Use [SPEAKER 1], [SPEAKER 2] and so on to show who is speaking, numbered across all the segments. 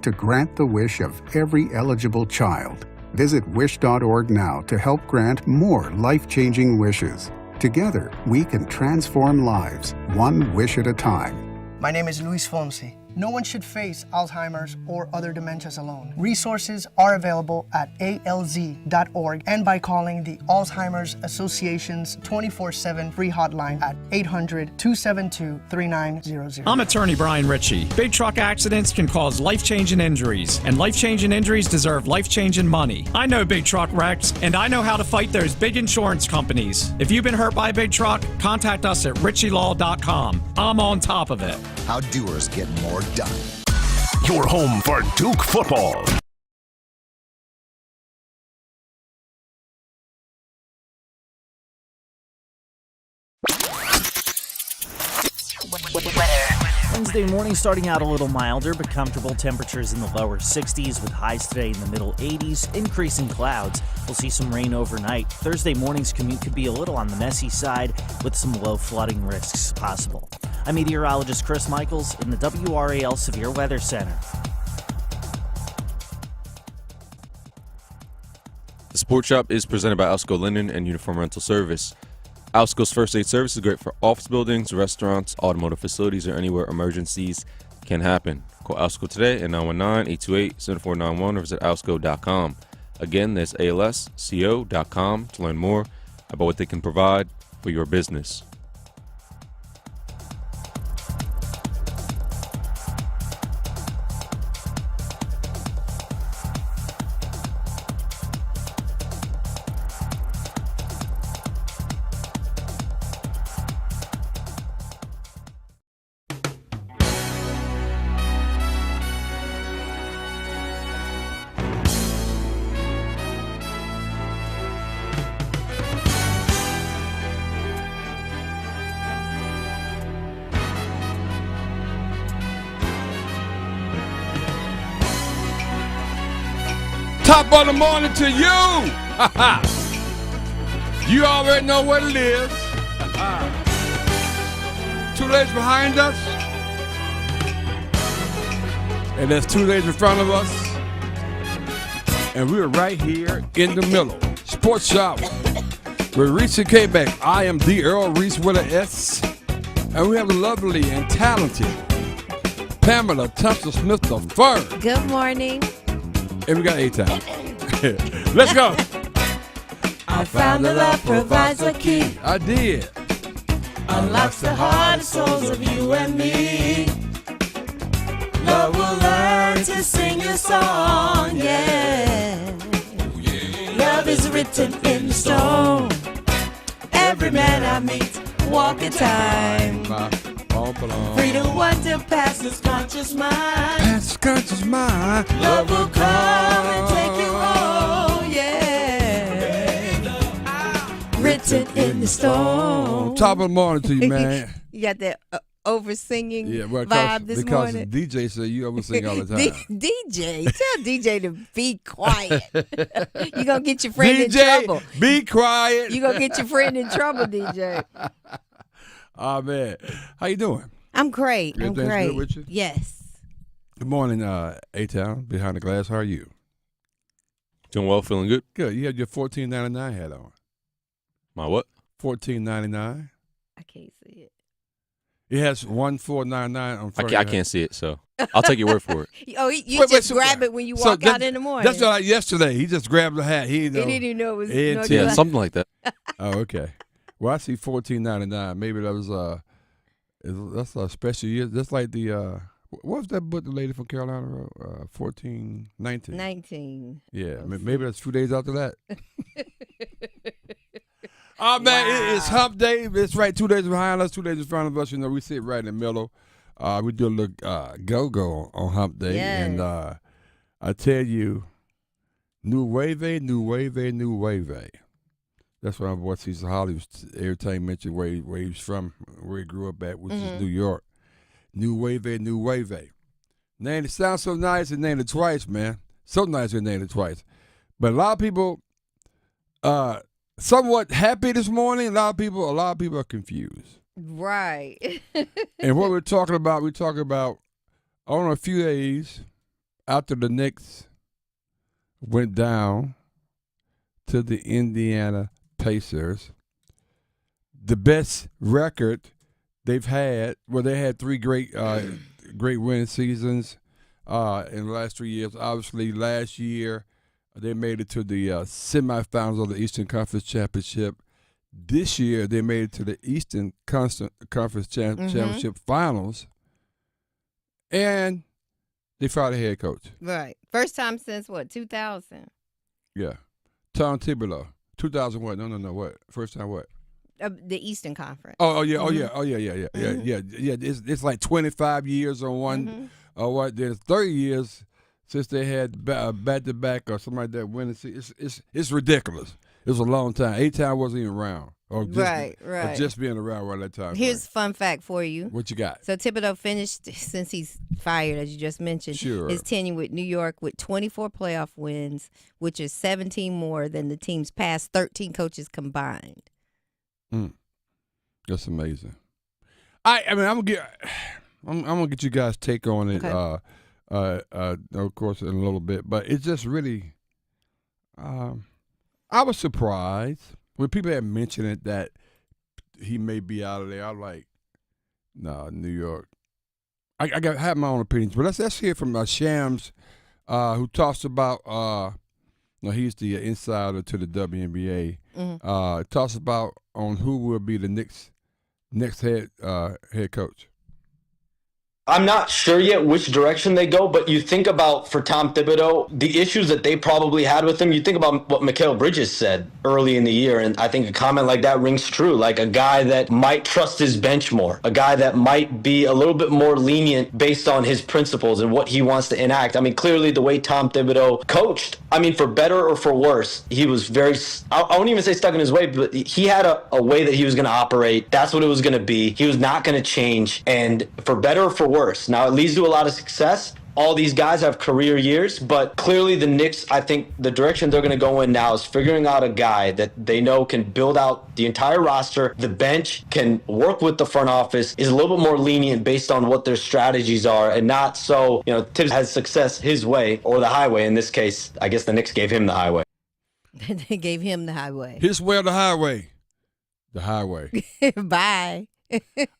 [SPEAKER 1] to grant the wish of every eligible child. Visit wish.org now to help grant more life-changing wishes. Together, we can transform lives, one wish at a time.
[SPEAKER 2] My name is Luis Fonsi. No one should face Alzheimer's or other dementias alone. Resources are available at alz.org and by calling the Alzheimer's Association's 24/7 free hotline at 800-272-3900.
[SPEAKER 3] I'm attorney Brian Ritchie. Big truck accidents can cause life-changing injuries, and life-changing injuries deserve life-changing money. I know big truck wrecks, and I know how to fight those big insurance companies. If you've been hurt by a big truck, contact us at ritchielaw.com. I'm on top of it.
[SPEAKER 4] How doers get more done.
[SPEAKER 5] Your home for Duke football.
[SPEAKER 6] Wednesday morning starting out a little milder, but comfortable temperatures in the lower 60s with highs today in the middle 80s. Increasing clouds. We'll see some rain overnight. Thursday morning's commute could be a little on the messy side with some low flooding risks possible. I'm meteorologist Chris Michaels in the WRAL Severe Weather Center.
[SPEAKER 7] The Sports Shop is presented by Alsco Linen and Uniform Rental Service. Alsco's first aid service is great for office buildings, restaurants, automotive facilities, or anywhere emergencies can happen. Call Alsco today at 919-828-7491 or visit alsco.com. Again, that's alsco.com to learn more about what they can provide for your business.
[SPEAKER 8] Top of the morning to you. You already know what it is. 2 days behind us. And there's 2 days in front of us. And we're right here in the middle. Sports Shop with Reese and Kmac. I am the Earl Reese with an S. And we have the lovely and talented Pamela Tunstall Smith the third.
[SPEAKER 9] Good morning.
[SPEAKER 8] And we got 8 times. Let's go.
[SPEAKER 9] I found the love provides a key.
[SPEAKER 8] I did.
[SPEAKER 9] Unlocks the heart and souls of you and me. Love will learn to sing your song, yeah. Love is written in stone. Every man I meet, walk in time. Free to wonder past this conscious mind.
[SPEAKER 8] Past conscious mind.
[SPEAKER 9] Love will come and take you home, yeah. Written in the stone.
[SPEAKER 8] Top of the morning to you, man.
[SPEAKER 9] You got that over-singing
[SPEAKER 8] well,
[SPEAKER 9] vibe this
[SPEAKER 8] because
[SPEAKER 9] morning.
[SPEAKER 8] DJ said you over-sing all the time.
[SPEAKER 9] DJ, tell DJ to be quiet. You gonna get your friend in
[SPEAKER 8] DJ,
[SPEAKER 9] trouble.
[SPEAKER 8] be quiet.
[SPEAKER 9] You gonna get your friend in trouble, DJ.
[SPEAKER 8] Oh, man. How you doing?
[SPEAKER 9] I'm great. I'm
[SPEAKER 8] Everything's
[SPEAKER 9] great.
[SPEAKER 8] good with you?
[SPEAKER 9] Yes.
[SPEAKER 8] Good morning, A-Town, behind the glass. How are you?
[SPEAKER 7] Doing well, feeling good.
[SPEAKER 8] Good. You had your $14.99 hat on.
[SPEAKER 7] My what?
[SPEAKER 8] $14.99.
[SPEAKER 9] I can't see it.
[SPEAKER 8] It has $14.99 on front.
[SPEAKER 7] I can't see it, so I'll take your word for it.
[SPEAKER 9] Oh, you just grab it when you walk out in the morning.
[SPEAKER 8] That's like yesterday. He just grabbed the hat. He
[SPEAKER 9] didn't even know it was.
[SPEAKER 7] Yeah, something like that.
[SPEAKER 8] Oh, okay. Well, I see $14.99. Maybe that was that's a special year. That's like the what was that book the lady from Carolina wrote? 1419.
[SPEAKER 9] 19.
[SPEAKER 8] Yeah, maybe that's 2 days after that. Oh man, it's Hump Day. It's right 2 days behind us, 2 days in front of us. You know, we sit right in the middle. We do a little go-go on Hump Day, and I tell you, new wave. That's what my boy Cecil Holly was every time he mentioned where he's from, where he grew up at, which is New York. New wave. Name it sounds so nice and named it twice, man. So nice and named it twice. But a lot of people somewhat happy this morning. A lot of people are confused.
[SPEAKER 9] Right.
[SPEAKER 8] And what we're talking about on a few days after the Knicks went down to the Indiana Pacers, the best record they've had. Well, they had 3 great winning seasons in the last 3 years. Obviously, last year they made it to the semifinals of the Eastern Conference Championship. This year they made it to the Eastern Conference Championship Finals, and they fired a head coach.
[SPEAKER 9] Right. First time since what, 2000?
[SPEAKER 8] Yeah. Tom Thibodeau. 2000 what? No. What? First time what?
[SPEAKER 9] The Eastern Conference.
[SPEAKER 8] Yeah. It's like 25 years on one. What? There's 30 years since they had back-to-back or something like that winning. It's ridiculous. It was a long time. 8 times wasn't even around. Or just being around right that time.
[SPEAKER 9] Here's a fun fact for you.
[SPEAKER 8] What you got?
[SPEAKER 9] So Thibodeau finished, since he's fired, as you just mentioned, his tenure with New York with 24 playoff wins, which is 17 more than the team's past 13 coaches combined.
[SPEAKER 8] That's amazing. I'm gonna get you guys' take on it.
[SPEAKER 9] Okay.
[SPEAKER 8] Of course, in a little bit, but it's just really. I was surprised when people had mentioned it that he may be out of there. I'm like, nah, New York. I have my own opinions, but let's hear from Shams, who talks about. He's the insider to the WNBA. Talks about on who will be the next head coach.
[SPEAKER 10] I'm not sure yet which direction they go, but you think about, for Tom Thibodeau, the issues that they probably had with him. You think about what Mikal Bridges said early in the year, and I think a comment like that rings true. Like a guy that might trust his bench more, a guy that might be a little bit more lenient based on his principles and what he wants to enact. I mean, clearly the way Tom Thibodeau coached, I mean, for better or for worse, he was very, I won't even say stuck in his way, but he had a way that he was going to operate. That's what it was going to be. He was not going to change, and for better or for worse. Now, it leads to a lot of success. All these guys have career years, but clearly the Knicks, I think the direction they're going to go in now is figuring out a guy that they know can build out the entire roster. The bench can work with the front office, is a little bit more lenient based on what their strategies are, and not so, Tibbs has success his way or the highway. In this case, I guess the Knicks gave him the highway.
[SPEAKER 9] They gave him the highway.
[SPEAKER 8] His way or the highway? The highway.
[SPEAKER 9] Bye.
[SPEAKER 8] It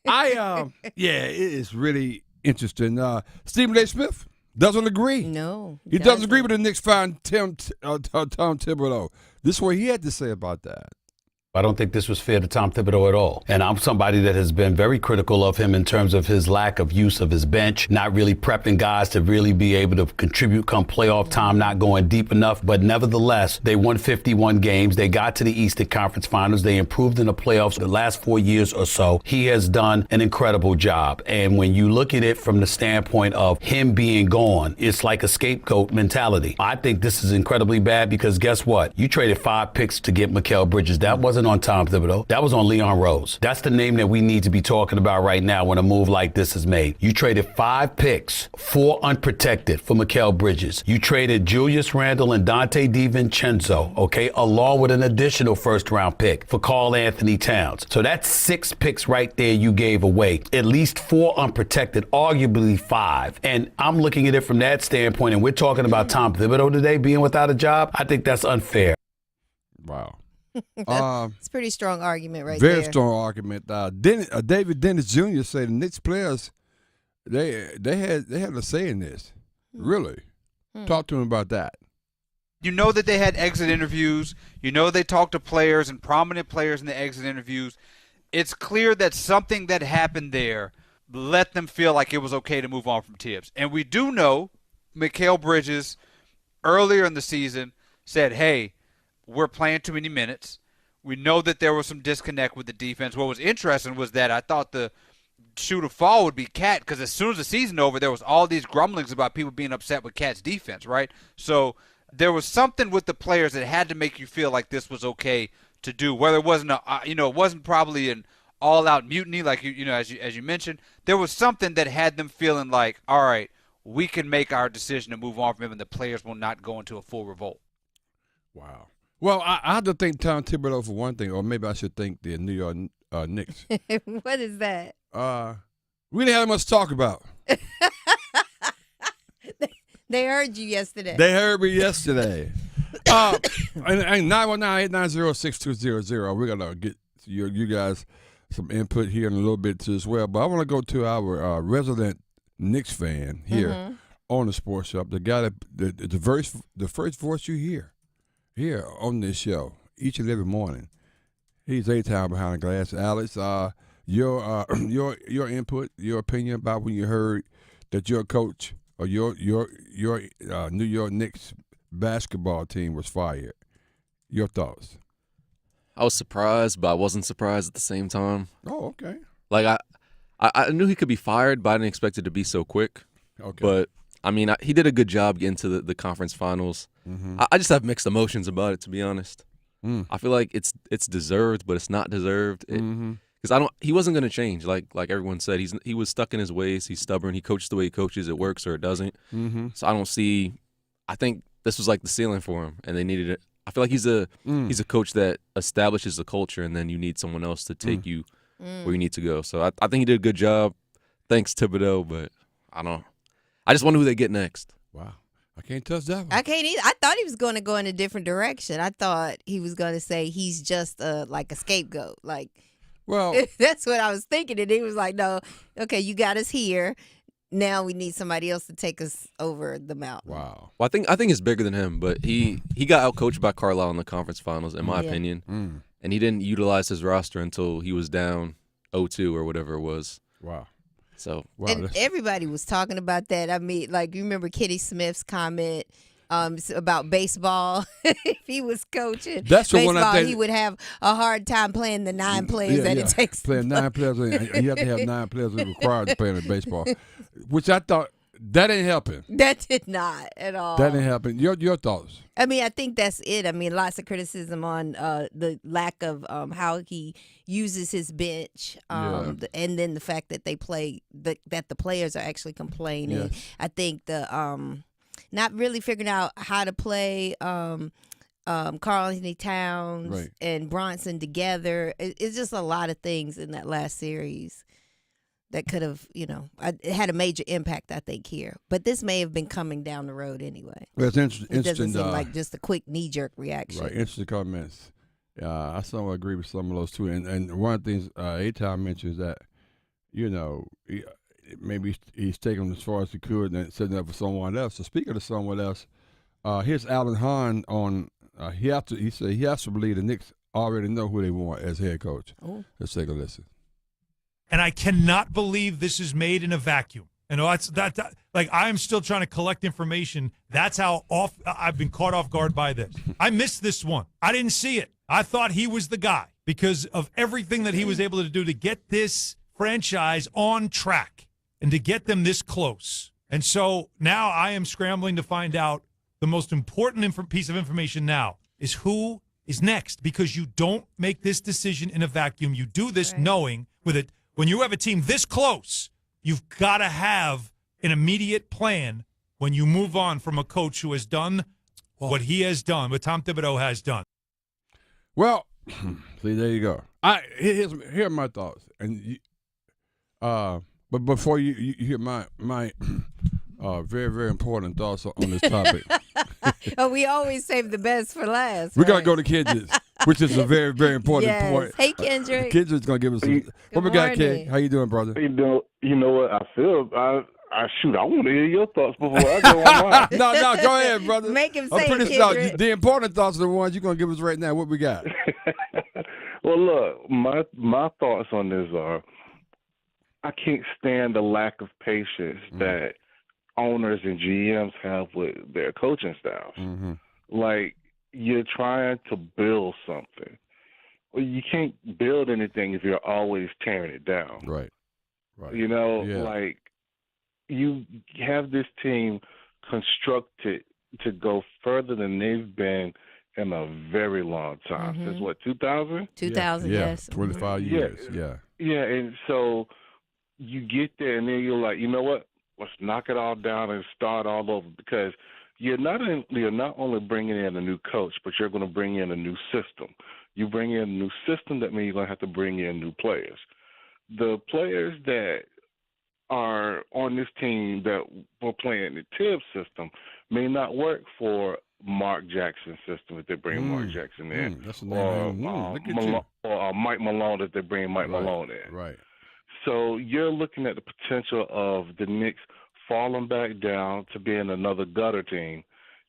[SPEAKER 8] is really interesting. Stephen A. Smith doesn't agree.
[SPEAKER 9] No.
[SPEAKER 8] He doesn't agree with the Knicks firing Tom Thibodeau. This is what he had to say about that.
[SPEAKER 11] I don't think this was fair to Tom Thibodeau at all. And I'm somebody that has been very critical of him in terms of his lack of use of his bench, not really prepping guys to really be able to contribute come playoff time, not going deep enough. But nevertheless, they won 51 games. They got to the Eastern Conference Finals. They improved in the playoffs the last 4 years or so. He has done an incredible job. And when you look at it from the standpoint of him being gone, it's like a scapegoat mentality. I think this is incredibly bad because guess what? You traded 5 picks to get Mikal Bridges. That wasn't on Tom Thibodeau. That was on Leon Rose. That's the name that we need to be talking about right now when a move like this is made. You traded 5 picks, 4 unprotected for Mikal Bridges. You traded Julius Randle and Dante DiVincenzo, okay, along with an additional first-round pick for Karl Anthony Towns. So that's 6 picks right there you gave away. At least 4 unprotected, arguably 5. And I'm looking at it from that standpoint, and we're talking about Tom Thibodeau today being without a job. I think that's unfair.
[SPEAKER 8] Wow.
[SPEAKER 9] It's a pretty strong argument right there.
[SPEAKER 8] Very strong argument. David Dennis Jr. said the Knicks players, they had a say in this. Really. Talk to him about that.
[SPEAKER 12] You know that they had exit interviews. You know they talked to players and prominent players in the exit interviews. It's clear that something that happened there let them feel like it was okay to move on from Tibbs. And we do know Mikal Bridges earlier in the season said, hey, we're playing too many minutes. We know that there was some disconnect with the defense. What was interesting was that I thought the shoe to fall would be Cat, because as soon as the season over, there was all these grumblings about people being upset with Cat's defense, right? So there was something with the players that had to make you feel like this was okay to do. Whether it wasn't it wasn't probably an all-out mutiny like as you mentioned. There was something that had them feeling like, all right, we can make our decision to move on from him, and the players will not go into a full revolt.
[SPEAKER 8] Wow. Well, I have to thank Tom Thibodeau for one thing, or maybe I should thank the New York Knicks.
[SPEAKER 9] What is that?
[SPEAKER 8] We didn't have much to talk about.
[SPEAKER 9] They heard you yesterday.
[SPEAKER 8] They heard me yesterday. And 919-890-6200. We're going to get you guys some input here in a little bit too as well. But I want to go to our resident Knicks fan here on the Sports Shop, the guy the first voice you hear here on this show each and every morning. He's A-Town behind the glass. Alex, your input, your opinion about when you heard that your coach or your New York Knicks basketball team was fired. Your thoughts?
[SPEAKER 7] I was surprised, but I wasn't surprised at the same time.
[SPEAKER 8] Oh, okay.
[SPEAKER 7] Like I knew he could be fired, but I didn't expect it to be so quick.
[SPEAKER 8] Okay.
[SPEAKER 7] But I mean, he did a good job getting to the conference finals. I just have mixed emotions about it, to be honest. I feel like it's deserved, but it's not deserved. Because he wasn't going to change. Like everyone said, he was stuck in his ways. He's stubborn. He coaches the way he coaches. It works or it doesn't. So I don't see. I think this was like the ceiling for him, and they needed it. I feel like he's a coach that establishes the culture, and then you need someone else to take you where you need to go. So I think he did a good job. Thanks, Thibodeau, but I don't. I just wonder who they get next.
[SPEAKER 8] Wow. I can't touch that one.
[SPEAKER 9] I can't either. I thought he was going to go in a different direction. I thought he was going to say he's just like a scapegoat. Like,
[SPEAKER 8] well,
[SPEAKER 9] that's what I was thinking. And he was like, no, okay, you got us here. Now we need somebody else to take us over the mountain.
[SPEAKER 8] Wow.
[SPEAKER 7] Well, I think it's bigger than him, but he got outcoached by Carlisle in the conference finals, in my opinion. And he didn't utilize his roster until he was down 0-2 or whatever it was.
[SPEAKER 8] Wow.
[SPEAKER 7] So
[SPEAKER 9] and everybody was talking about that. I mean, like, you remember Kenny Smith's comment about baseball? If he was coaching
[SPEAKER 8] that's the
[SPEAKER 9] baseball,
[SPEAKER 8] one I think
[SPEAKER 9] he would have a hard time playing the 9 players that it takes.
[SPEAKER 8] Playing 9 players, you have to have 9 players required to play in baseball, which I thought that ain't helping.
[SPEAKER 9] That did not at all.
[SPEAKER 8] That ain't helping. Your thoughts?
[SPEAKER 9] I mean, I think that's it. I mean, lots of criticism on the lack of how he uses his bench, and then the fact that they play that the players are actually complaining.
[SPEAKER 8] Yes.
[SPEAKER 9] I think the not really figuring out how to play Karl Anthony Towns and Bronson together. It's just a lot of things in that last series that could have, it had a major impact, I think, here. But this may have been coming down the road anyway.
[SPEAKER 8] Well, it's interesting.
[SPEAKER 9] It doesn't seem like just a quick knee-jerk reaction.
[SPEAKER 8] Right, interesting comments. I somewhat agree with some of those, too. And one of the things A-Town mentions that, maybe he's taking them as far as he could and setting up for someone else. So speaking of someone else, here's Alan Hahn on he said he has to believe the Knicks already know who they want as head coach.
[SPEAKER 9] Ooh.
[SPEAKER 8] Let's take a listen.
[SPEAKER 13] And I cannot believe this is made in a vacuum. Like, I'm still trying to collect information. That's how I've been caught off guard by this. I missed this one. I didn't see it. I thought he was the guy because of everything that he was able to do to get this franchise on track and to get them this close. And so now I am scrambling to find out the most important piece of information now is who is next, because you don't make this decision in a vacuum. You do this knowing with it. When you have a team this close, you've got to have an immediate plan when you move on from a coach who has done what he has done, what Tom Thibodeau has done.
[SPEAKER 8] Well, see, there you go. Here are my thoughts. And but before you hear my very, very important thoughts on this topic.
[SPEAKER 9] We always save the best for last.
[SPEAKER 8] We got to go to Kendrick, which is a very, very important point.
[SPEAKER 9] Hey, Kendrick.
[SPEAKER 8] Kendrick's going to give us some. What we got, Kay? How you doing, brother?
[SPEAKER 14] You know what? I feel. I want to hear your thoughts before I go on mine.
[SPEAKER 8] No, go ahead, brother.
[SPEAKER 9] Make him say
[SPEAKER 8] I'm pretty
[SPEAKER 9] Kendrick.
[SPEAKER 8] sure the important thoughts are the ones you're going to give us right now. What we got?
[SPEAKER 14] Well, look, my thoughts on this are, I can't stand the lack of patience that owners and GMs have with their coaching staffs. Like, you're trying to build something. Well, you can't build anything if you're always tearing it down.
[SPEAKER 8] Right.
[SPEAKER 14] Like, you have this team constructed to go further than they've been in a very long time. Since what, 2000?
[SPEAKER 9] 2000, yes.
[SPEAKER 8] 25 years,
[SPEAKER 14] Yeah, and so you get there and then you're like, you know what? Let's knock it all down and start all over, because you're not only bringing in a new coach, but you're going to bring in a new system. You bring in a new system, that means you're going to have to bring in new players. The players that are on this team that were playing the Tibbs system may not work for Mark Jackson's system if they bring Mark Jackson in,
[SPEAKER 8] that's a
[SPEAKER 14] or
[SPEAKER 8] name. Look at you.
[SPEAKER 14] or Mike Malone if they bring Mike Malone in.
[SPEAKER 8] Right.
[SPEAKER 14] So you're looking at the potential of the Knicks falling back down to being another gutter team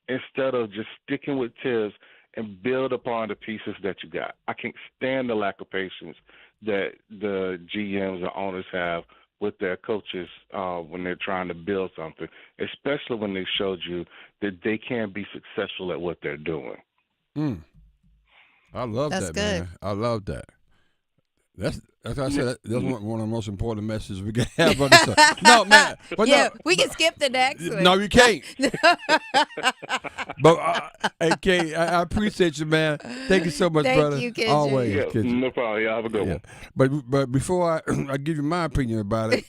[SPEAKER 14] instead of just sticking with Tibbs and build upon the pieces that you got. I can't stand the lack of patience that the GMs and owners have with their coaches when they're trying to build something, especially when they showed you that they can be successful at what they're doing.
[SPEAKER 8] I love
[SPEAKER 9] That's
[SPEAKER 8] that,
[SPEAKER 9] good.
[SPEAKER 8] man. I love that. That's I said. That's one of the most important messages we can have on the show. No, man. But
[SPEAKER 9] yeah,
[SPEAKER 8] no,
[SPEAKER 9] we can skip the next one.
[SPEAKER 8] No, you can't. But Kay, I appreciate you, man. Thank you so much,
[SPEAKER 9] Thank
[SPEAKER 8] brother.
[SPEAKER 9] you, Kendra.
[SPEAKER 8] Always,
[SPEAKER 14] Yeah,
[SPEAKER 8] Kendra.
[SPEAKER 14] no problem. Yeah, have a good one.
[SPEAKER 8] But before I give you my opinion about it,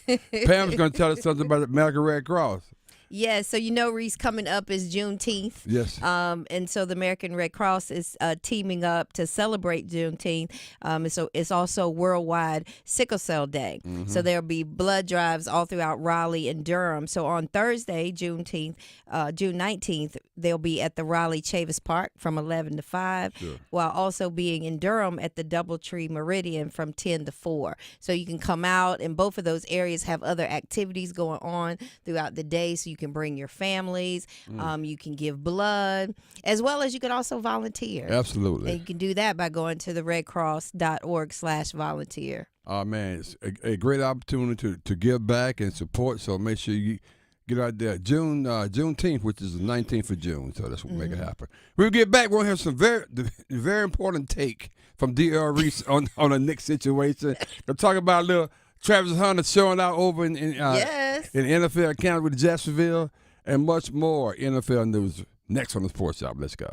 [SPEAKER 8] Pam's going to tell us something about the American Red Cross.
[SPEAKER 9] Yeah, so Reese, coming up is Juneteenth.
[SPEAKER 8] Yes.
[SPEAKER 9] And so the American Red Cross is teaming up to celebrate Juneteenth. So it's also Worldwide Sickle Cell Day.
[SPEAKER 8] Mm-hmm.
[SPEAKER 9] So there'll be blood drives all throughout Raleigh and Durham. So on Thursday, June 19th, they'll be at the Raleigh Chavis Park from 11 to 5, while also being in Durham at the Doubletree Meridian from 10 to 4. So you can come out, and both of those areas have other activities going on throughout the day. So you can bring your families, you can give blood, as well as you can also volunteer.
[SPEAKER 8] Absolutely.
[SPEAKER 9] And you can do that by going to the redcross.org/volunteer.
[SPEAKER 8] Oh, man, it's a great opportunity to give back and support, so make sure you get out there. Juneteenth, which is the 19th of June, so that's what make it happen. We'll get back. We'll have some very important take from D.L. Reese on the Knicks situation. We'll talk about a little Travis Hunter showing out over in NFL County with Jacksonville, and much more NFL news next on the Sports Shop. Let's go.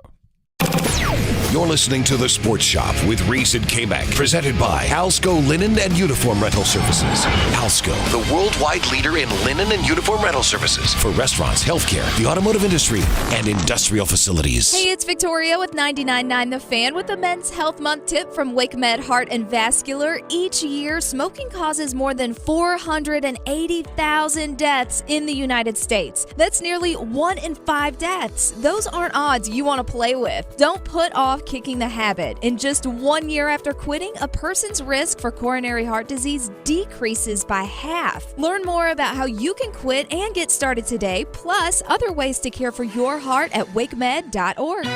[SPEAKER 5] You're listening to The Sports Shop with Reese and Kmac, presented by Alsco Linen and Uniform Rental Services. Alsco, the worldwide leader in linen and uniform rental services for restaurants, healthcare, the automotive industry, and industrial facilities.
[SPEAKER 15] Hey, it's Victoria with 99.9 The Fan with a Men's Health Month tip from WakeMed Heart and Vascular. Each year, smoking causes more than 480,000 deaths in the United States. That's nearly 1 in 5 deaths. Those aren't odds you want to play with. Don't put off kicking the habit. In just 1 year after quitting, a person's risk for coronary heart disease decreases by half. Learn more about how you can quit and get started today, plus other ways to care for your heart at wakemed.org.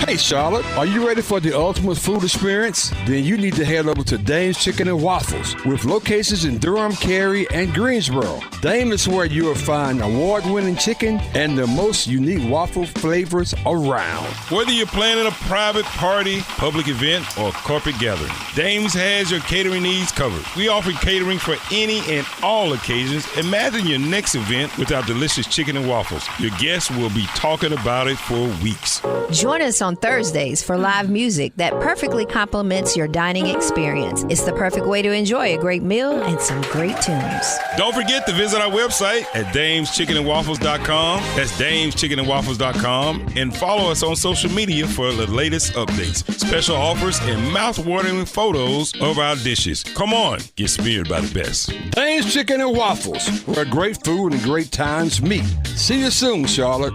[SPEAKER 8] Hey, Charlotte, are you ready for the ultimate food experience? Then you need to head over to Dame's Chicken and Waffles with locations in Durham, Cary, and Greensboro. Dame is where you will find award-winning chicken and the most unique waffle flavors around.
[SPEAKER 16] Whether you're planning a private party, public event, or corporate gathering, Dame's has your catering needs covered. We offer catering for any and all occasions. Imagine your next event with our delicious chicken and waffles. Your guests will be talking about it for weeks.
[SPEAKER 17] Join us on Thursdays for live music that perfectly complements your dining experience. It's the perfect way to enjoy a great meal and some great tunes.
[SPEAKER 16] Don't forget to visit our website at damechickenandwaffles.com. That's damechickenandwaffles.com. And follow us on social media for the latest updates, special offers, and mouth-watering photos of our dishes. Come on, get smeared by the best.
[SPEAKER 8] Dame's Chicken and Waffles, where great food and great times meet. See you soon, Charlotte.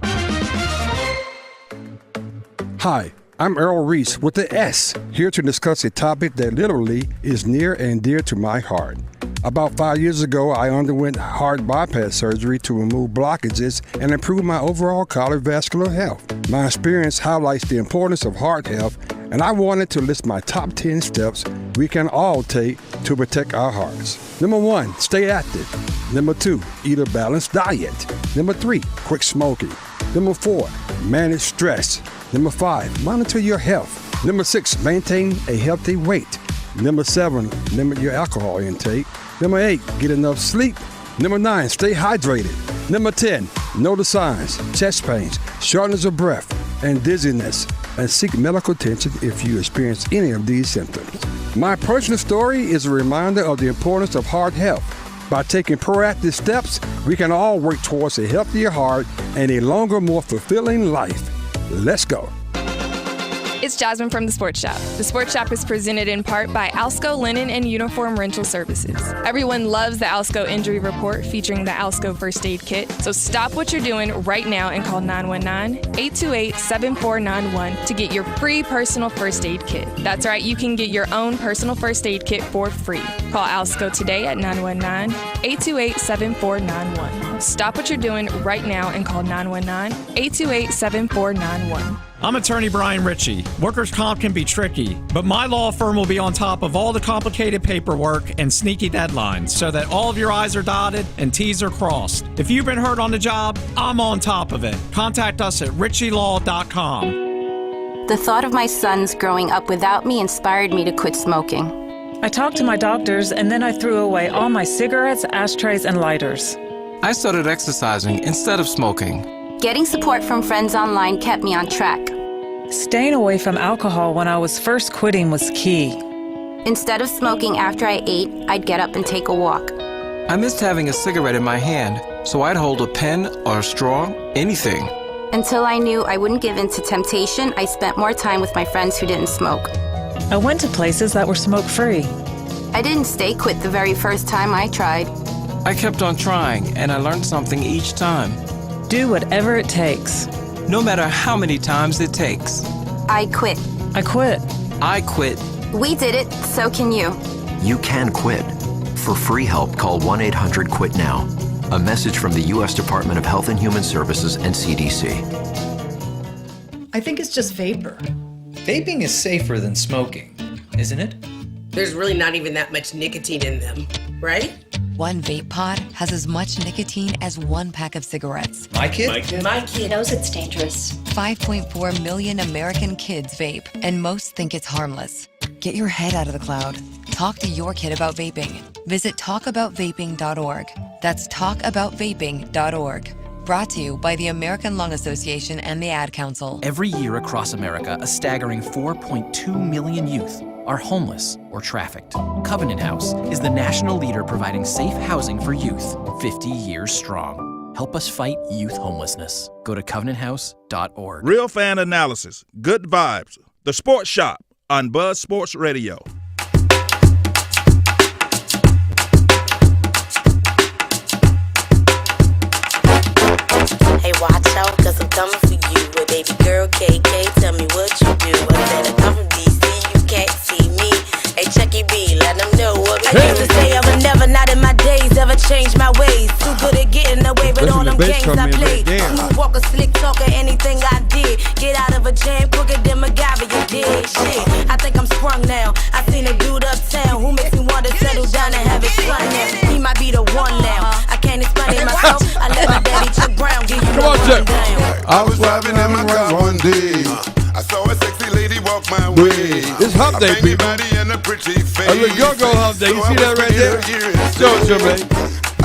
[SPEAKER 8] Hi, I'm Earl Reese with the S, here to discuss a topic that literally is near and dear to my heart. About 5 years ago, I underwent heart bypass surgery to remove blockages and improve my overall cardiovascular health. My experience highlights the importance of heart health, and I wanted to list my top 10 steps we can all take to protect our hearts. Number 1, stay active. Number 2, eat a balanced diet. Number 3, quit smoking. Number 4, manage stress. Number 5, monitor your health. Number 6, maintain a healthy weight. Number 7, limit your alcohol intake. Number 8, get enough sleep. Number 9, stay hydrated. Number 10, know the signs: chest pains, shortness of breath, and dizziness, and seek medical attention if you experience any of these symptoms. My personal story is a reminder of the importance of heart health. By taking proactive steps, we can all work towards a healthier heart and a longer, more fulfilling life. Let's go.
[SPEAKER 18] It's Jasmine from The Sports Shop. The Sports Shop is presented in part by Alsco Linen and Uniform Rental Services. Everyone loves the Alsco Injury Report featuring the Alsco First Aid Kit. So stop what you're doing right now and call 919-828-7491 to get your free personal first aid kit. That's right, you can get your own personal first aid kit for free. Call Alsco today at 919-828-7491. Stop what you're doing right now and call 919-828-7491.
[SPEAKER 3] I'm attorney Brian Ritchie. Workers' comp can be tricky, but my law firm will be on top of all the complicated paperwork and sneaky deadlines so that all of your I's are dotted and T's are crossed. If you've been hurt on the job, I'm on top of it. Contact us at ritchielaw.com.
[SPEAKER 19] The thought of my sons growing up without me inspired me to quit smoking.
[SPEAKER 20] I talked to my doctors, and then I threw away all my cigarettes, ashtrays, and lighters.
[SPEAKER 21] I started exercising instead of smoking.
[SPEAKER 19] Getting support from friends online kept me on track.
[SPEAKER 20] Staying away from alcohol when I was first quitting was key.
[SPEAKER 19] Instead of smoking after I ate, I'd get up and take a walk.
[SPEAKER 21] I missed having a cigarette in my hand, so I'd hold a pen or a straw, anything.
[SPEAKER 19] Until I knew I wouldn't give in to temptation, I spent more time with my friends who didn't smoke.
[SPEAKER 20] I went to places that were smoke-free.
[SPEAKER 19] I didn't stay quit the very first time I tried.
[SPEAKER 21] I kept on trying, and I learned something each time.
[SPEAKER 20] Do whatever it takes.
[SPEAKER 21] No matter how many times it takes.
[SPEAKER 19] I quit.
[SPEAKER 20] I quit.
[SPEAKER 21] I quit.
[SPEAKER 19] We did it, so can you.
[SPEAKER 22] You can quit. For free help, call 1-800-QUIT-NOW. A message from the U.S. Department of Health and Human Services and CDC.
[SPEAKER 23] I think it's just vapor.
[SPEAKER 24] Vaping is safer than smoking, isn't it?
[SPEAKER 25] There's really not even that much nicotine in them, right?
[SPEAKER 26] One vape pod has as much nicotine as one pack of cigarettes.
[SPEAKER 24] My kid?
[SPEAKER 25] My kid knows it's dangerous.
[SPEAKER 26] 5.4 million American kids vape, and most think it's harmless. Get your head out of the cloud. Talk to your kid about vaping. Visit talkaboutvaping.org. That's talkaboutvaping.org. Brought to you by the American Lung Association and the Ad Council.
[SPEAKER 27] Every year across America, a staggering 4.2 million youth are homeless or trafficked. Covenant House is the national leader providing safe housing for youth, 50 years strong. Help us fight youth homelessness. Go to covenanthouse.org.
[SPEAKER 28] Real fan analysis, good vibes. The Sports Shop on Buzz Sports Radio.
[SPEAKER 25] Hey, watch out, cause I'm coming for you. Well, baby girl, KK, tell me what you do. I said I come from DC, you can't see me. Hey, Chucky B, let them know what we do. I used to say I would never, not in my days, ever change my ways. Too good at getting away with all them games I played. Smooth walker, slick talker, anything I did. Get out of a jam quicker than MacGyver, you did. Shit, I think I'm sprung now. I seen a dude uptown who makes me want to settle down and have it fun now. He might be the one now. I can't explain it myself. I let my daddy Chuck Brown give you the rundown.
[SPEAKER 29] I was driving in my car one day. I saw a sexy lady walk my way.
[SPEAKER 8] It's hump day, people.
[SPEAKER 29] And a pretty face.
[SPEAKER 8] A little go-go hump day. You see that right there? Show it to me.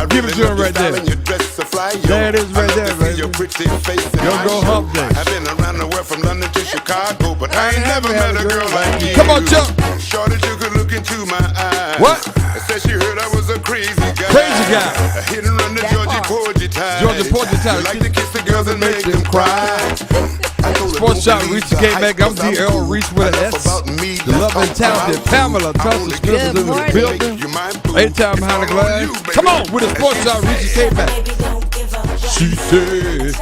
[SPEAKER 8] Give it to him right there. There it is right there, baby. Go-go hump day.
[SPEAKER 29] I've been around the world from London to Chicago, but I ain't never met a girl like you.
[SPEAKER 8] Come on, Chuck.
[SPEAKER 29] Shorty, you could look into my eyes.
[SPEAKER 8] What?
[SPEAKER 29] Said she heard I was a crazy guy.
[SPEAKER 8] Crazy guy.
[SPEAKER 29] Hit and run the Georgia Porgy time.
[SPEAKER 8] Georgia Porgy time.
[SPEAKER 29] Like to kiss the girls and make them cry.
[SPEAKER 8] Sports Shop, Reese Kmac. I'm D. Earl Reese with an S. The lovely, talented Pamela Thompson Smith is in the building. 8-time behind the glass. Come on with the Sports Shop, Reese Kmac. She said.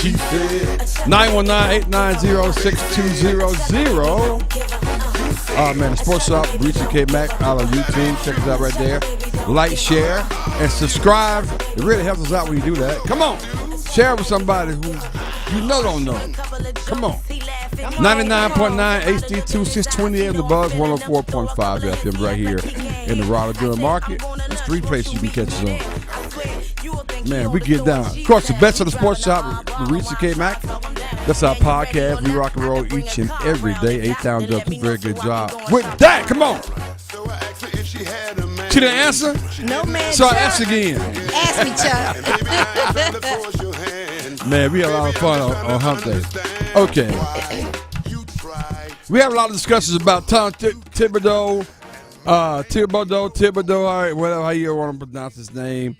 [SPEAKER 8] She said. 919-890-6200. Man, the Sports Shop, Reese Kmac out on YouTube. Check us out right there. Like, share, and subscribe. It really helps us out when you do that. Come on. Share with somebody who you know don't know. Come on. 99.9 HD2 628 on the Buzz, 104.5 FM right here in the Raleigh Market. There's 3 places you can catch us on. Man, we get down. Of course, the best of the Sports Shop with Reese Kmac. That's our podcast. We rock and roll each and every day. 8 times up. Very good job. With that, come on. She didn't answer?
[SPEAKER 23] No, man.
[SPEAKER 8] So I ask again.
[SPEAKER 23] Ask me, Chuck.
[SPEAKER 8] Man, we had a lot of fun on Hump Day. Okay. We have a lot of discussions about Tom Thibodeau, all right, whatever how you want to pronounce his name,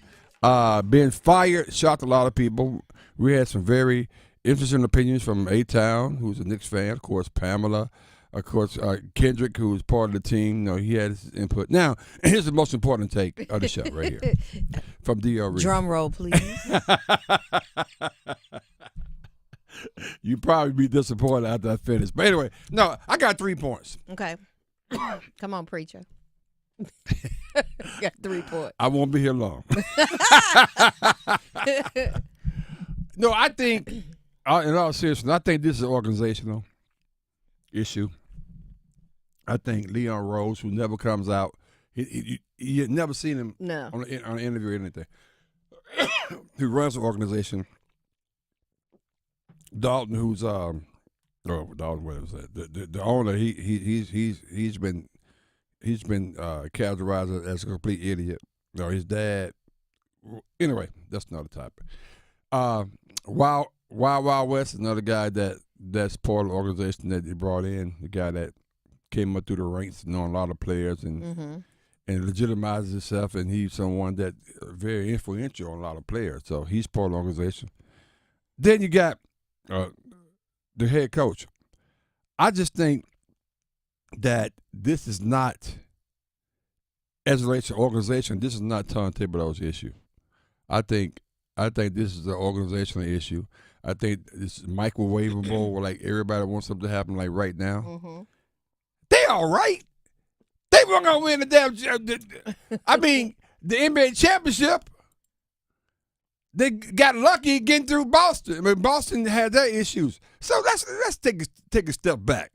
[SPEAKER 8] being fired. Shocked a lot of people. We had some very interesting opinions from A-Town, who's a Knicks fan, of course, Pamela, of course, Kendrick, who was part of the team. He had his input. Now, here's the most important take of the show right here from D.R. Reese.
[SPEAKER 9] Drum roll, please.
[SPEAKER 8] You probably be disappointed after I finish. But anyway, no, I got 3 points.
[SPEAKER 9] Okay. Come on, preacher. Got 3 points.
[SPEAKER 8] I won't be here long. No, I think, in all seriousness, I think this is an organizational issue. I think Leon Rose, who never comes out, you had never seen him on an interview or anything, who runs the organization. Dalton, who's Dalton, what was that? The owner, he's been characterized as a complete idiot. His dad. Anyway, that's another topic. Wild West is another guy that's part of the organization that they brought in. The guy that came up through the ranks, knowing a lot of players and legitimizes himself, and he's someone that very influential on a lot of players. So he's part of the organization. Then you got the head coach. I just think that this is not, as it relates to organization, this is not Tom Thibodeau's issue. I think this is an organizational issue. I think it's microwavable, like everybody wants something to happen like right now.
[SPEAKER 9] Mm-hmm.
[SPEAKER 8] They all right. They weren't going to win the damn I mean, the NBA championship, they got lucky getting through Boston. I mean, Boston had their issues. So let's take a step back.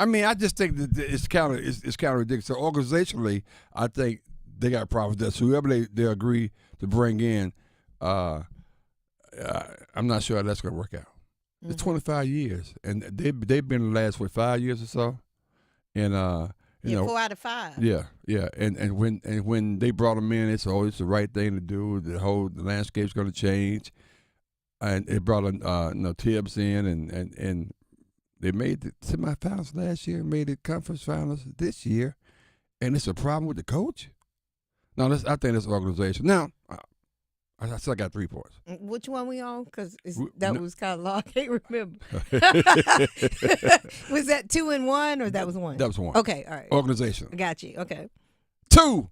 [SPEAKER 8] I mean, I just think that it's kind of ridiculous. So organizationally, I think they got problems there. So whoever they agree to bring in, I'm not sure how that's going to work out. Mm-hmm. It's 25 years, and they've been the last 5 years or so, and
[SPEAKER 9] 4 out of 5.
[SPEAKER 8] Yeah. And when they brought them in, it's the right thing to do. The landscape's going to change, and it brought Tibbs in, and they made the semifinals last year, made the conference finals this year, and it's a problem with the coach. No, I think it's organization. Now, I still got 3 points.
[SPEAKER 9] Which one we on? Because that was kind of long. I can't remember. Was that 2 and 1 or that was 1?
[SPEAKER 8] That was 1.
[SPEAKER 9] Okay, all right.
[SPEAKER 8] Organization.
[SPEAKER 9] I got you. Okay.
[SPEAKER 8] 2,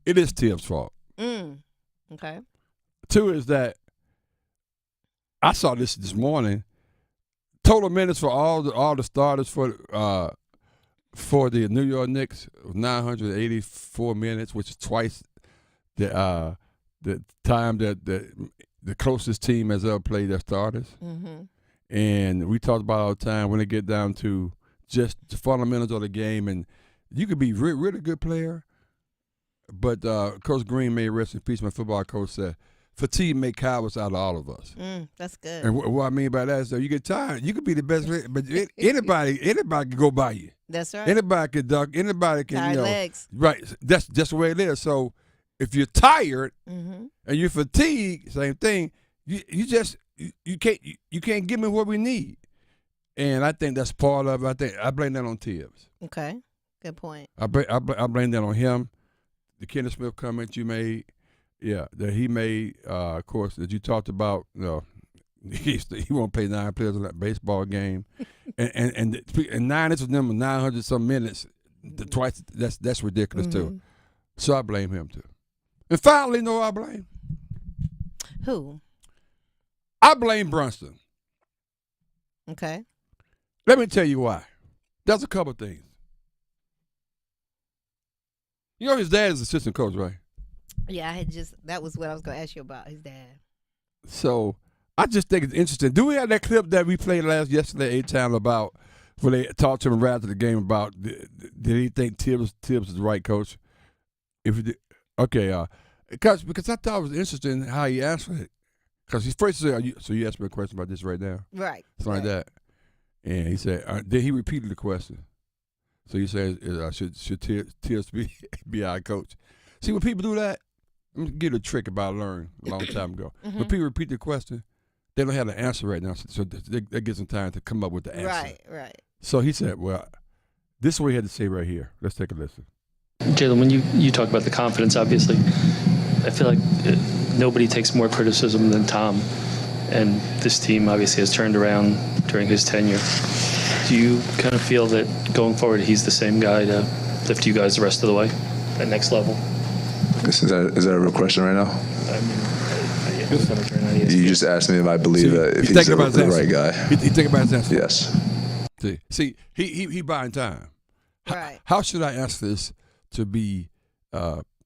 [SPEAKER 8] it is Tibbs' fault.
[SPEAKER 9] Okay.
[SPEAKER 8] 2 is that I saw this morning. Total minutes for all the starters for the New York Knicks, 984 minutes, which is twice the time that the closest team has ever played their starters.
[SPEAKER 9] Mm-hmm.
[SPEAKER 8] And we talked about all the time when they get down to just the fundamentals of the game, and you could be really good player, but Coach Green, may rest in peace, my football coach, said, fatigue make cowards out of all of us.
[SPEAKER 9] That's good.
[SPEAKER 8] And what I mean by that is that you get tired. You could be the best, but anybody can go by you.
[SPEAKER 9] That's right.
[SPEAKER 8] Anybody can duck. Anybody can,
[SPEAKER 9] tired legs.
[SPEAKER 8] Right. That's just the way it is. So if you're tired
[SPEAKER 9] mm-hmm.
[SPEAKER 8] and you're fatigued, same thing. You can't give me what we need. And I think that's part of it. I blame that on Tibbs.
[SPEAKER 9] Okay. Good point.
[SPEAKER 8] I blame that on him. The Kenneth Smith comment you made. Yeah, that he made, of course, that you talked about. He won't play 9 players in that baseball game, and 9 of them 900 some minutes, twice. That's ridiculous
[SPEAKER 9] mm-hmm.
[SPEAKER 8] too. So I blame him too. And finally, I blame
[SPEAKER 9] who?
[SPEAKER 8] I blame Brunson.
[SPEAKER 9] Okay.
[SPEAKER 8] Let me tell you why. There's a couple things. His dad is assistant coach, right?
[SPEAKER 9] Yeah, that was what I was going to ask you about, his dad.
[SPEAKER 8] So I just think it's interesting. Do we have that clip that we played yesterday, A-Town, about when they talked to him right after the game about did he think Tibbs is the right coach? If he did, okay, because I thought it was interesting how he answered it. Because he first said, so you asked me a question about this right now?
[SPEAKER 9] Right.
[SPEAKER 8] Something like that. And he said, then he repeated the question. So he said, should Tibbs be our coach? See, when people do that, I'm going to give you a trick about learning a long time ago. Mm-hmm. When people repeat the question, they don't have the answer right now, so that gives them time to come up with the answer.
[SPEAKER 9] Right.
[SPEAKER 8] So he said, well, this is what he had to say right here. Let's take a listen.
[SPEAKER 1] Jalen, when you talk about the confidence, obviously, I feel like nobody takes more criticism than Tom. and this team obviously has turned around during his tenure. Do you kind of feel that going forward he's the same guy to lift you guys the rest of the way, that next level?
[SPEAKER 2] Is that a real question right now? You just asked me if I believe that if he's the right guy.
[SPEAKER 8] He think about his answer.
[SPEAKER 2] Yes.
[SPEAKER 8] See, he buying time.
[SPEAKER 23] Right.
[SPEAKER 8] How should I ask this to be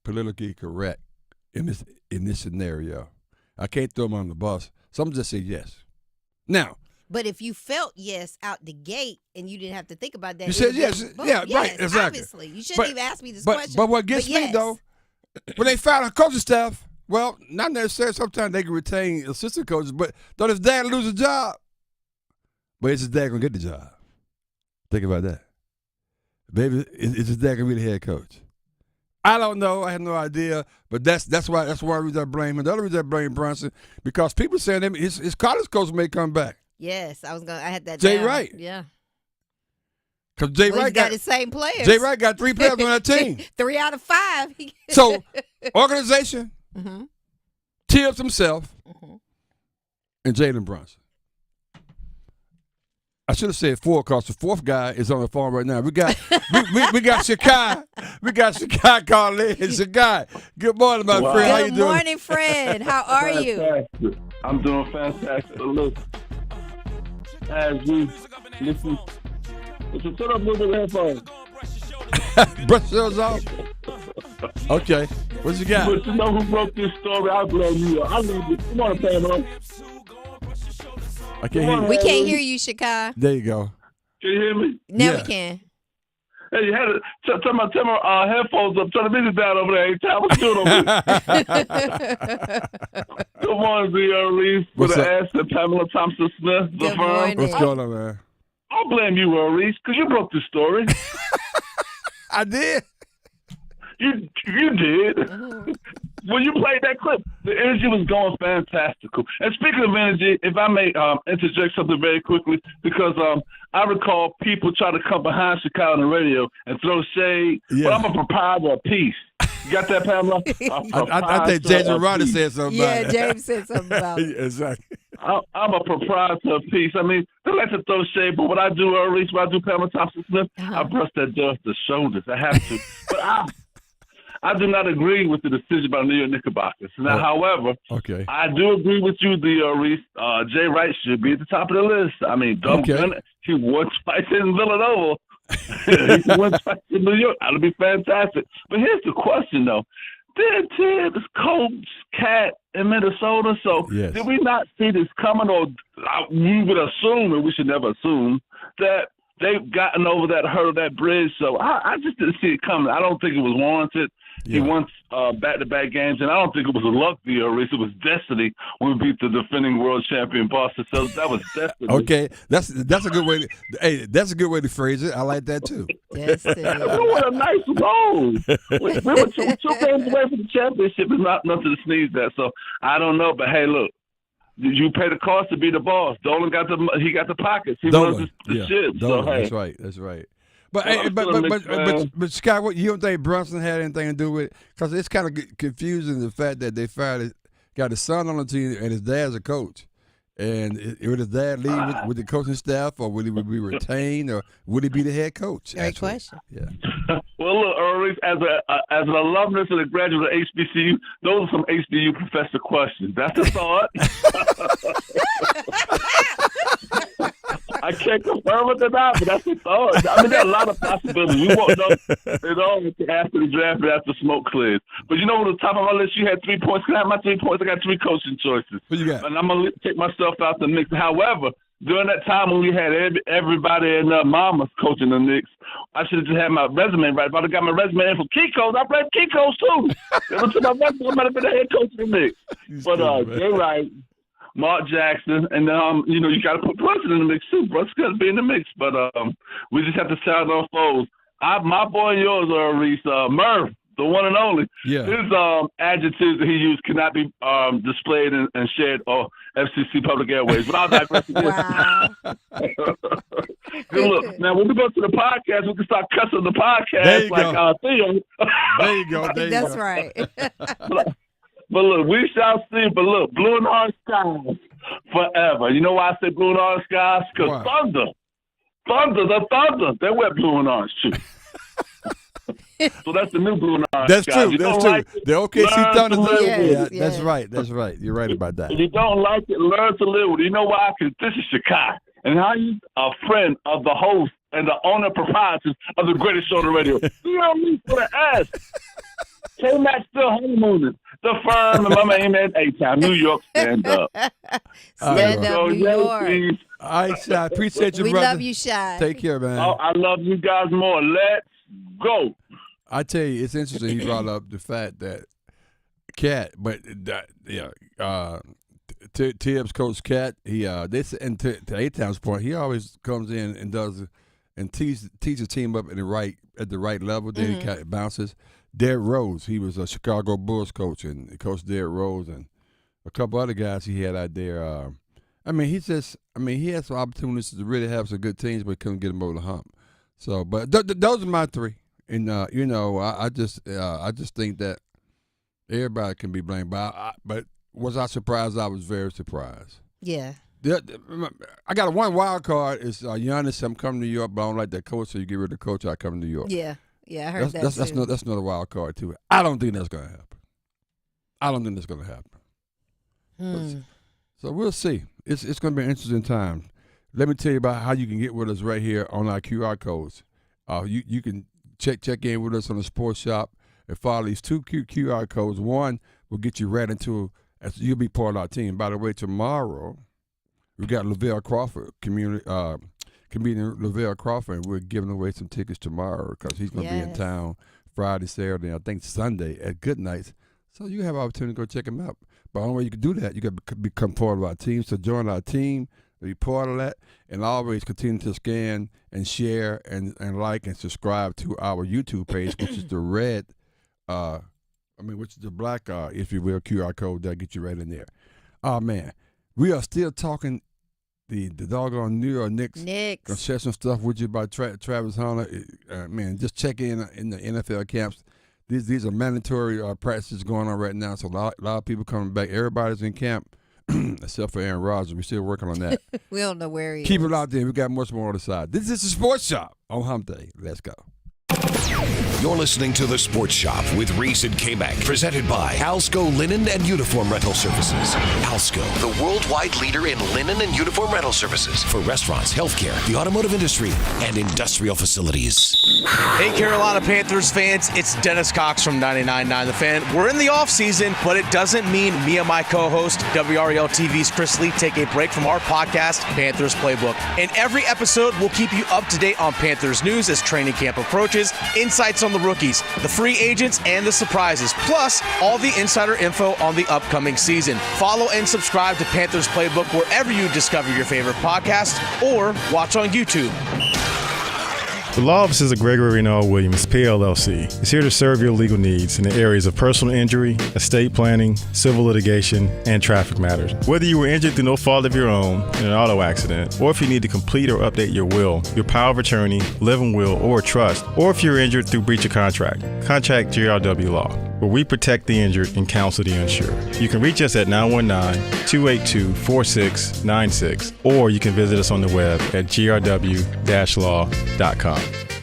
[SPEAKER 8] politically correct in this scenario? I can't throw him on the bus. Some just say yes. Now.
[SPEAKER 23] But if you felt yes out the gate and you didn't have to think about that,
[SPEAKER 8] you said yes. Yeah,
[SPEAKER 23] yes,
[SPEAKER 8] right. Exactly.
[SPEAKER 23] Obviously, you shouldn't even ask me this question.
[SPEAKER 8] But what gets me though, when they fire a coaching staff, well, not necessarily. Sometimes they can retain assistant coaches, but don't his dad lose a job? But is his dad gonna get the job? Think about that. Maybe is his dad gonna be the head coach? I don't know. I have no idea. But that's why I blame him. The other reason I blame Brunson, because people saying his college coach may come back.
[SPEAKER 23] Yes, I had that.
[SPEAKER 8] Jay
[SPEAKER 23] down.
[SPEAKER 8] Wright.
[SPEAKER 23] Yeah.
[SPEAKER 8] Because Jay Wright
[SPEAKER 23] got the same players.
[SPEAKER 8] Jay Wright got 3 players on that team.
[SPEAKER 23] 3 out of 5.
[SPEAKER 8] So, organization, Tibbs himself, and Jalen Brunson. I should have said 4 because the 4th guy is on the phone right now. We got Shakai. We got Shakai calling in. Shakai. Good morning, my friend. How you doing?
[SPEAKER 23] Good morning, friend. How are you?
[SPEAKER 4] I'm doing fantastic. Look, as we listen, put up a little bit of headphones.
[SPEAKER 8] Brush those off. Okay. What you got?
[SPEAKER 4] But you know who broke this story? I blame you. I love you. Come on, Pamela.
[SPEAKER 8] I can't hear you.
[SPEAKER 23] We can't hear you, Shakai.
[SPEAKER 8] There you go.
[SPEAKER 4] Can you hear me?
[SPEAKER 23] Now we can.
[SPEAKER 4] Hey, you had to turn my headphones up. Turn the music down over there. Hey, Tom, what's doing over there? Good morning, Reese. With the ass of Pamela Thompson-Smith.
[SPEAKER 23] Good morning.
[SPEAKER 8] What's going on, man?
[SPEAKER 4] I'll blame you, Reese, because you broke the story.
[SPEAKER 8] I did.
[SPEAKER 4] You did. When you played that clip, the energy was going fantastical. And speaking of energy, if I may interject something very quickly, because I recall people try to come behind Chicago on the radio and throw shade, but I'm a proprietor of peace. You got that, Pamela?
[SPEAKER 8] I think James Rodder said something about it.
[SPEAKER 23] Yeah, James said something about it.
[SPEAKER 8] Exactly.
[SPEAKER 4] I'm a proprietor of peace. I mean, they like to throw shade, but what I do, at least when I do Pamela Thompson-Smith, I brush that dust the shoulders. I have to. But I do not agree with the decision by New York Knickerbockers. Now, however, I do agree with you, Reese. Jay Wright should be at the top of the list. I mean, he won twice in Villanova. He won twice in New York. That'll be fantastic. But here's the question, though. Did Tibbs coach Cat in Minnesota? So did we not see this coming? Or we would assume, and we should never assume, that they've gotten over that hurdle, that bridge. So I just didn't see it coming. I don't think it was warranted. He won back-to-back games, and I don't think it was a luck deal, Reese. It was destiny when we beat the defending world champion Boston. So that was destiny.
[SPEAKER 8] Okay, that's a good way. That's a good way to phrase it. I like that too.
[SPEAKER 23] Destiny.
[SPEAKER 4] We were a nice goal. We were 2 games away from the championship. It's not nothing to sneeze at. So I don't know, but hey, look. You pay the cost to be the boss. Dolan got the pockets. He runs the shit.
[SPEAKER 8] Dolan,
[SPEAKER 4] so hey,
[SPEAKER 8] that's right. But Scott, what you don't think Brunson had anything to do with it? Because it's kind of confusing the fact that they got his son on the team and his dad's a coach. And would his dad leave with the coaching staff, or would he be retained, or would he be the head coach?
[SPEAKER 23] Great question.
[SPEAKER 8] Yeah.
[SPEAKER 4] Well, look, as an alumnus and a graduate of HBCU, those are some HBCU professor questions. That's a thought. I can't confirm it or not, but that's a thought. I mean, there are a lot of possibilities. We won't know it all after the draft and after smoke clears. But you know, on the top of my list, you had 3 points. Can I have my 3 points? I got 3 coaching choices.
[SPEAKER 8] What you got?
[SPEAKER 4] And I'm going to take myself out the mix. However, during that time when we had everybody and mamas coaching the Knicks, I should have just had my resume right. If I'd have got my resume in from Kiko's, I played Kiko's too. I might have been the head coach of the Knicks. But Jay Wright, Mark Jackson, and you got to put Brunson in the mix too. Brunson's got to be in the mix. But we just have to shout out foes. My boy and yours are Reese, Murph, the one and only.
[SPEAKER 8] Yeah. His
[SPEAKER 4] adjectives that he used cannot be displayed and shared on FCC Public Airways. But I'll digress. Good look. Now, when we go to the podcast, we can start cussing the podcast
[SPEAKER 8] there you
[SPEAKER 4] like
[SPEAKER 8] go.
[SPEAKER 4] Theo.
[SPEAKER 8] There you go.
[SPEAKER 23] That's right.
[SPEAKER 4] But look, we shall see. But look, blue and orange skies forever. You know why I say blue and orange skies? Because the Thunder, they wear blue and orange too. So that's the new blue and orange
[SPEAKER 8] That's
[SPEAKER 4] skies.
[SPEAKER 8] true. That's true.
[SPEAKER 4] Like
[SPEAKER 8] The OKC Thunder.
[SPEAKER 23] Yes,
[SPEAKER 8] Yeah, that's right. That's right. You're right about that.
[SPEAKER 4] If you don't like it, learn to live with it. You know why? Because this is Chicago. And how you a friend of the host and the owner proprietors of the greatest show on the radio. You know me for the ass. Kmac still honeymooning. The firm and my man at A-Town, New York, stand up.
[SPEAKER 23] Stand up, New York.
[SPEAKER 8] All right, Shy. Appreciate you,
[SPEAKER 23] We
[SPEAKER 8] brother.
[SPEAKER 23] love you, Shy.
[SPEAKER 8] Take care, man.
[SPEAKER 4] Oh, I love you guys more. Let's go.
[SPEAKER 8] I tell you, it's interesting. He brought up the fact that Cat, but Tibbs coach Cat. He and to A-Town's point, he always comes in and does and teaches the team up at the right level. Then he kind of bounces. Derrick Rose, he was a Chicago Bulls coach, and he coached Derrick Rose and a couple other guys he had out there. He had some opportunities to really have some good teams, but couldn't get them over the hump. So, but those are my three. And I just think that everybody can be blamed. But was I surprised? I was very surprised.
[SPEAKER 23] Yeah.
[SPEAKER 8] I got one wild card. Is Giannis. I'm coming to New York, but I don't like that coach. So you get rid of the coach, I come to New York.
[SPEAKER 23] Yeah. Yeah, I heard
[SPEAKER 8] that's another wild card too. I don't think that's going to happen. So we'll see. It's going to be an interesting time. Let me tell you about how you can get with us right here on our QR codes. You can check in with us on the Sports Shop and follow these two QR codes. One will get you right into as you'll be part of our team. By the way, tomorrow we got Lavelle Crawford, comedian Lavelle Crawford, and we're giving away some tickets tomorrow because he's going to be in town Friday, Saturday, I think Sunday at Good Nights. So you have an opportunity to go check him out. But the only way you can do that, you got to become part of our team. So join our team, be part of that, and always continue to scan and share and like and subscribe to our YouTube page, which is the red, which is the black, if you will, QR code that gets you right in there. Oh, man. We are still talking the doggone New York Knicks. Gonna share some stuff with you about Travis Hunter. Man, just check in the NFL camps. These are mandatory practices going on right now, so a lot of people coming back. Everybody's in camp except for Aaron Rodgers. We're still working on that.
[SPEAKER 23] We don't know where he is.
[SPEAKER 8] Keep it out there. We got much more on the side. This is the Sports Shop on Hump Day. Let's go.
[SPEAKER 5] You're listening to The Sports Shop with Reese and Kmac, presented by Alsco Linen and Uniform Rental Services. Alsco, the worldwide leader in linen and uniform rental services for restaurants, healthcare, the automotive industry, and industrial facilities.
[SPEAKER 6] Hey, Carolina Panthers fans, it's Dennis Cox from 99.9 The Fan. We're in the offseason, but it doesn't mean me and my co-host, WREL TV's Chris Lee, take a break from our podcast, Panthers Playbook. In every episode, we'll keep you up to date on Panthers news as training camp approaches, insights on the rookies, the free agents, and the surprises, plus all the insider info on the upcoming season. Follow and subscribe to Panthers Playbook wherever you discover your favorite podcast or watch on YouTube.
[SPEAKER 7] The law offices of Gregory Reno Williams, PLLC, is here to serve your legal needs in the areas of personal injury, estate planning, civil litigation, and traffic matters. Whether you were injured through no fault of your own in an auto accident, or if you need to complete or update your will, your power of attorney, living will, or trust, or if you're injured through breach of contract, contact GRW Law, where we protect the injured and counsel the uninsured. You can reach us at 919-282-4696, or you can visit us on the web at grw-law.com.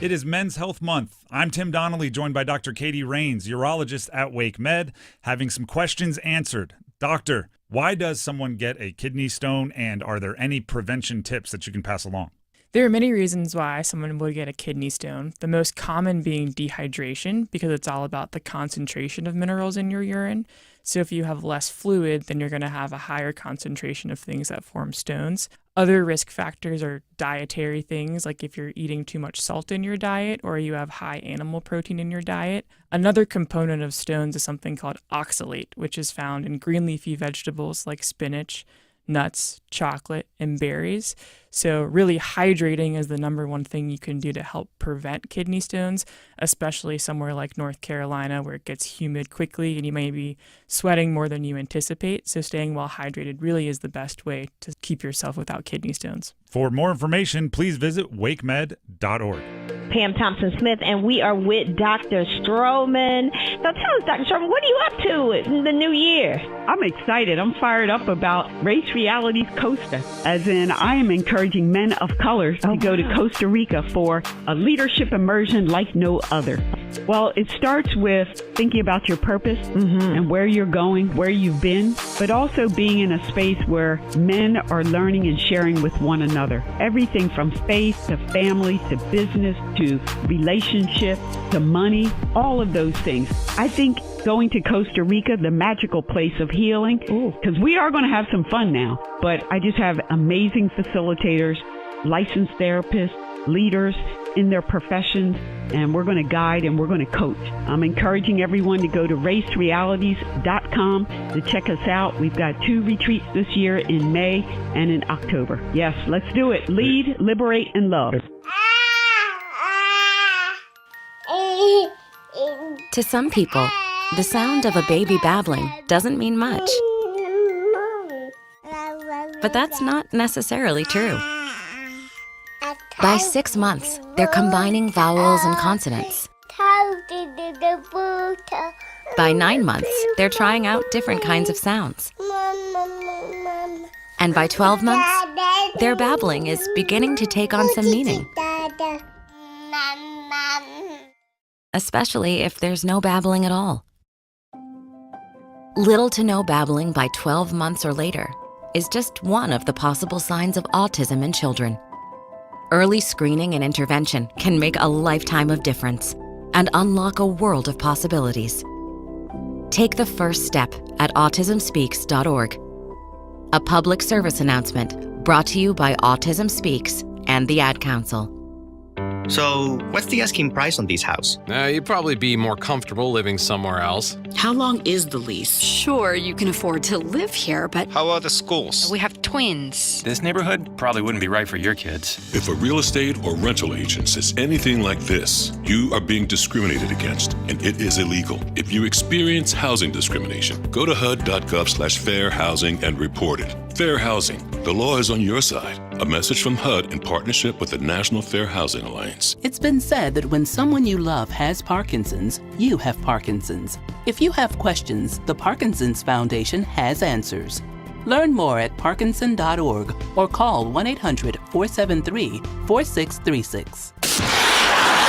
[SPEAKER 10] It is Men's Health Month. I'm Tim Donnelly, joined by Dr. Katie Rains, urologist at Wake Med, having some questions answered. Doctor, why does someone get a kidney stone, and are there any prevention tips that you can pass along?
[SPEAKER 18] There are many reasons why someone would get a kidney stone, the most common being dehydration, because it's all about the concentration of minerals in your urine. So if you have less fluid, then you're going to have a higher concentration of things that form stones. Other risk factors are dietary things, like if you're eating too much salt in your diet or you have high animal protein in your diet. Another component of stones is something called oxalate, which is found in green leafy vegetables like spinach, nuts, chocolate, and berries. So really hydrating is the number one thing you can do to help prevent kidney stones, especially somewhere like North Carolina where it gets humid quickly and you may be sweating more than you anticipate. So staying well hydrated really is the best way to keep yourself without kidney stones.
[SPEAKER 10] For more information, please visit wakemed.org.
[SPEAKER 3] Pam Thompson-Smith, and we are with Dr. Stroman. So tell us, Dr. Stroman, what are you up to in the new year?
[SPEAKER 11] I'm excited. I'm fired up about Race Realities Costa, as in I am encouraging men of color to go to Costa Rica for a leadership immersion like no other. Well, it starts with thinking about your purpose and where you're going, where you've been, but also being in a space where men are learning and sharing with one another. Everything from faith to family to business to relationship to money, all of those things. I think going to Costa Rica, the magical place of healing, because we are going to have some fun now, but I just have amazing facilitators, licensed therapists, leaders in their professions, and we're going to guide and we're going to coach. I'm encouraging everyone to go to racerealities.com to check us out. We've got 2 retreats this year in May and in October. Yes, let's do it. Lead, liberate, and love.
[SPEAKER 12] To some people, the sound of a baby babbling doesn't mean much. But that's not necessarily true. By 6 months, they're combining vowels and consonants. By 9 months, they're trying out different kinds of sounds. And by 12 months, their babbling is beginning to take on some meaning. Especially if there's no babbling at all. Little to no babbling by 12 months or later is just one of the possible signs of autism in children. Early screening and intervention can make a lifetime of difference and unlock a world of possibilities. Take the first step at autismspeaks.org. A public service announcement brought to you by Autism Speaks and the Ad Council.
[SPEAKER 13] So, what's the asking price on this house?
[SPEAKER 14] You'd probably be more comfortable living somewhere else.
[SPEAKER 15] How long is the lease?
[SPEAKER 16] Sure, you can afford to live here, but...
[SPEAKER 13] How about the schools?
[SPEAKER 16] We have twins.
[SPEAKER 14] This neighborhood probably wouldn't be right for your kids.
[SPEAKER 17] If a real estate or rental agent says anything like this, you are being discriminated against, and it is illegal. If you experience housing discrimination, go to HUD.gov/fair housing and report it. Fair housing. The law is on your side. A message from HUD in partnership with the National Fair Housing Alliance.
[SPEAKER 20] It's been said that when someone you love has Parkinson's, you have Parkinson's. If you have questions, the Parkinson's Foundation has answers. Learn more at parkinson.org or call 1-800-473-4636.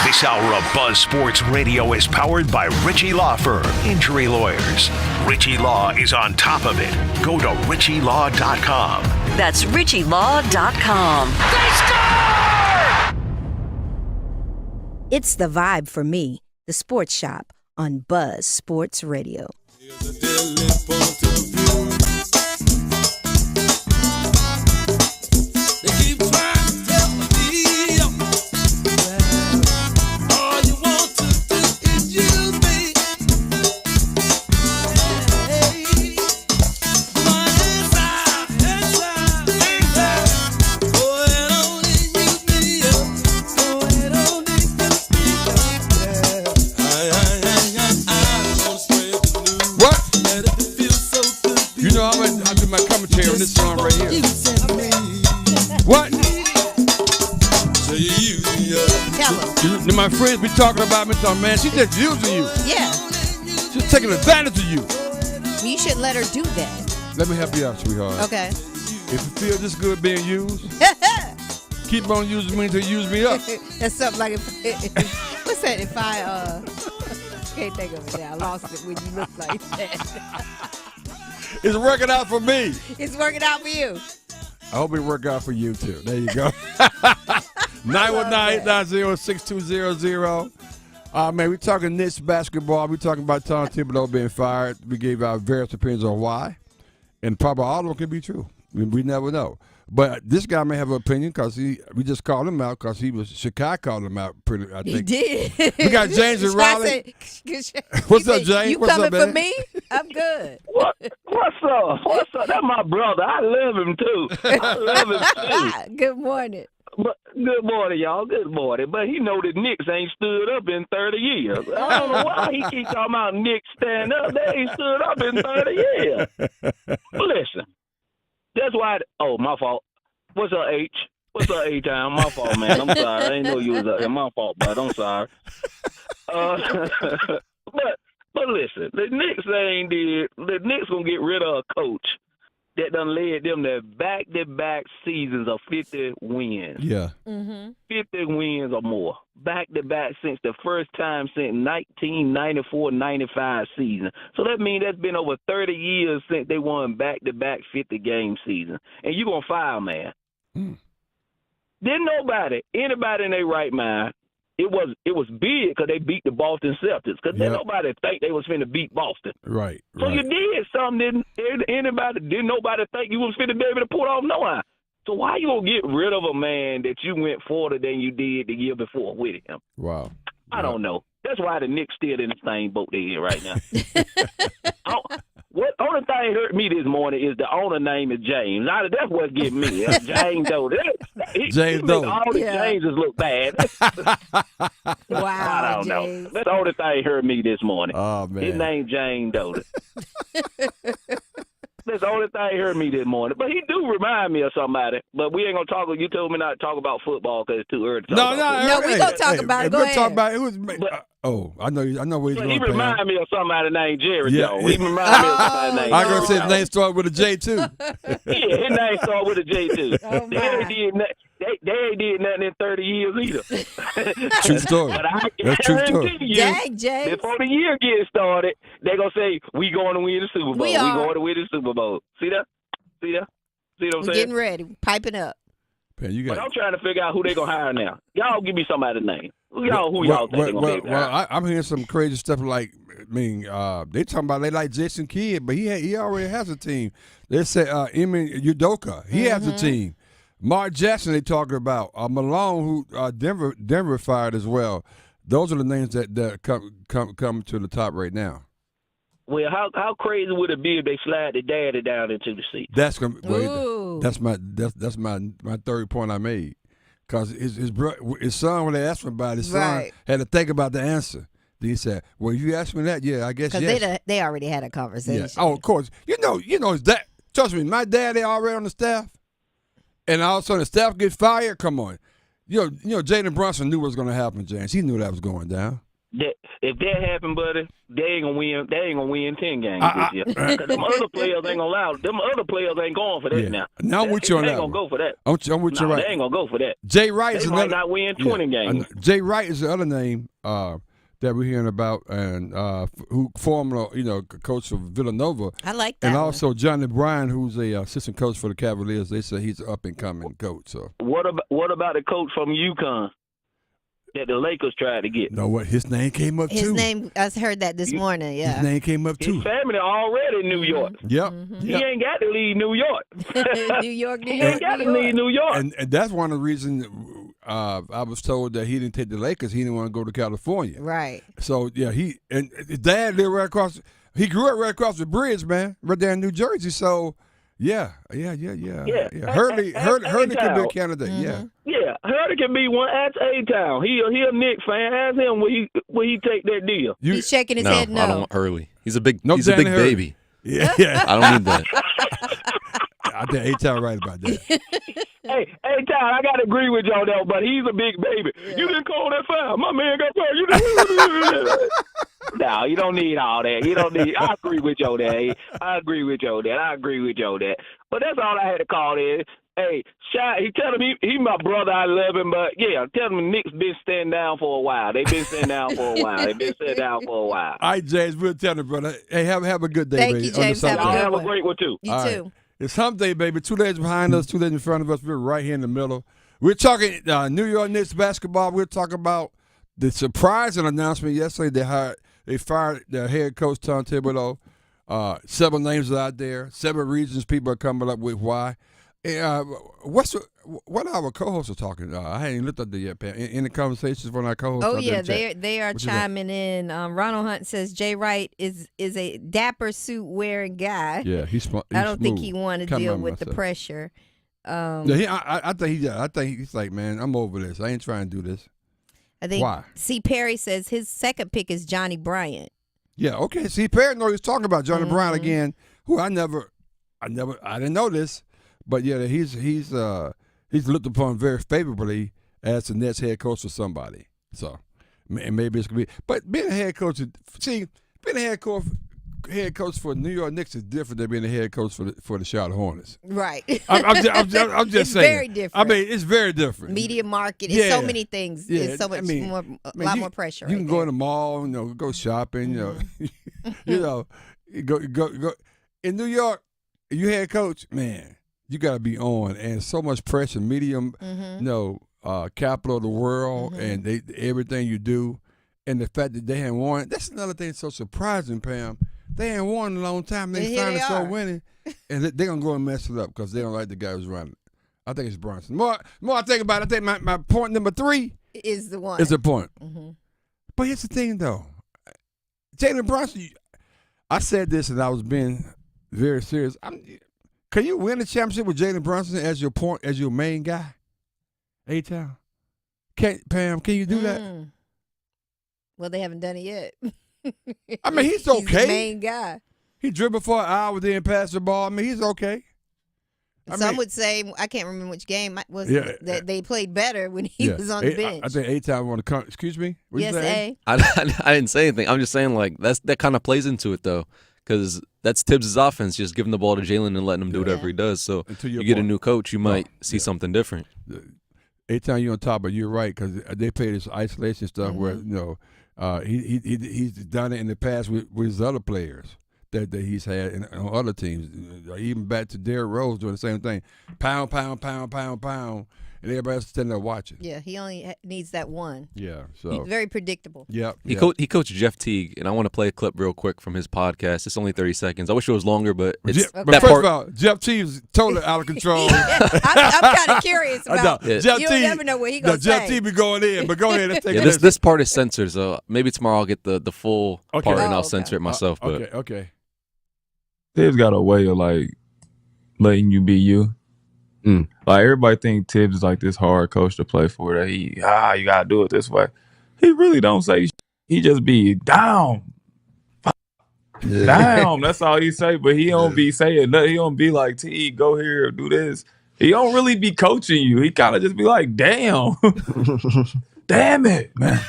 [SPEAKER 5] This hour of Buzz Sports Radio is powered by Ritchie Law Firm, Injury Lawyers. Ritchie Law is on top of it. Go to ritchielaw.com.
[SPEAKER 30] That's ritchielaw.com.
[SPEAKER 5] They score!
[SPEAKER 23] It's the vibe for me, the Sports Shop on Buzz Sports Radio.
[SPEAKER 8] This song right here. What?
[SPEAKER 23] Tell him.
[SPEAKER 8] My friends be talking about me, talking, man, she's just using you.
[SPEAKER 23] Yeah.
[SPEAKER 8] She's taking advantage of you.
[SPEAKER 23] You should let her do that.
[SPEAKER 8] Let me help you out, sweetheart.
[SPEAKER 23] Okay.
[SPEAKER 8] If you feel this good being used, keep on using me until you use me up.
[SPEAKER 23] That's something like what's that? If I can't think of it now. I lost it when you look like that.
[SPEAKER 8] It's working out for me.
[SPEAKER 23] It's working out for you.
[SPEAKER 8] I hope it work out for you too. There you go. 919-890-6200. Man, we're talking Knicks basketball. We're talking about Tom Thibodeau being fired. We gave our various opinions on why. And probably all of them can be true. We never know. But this guy may have an opinion because we just called him out because Chicago called him out pretty, I think.
[SPEAKER 23] He did.
[SPEAKER 8] We got James and Raleigh. What's up, James?
[SPEAKER 23] You
[SPEAKER 8] What's
[SPEAKER 23] coming
[SPEAKER 8] up, man?
[SPEAKER 23] for me? I'm good.
[SPEAKER 4] What's up? That's my brother. I love him, too. I love him, too.
[SPEAKER 23] Good morning.
[SPEAKER 4] But good morning, y'all. Good morning. But he know the Knicks ain't stood up in 30 years. I don't know why he keeps talking about Knicks stand up. They ain't stood up in 30 years. Listen. That's why. Oh, my fault. What's up, H?
[SPEAKER 15] What's up, A-Town? My fault, man. I'm sorry. I didn't know you was up there. My fault, bud. I'm sorry. But listen, the Knicks gonna get rid of a coach that done led them to back-to-back seasons of 50 wins.
[SPEAKER 8] Yeah.
[SPEAKER 15] 50 wins or more. Back-to-back since the first time since 1994-95 season. So that means that's been over 30 years since they won back-to-back 50-game season. And you going to fire, man. Didn't anybody in their right mind, it was big because they beat the Boston Celtics. Because nobody think they was finna beat Boston.
[SPEAKER 8] Right.
[SPEAKER 15] So you did something. Didn't nobody think you was finna be able to pull off no one. So why you gonna get rid of a man that you went further than you did the year before with him?
[SPEAKER 8] Wow.
[SPEAKER 15] I don't know. That's why the Knicks still in the same boat they in right now. What only thing hurt me this morning is the owner name is James. Now that's what's getting me. James Doe.
[SPEAKER 8] James Doe.
[SPEAKER 15] All the Jameses look bad.
[SPEAKER 23] Wow,
[SPEAKER 15] I don't know.
[SPEAKER 23] James.
[SPEAKER 15] That's the only thing hurt me this morning.
[SPEAKER 8] Oh man.
[SPEAKER 15] His name James Doe. That's the only thing hurt me this morning. But he do remind me of somebody. But we ain't gonna talk. You told me not to talk about football because it's too early to talk about football.
[SPEAKER 23] No, we gonna talk about it. Go ahead.
[SPEAKER 8] Talk about it. I know where he's
[SPEAKER 15] But
[SPEAKER 8] going.
[SPEAKER 15] he remind me of somebody named Jerry Jones.
[SPEAKER 8] Yeah.
[SPEAKER 15] He remind me of somebody named
[SPEAKER 8] I'm gonna say
[SPEAKER 15] Jerry
[SPEAKER 8] his name
[SPEAKER 15] Jones.
[SPEAKER 8] started with a J too.
[SPEAKER 15] Yeah, his name started with a J too.
[SPEAKER 23] Oh,
[SPEAKER 15] they ain't did nothing in 30 years either.
[SPEAKER 8] True story.
[SPEAKER 15] But I
[SPEAKER 8] That's true story.
[SPEAKER 15] guarantee you,
[SPEAKER 23] Dang, James.
[SPEAKER 15] before the year gets started, they gonna say we going to win the Super Bowl.
[SPEAKER 23] We
[SPEAKER 15] We
[SPEAKER 23] are.
[SPEAKER 15] going to win the Super Bowl. See that? See what I'm
[SPEAKER 23] We're
[SPEAKER 15] saying?
[SPEAKER 23] getting ready. Piping up.
[SPEAKER 8] Man, you
[SPEAKER 15] But
[SPEAKER 8] got.
[SPEAKER 15] I'm trying to figure out who they gonna hire now. Y'all give me somebody's name. Who y'all think they gonna be able to hire?
[SPEAKER 8] I'm hearing some crazy stuff like, they talking about they like Jason Kidd, but he already has a team. They say Emi Udoka, he has a team. Mark Jackson, they talking about Malone, who Denver fired as well. Those are the names that come to the top right now.
[SPEAKER 15] Well, how crazy would it be if they slide the daddy down into the seat?
[SPEAKER 8] That's my third point I made. Because his son, when they asked him about it, his son had to think about the answer. Then he said, "Well, you asked me that, yeah, I guess yes."
[SPEAKER 23] Because they already had a conversation.
[SPEAKER 8] Yeah. Oh, of course. You know his dad. Trust me, my dad, they already on the staff. And all of a sudden the staff get fired. Come on. You know, Jalen Brunson knew what was going to happen, James. He knew that was going down.
[SPEAKER 15] If that happened, buddy, they ain't gonna win. They ain't gonna win 10 games this year. 'Cause them other players ain't gonna allow. Them other players ain't going for that now.
[SPEAKER 8] Now I'm with you on
[SPEAKER 15] they
[SPEAKER 8] that.
[SPEAKER 15] They ain't gonna go for that.
[SPEAKER 8] I'm with you right.
[SPEAKER 15] They ain't gonna go for that.
[SPEAKER 8] Jay Wright is
[SPEAKER 15] they might
[SPEAKER 8] another.
[SPEAKER 15] not win 20 games.
[SPEAKER 8] Jay Wright is the other name that we're hearing about, and who former coach of Villanova.
[SPEAKER 23] I like that.
[SPEAKER 8] And
[SPEAKER 23] one.
[SPEAKER 8] also Johnny Bryan, who's a assistant coach for the Cavaliers. They say he's an up and coming coach. So
[SPEAKER 15] what about the coach from UConn that the Lakers tried to get?
[SPEAKER 8] No, what his name came up too.
[SPEAKER 23] His name, I heard that this morning. Yeah,
[SPEAKER 8] his name came up too.
[SPEAKER 15] His family already in New York.
[SPEAKER 8] Yep.
[SPEAKER 15] He ain't got to leave New York.
[SPEAKER 23] New York.
[SPEAKER 15] He ain't got to leave New York.
[SPEAKER 8] And that's one of the reasons I was told that he didn't take the Lakers. He didn't want to go to California.
[SPEAKER 23] Right.
[SPEAKER 8] So yeah, his dad lived right across. He grew up right across the bridge, man, right there in New Jersey. So yeah. Hurley could be a candidate.
[SPEAKER 23] Mm-hmm.
[SPEAKER 15] Yeah, Hurley can be one. Ask A-Town. He a Knicks fan. Ask him will he take that deal.
[SPEAKER 23] He's shaking his head. No,
[SPEAKER 2] I don't want Hurley. He's a big
[SPEAKER 8] Danny
[SPEAKER 2] baby.
[SPEAKER 8] Yeah.
[SPEAKER 2] I don't need that.
[SPEAKER 8] I think A-Town right about that.
[SPEAKER 15] Hey, Town, I gotta agree with y'all though, but he's a big baby. Yeah. You didn't call that foul. My man got fouled. You didn't. No, you don't need all that. You don't need. I agree with y'all there. I agree with y'all there. But that's all I had to call there. Hey, he tell him he my brother. I love him, but yeah, tell him Nick's been standing down for a while. They've been standing down for a while.
[SPEAKER 8] All right, James, we'll tell him, brother. Hey, have a good day,
[SPEAKER 23] Thank
[SPEAKER 8] baby.
[SPEAKER 23] you, James.
[SPEAKER 15] Have a great one too.
[SPEAKER 23] You
[SPEAKER 8] all
[SPEAKER 23] too.
[SPEAKER 8] Right. It's hump day, baby. 2 days behind us, 2 days in front of us. We're right here in the middle. We're talking New York Knicks basketball. We're talking about the surprising announcement yesterday. They fired their head coach, Tom Thibodeau. Several names are out there. Several reasons people are coming up with why. What our co-hosts are talking? I hadn't even looked at that yet, Pam. In the conversations from our co-hosts.
[SPEAKER 23] Oh yeah, they are chiming in. Ronald Hunt says Jay Wright is a dapper suit wearing guy.
[SPEAKER 8] Yeah, he's
[SPEAKER 23] I don't think he want to deal with the pressure.
[SPEAKER 8] I think he's like, man, I'm over this. I ain't trying to do this.
[SPEAKER 23] I think.
[SPEAKER 8] Why?
[SPEAKER 23] C. Perry says his second pick is Johnny Bryant.
[SPEAKER 8] Yeah, okay. C. Perry knows he's talking about Johnny Bryant again, who I didn't know this, but yeah, his he's looked upon very favorably as the next head coach for somebody. So, and maybe it's gonna be. But being a head coach, being a head coach for New York Knicks is different than being a head coach for the Charlotte Hornets.
[SPEAKER 23] Right.
[SPEAKER 8] I'm just
[SPEAKER 23] it's
[SPEAKER 8] saying.
[SPEAKER 23] Very different.
[SPEAKER 8] I mean, it's very different.
[SPEAKER 23] Media market. It's so many things.
[SPEAKER 8] Yeah.
[SPEAKER 23] It's so much more. A lot more pressure.
[SPEAKER 8] You can go in the mall. Go shopping. Go in New York. You head coach, man. You got to be on, and so much pressure. Medium, capital of the world, and everything you do, and the fact that they hadn't won. That's another thing that's so surprising, Pam. They ain't won in a long time. They finally start winning, and they're gonna go and mess it up because they don't like the guy who's running. I think it's Brunson. More I think about it, I think my point number 3
[SPEAKER 23] is the one.
[SPEAKER 8] Is the point. But here's the thing, though. Jalen Brunson. I said this, and I was being very serious. Can you win a championship with Jalen Brunson as your main guy? A-Town. Pam, can you do that?
[SPEAKER 23] Well, they haven't done it yet.
[SPEAKER 8] I mean, he's okay.
[SPEAKER 23] He's the main guy.
[SPEAKER 8] He dribbled for an hour, then passed the ball. I mean, he's okay.
[SPEAKER 23] Some would say, I can't remember which game was that they played better when he was on the bench.
[SPEAKER 8] I think A-Town want to come. Excuse me? What
[SPEAKER 23] yes, A.
[SPEAKER 9] I didn't say anything. I'm just saying, like, that kind of plays into it, though, because that's Tibbs' offense, just giving the ball to Jalen and letting him do whatever he does. So you get a new coach, you might see something different.
[SPEAKER 8] A-Town, you're on top, but you're right, because they play this isolation stuff where, he's done it in the past with his other players that he's had on other teams. Even back to Derrick Rose doing the same thing. Pound, pound, pound, pound, pound. And everybody else standing there watching.
[SPEAKER 23] Yeah, he only needs that one.
[SPEAKER 8] Yeah, so
[SPEAKER 23] he's very predictable.
[SPEAKER 8] Yep.
[SPEAKER 9] He coached Jeff Teague, and I want to play a clip real quick from his podcast. It's only 30 seconds. I wish it was longer, but it's
[SPEAKER 8] but first of all, Jeff Teague's totally out of control.
[SPEAKER 23] I'm kind of curious about.
[SPEAKER 8] Jeff
[SPEAKER 23] You
[SPEAKER 8] Teague,
[SPEAKER 23] never know what he gonna say.
[SPEAKER 8] Jeff Teague be going in, but go ahead. Let's take
[SPEAKER 9] this part is censored, so maybe tomorrow I'll get the full part and I'll censor it myself. But
[SPEAKER 8] okay.
[SPEAKER 19] Tibbs got a way of like letting you be you. Like everybody think Tibbs is like this hard coach to play for. That you gotta do it this way. He really don't say. He just be down. Damn, that's all he say. But he don't be saying nothing. He don't be like, T, go here, do this. He don't really be coaching you. He kind of just be like, damn, damn it, man,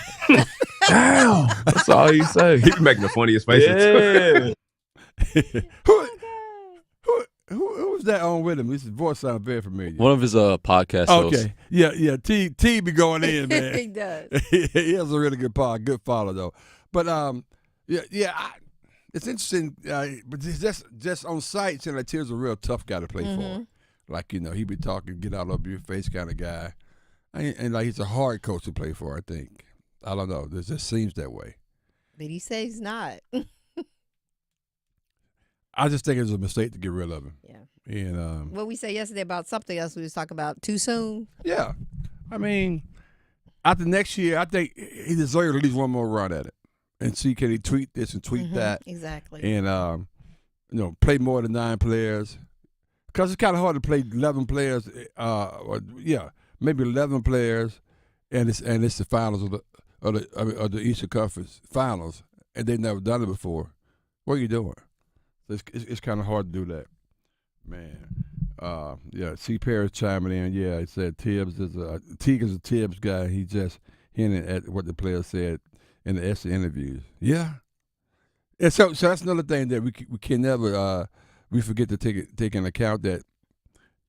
[SPEAKER 19] damn. That's all he say.
[SPEAKER 21] He be making the funniest faces.
[SPEAKER 19] Yeah.
[SPEAKER 8] Who was that on with him? His voice sounds very familiar.
[SPEAKER 9] One of his podcast hosts.
[SPEAKER 8] Okay, yeah. T be going in, man.
[SPEAKER 23] He does.
[SPEAKER 8] He has a really good good follow though. But it's interesting. But just on site, saying that Tibbs a real tough guy to play for. Like he be talking, get out of your face kind of guy, and like he's a hard coach to play for. I think. I don't know. It just seems that way.
[SPEAKER 23] But he says he's not.
[SPEAKER 8] I just think it was a mistake to get rid of him.
[SPEAKER 23] Yeah.
[SPEAKER 8] And
[SPEAKER 23] what we said yesterday about something else we was talking about too soon.
[SPEAKER 8] Yeah. I mean, after next year, I think he deserves at least one more run at it and see can he tweak this and tweak that.
[SPEAKER 23] Exactly.
[SPEAKER 8] And play more than 9 players because it's kind of hard to play 11 players. Maybe 11 players, and it's the finals of the Eastern Conference Finals, and they've never done it before. What are you doing? It's kind of hard to do that, man. C. Perry chiming in. Yeah, he said Teague is a Tibbs guy. He just hinted at what the players said in the extra interviews. Yeah, and so that's another thing that we can never we forget to take into account that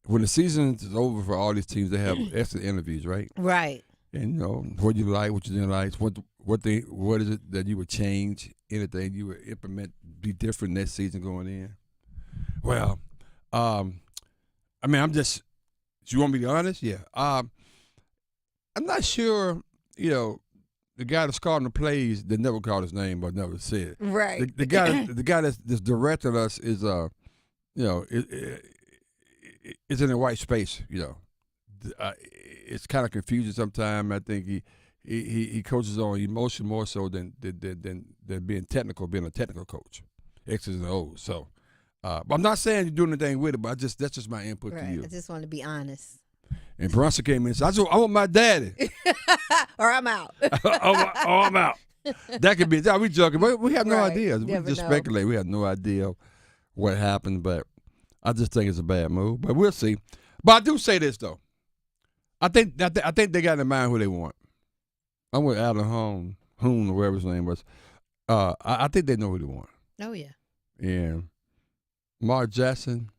[SPEAKER 8] when the season is over for all these teams, they have extra interviews, right?
[SPEAKER 23] Right.
[SPEAKER 8] And what you like, what you didn't like, what is it that you would change, anything you would implement, be different next season going in. Well, I'm just. You want me to be honest? Yeah. I'm not sure. The guy that's calling the plays, they never called his name, but never said.
[SPEAKER 23] Right.
[SPEAKER 8] The guy that's directing us is is in a white space. It's kind of confusing sometimes. I think he coaches on emotion more so than being technical, being a technical coach. X's and O's. So, but I'm not saying you're doing anything with it, but that's just my input to you.
[SPEAKER 23] I just want to be honest.
[SPEAKER 8] And Brunson came in and said, I want my daddy.
[SPEAKER 23] Or I'm out.
[SPEAKER 8] I'm out. That could be. We joking, but we have no idea. We
[SPEAKER 23] Never
[SPEAKER 8] just
[SPEAKER 23] know.
[SPEAKER 8] speculate. We have no idea what happened, but I just think it's a bad move. But we'll see. But I do say this, though. I think they got in mind who they want. I'm with Adam Hoon, or whatever his name was. I think they know who they want.
[SPEAKER 23] Oh, yeah.
[SPEAKER 8] And Mark Jackson,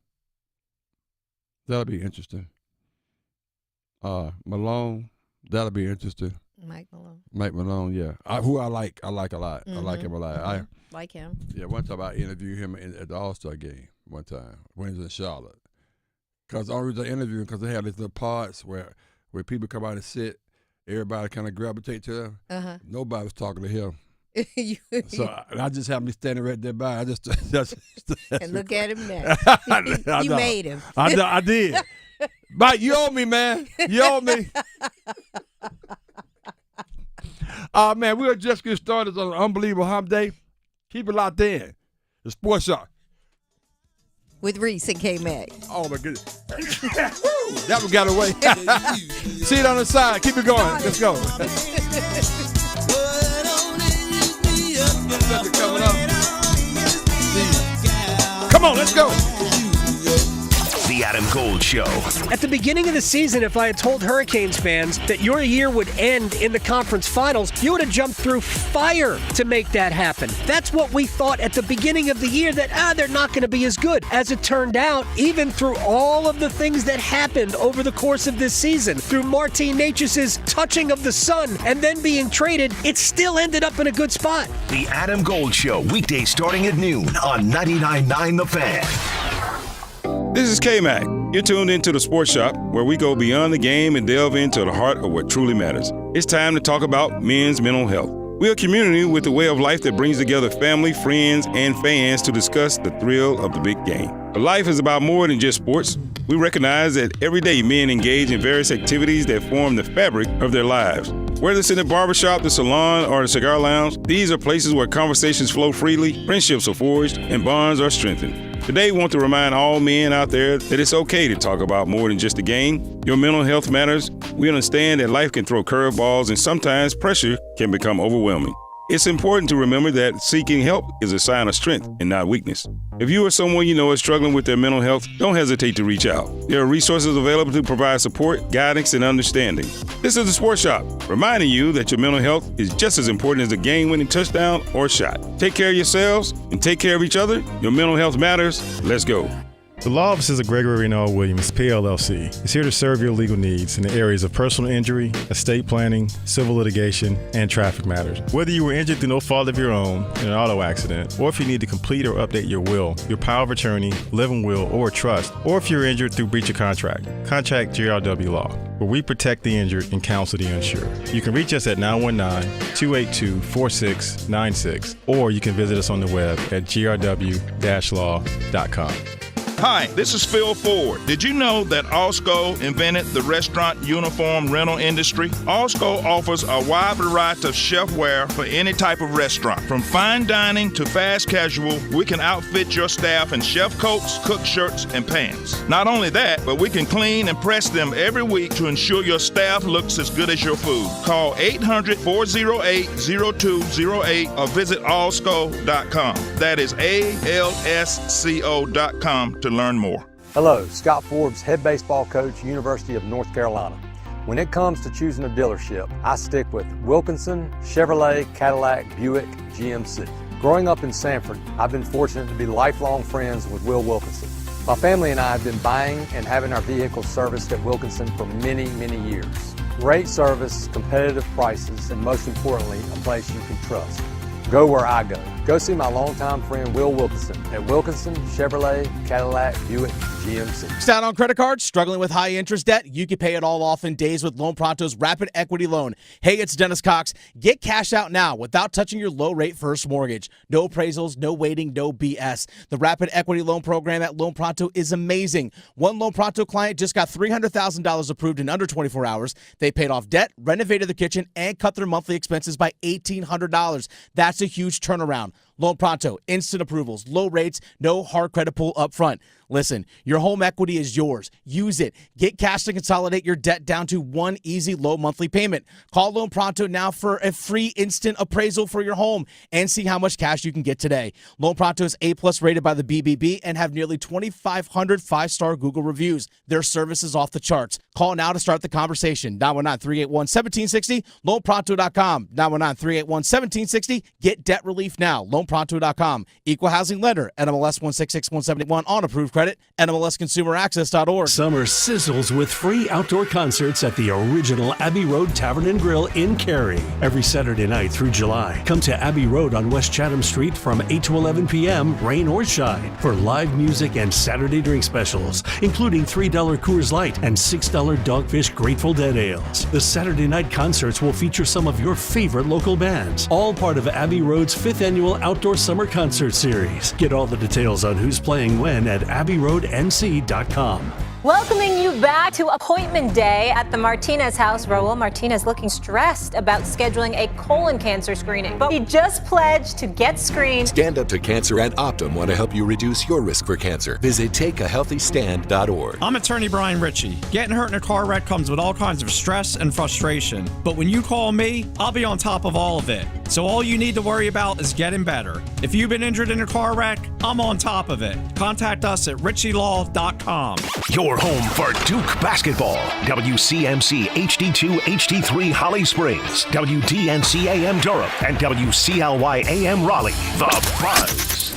[SPEAKER 8] that'll be interesting. Malone, that'll be interesting.
[SPEAKER 23] Mike Malone.
[SPEAKER 8] Mike Malone, yeah. Who I like a lot.
[SPEAKER 23] Mm-hmm.
[SPEAKER 8] I like him a lot. I
[SPEAKER 23] like him.
[SPEAKER 8] Yeah, one time I interviewed him at the All-Star game one time when he was in Charlotte. Because the only reason I interviewed him because they had these little parts where people come out and sit, everybody kind of gravitate to him.
[SPEAKER 23] Uh-huh.
[SPEAKER 8] Nobody was talking to him. So I just happened to be standing right there by. I just
[SPEAKER 23] and look at him now. You made him.
[SPEAKER 8] I did. Mike, you owe me, man. You owe me. Man, we'll just get started on an unbelievable hump day. Keep it locked in. The Sports Shop.
[SPEAKER 23] With Reese and Kmac.
[SPEAKER 8] Oh, my goodness. That one got away. See it on the side. Keep it going. Let's go. Coming up. Come on, let's go.
[SPEAKER 5] The Adam Gold Show.
[SPEAKER 1] At the beginning of the season, if I had told Hurricanes fans that your year would end in the conference finals, you would have jumped through fire to make that happen. That's what we thought at the beginning of the year, that they're not going to be as good. As it turned out, even through all of the things that happened over the course of this season, through Martin Necas's touching of the sun and then being traded, it still ended up in a good spot.
[SPEAKER 5] The Adam Gold Show, weekdays starting at noon on 99.9 The Fan.
[SPEAKER 6] This is Kmac. You're tuned into the Sports Shop, where we go beyond the game and delve into the heart of what truly matters. It's time to talk about men's mental health. We're a community with a way of life that brings together family, friends, and fans to discuss the thrill of the big game. But life is about more than just sports. We recognize that every day men engage in various activities that form the fabric of their lives. Whether it's in the barbershop, the salon, or the cigar lounge, these are places where conversations flow freely, friendships are forged, and bonds are strengthened. Today, we want to remind all men out there that it's okay to talk about more than just the game. Your mental health matters. We understand that life can throw curveballs and sometimes pressure can become overwhelming. It's important to remember that seeking help is a sign of strength and not weakness. If you or someone you know is struggling with their mental health, don't hesitate to reach out. There are resources available to provide support, guidance, and understanding. This is the Sports Shop, reminding you that your mental health is just as important as a game-winning touchdown or shot. Take care of yourselves and take care of each other. Your mental health matters. Let's go.
[SPEAKER 7] The law offices of Gregory Reno Williams, PLLC, is here to serve your legal needs in the areas of personal injury, estate planning, civil litigation, and traffic matters. Whether you were injured through no fault of your own in an auto accident, or if you need to complete or update your will, your power of attorney, living will, or trust, or if you're injured through breach of contract, contact GRW Law, where we protect the injured and counsel the uninsured. You can reach us at 919-282-4696, or you can visit us on the web at grw-law.com.
[SPEAKER 22] Hi, this is Phil Ford. Did you know that Allsco invented the restaurant uniform rental industry? Allsco offers a wide variety of chefware for any type of restaurant. From fine dining to fast casual, we can outfit your staff in chef coats, cook shirts, and pants. Not only that, but we can clean and press them every week to ensure your staff looks as good as your food. Call 800-408-0208 or visit allsco.com. That is ALSCO.com to learn more.
[SPEAKER 24] Hello, Scott Forbes, head baseball coach, University of North Carolina. When it comes to choosing a dealership, I stick with Wilkinson, Chevrolet, Cadillac, Buick, GMC. Growing up in Sanford, I've been fortunate to be lifelong friends with Will Wilkinson. My family and I have been buying and having our vehicles serviced at Wilkinson for many, many years. Great service, competitive prices, and most importantly, a place you can trust. Go where I go. Go see my longtime friend Will Wilkinson at Wilkinson, Chevrolet, Cadillac, Buick, GMC.
[SPEAKER 25] Down on credit cards, struggling with high interest debt? You can pay it all off in days with Loan Pronto's Rapid Equity Loan. Hey, it's Dennis Cox. Get cash out now without touching your low-rate first mortgage. No appraisals, no waiting, no BS. The Rapid Equity Loan program at Loan Pronto is amazing. One Loan Pronto client just got $300,000 approved in under 24 hours. They paid off debt, renovated the kitchen, and cut their monthly expenses by $1,800. That's a huge turnaround. Loan Pronto, instant approvals, low rates, no hard credit pull up front. Listen, your home equity is yours. Use it. Get cash to consolidate your debt down to one easy low monthly payment. Call Loan Pronto now for a free instant appraisal for your home and see how much cash you can get today. Loan Pronto is A+ rated by the BBB and have nearly 2,500 5-star Google reviews. Their service is off the charts. Call now to start the conversation. 919-381-1760, loanpronto.com. 919-381-1760. Get debt relief now. Loanpronto.com. Equal housing lender. NMLS 166171 on approved credit. NMLSconsumeraccess.org.
[SPEAKER 3] Summer sizzles with free outdoor concerts at the original Abbey Road Tavern and Grill in Cary. Every Saturday night through July, come to Abbey Road on West Chatham Street from 8 to 11 p.m., rain or shine, for live music and Saturday drink specials, including $3 Coors Light and $6 Dogfish Grateful Dead ales. The Saturday night concerts will feature some of your favorite local bands, all part of Abbey Road's 5th annual Outdoor Summer Concert Series. Get all the details on who's playing when at abbeyroadnc.com.
[SPEAKER 10] Welcoming you back to appointment day at the Martinez house. Raul Martinez looking stressed about scheduling a colon cancer screening, but he just pledged to get screened.
[SPEAKER 11] Stand Up to Cancer and Optum want to help you reduce your risk for cancer. Visit takeahealthystand.org.
[SPEAKER 12] I'm attorney Brian Ritchie. Getting hurt in a car wreck comes with all kinds of stress and frustration. But when you call me, I'll be on top of all of it. So all you need to worry about is getting better. If you've been injured in a car wreck, I'm on top of it. Contact us at richielaw.com.
[SPEAKER 13] Your home for Duke basketball. WCMC HD2 HD3 Holly Springs, WDNC AM Durham, and WCLY AM Raleigh. The Buzz.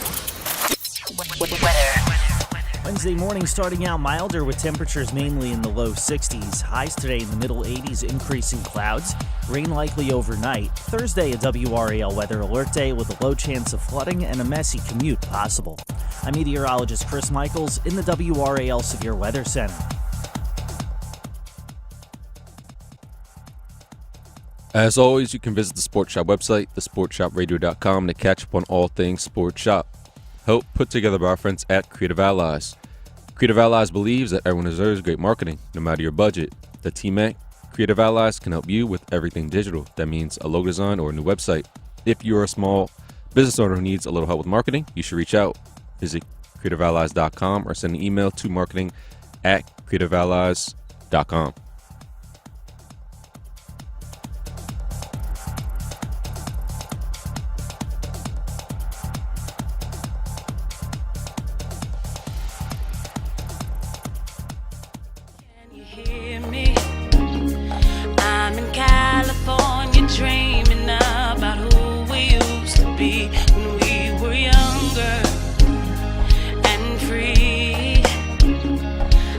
[SPEAKER 18] Wednesday morning starting out milder with temperatures mainly in the low 60s. Highs today in the middle 80s, increasing clouds. Rain likely overnight. Thursday, a WRAL weather alert day with a low chance of flooding and a messy commute possible. I'm meteorologist Chris Michaels in the WRAL Severe Weather Center.
[SPEAKER 9] As always, you can visit the Sports Shop website, thesportshopradio.com, to catch up on all things Sports Shop. Help put together by our friends at Creative Allies. Creative Allies believes that everyone deserves great marketing, no matter your budget. The Kmac Creative Allies can help you with everything digital. That means a logo design or a new website. If you're a small business owner who needs a little help with marketing, you should reach out. Visit creativeallies.com or send an email to marketing@creativeallies.com.
[SPEAKER 26] I'm in California dreaming about who we used to be when we were younger and free.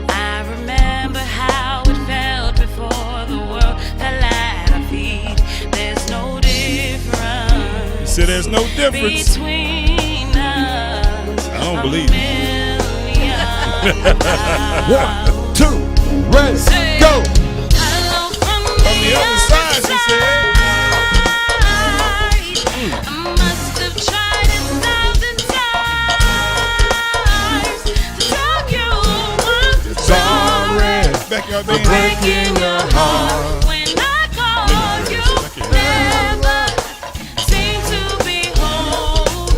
[SPEAKER 26] I remember how it felt before the world fell at our feet. There's no difference.
[SPEAKER 6] You said there's no difference.
[SPEAKER 26] Between us.
[SPEAKER 6] I don't believe it.
[SPEAKER 8] 1, 2, ready, go.
[SPEAKER 6] From the other side, she said.
[SPEAKER 26] Sorry
[SPEAKER 6] back up,
[SPEAKER 26] for breaking your heart. When I call you, never seem to be home.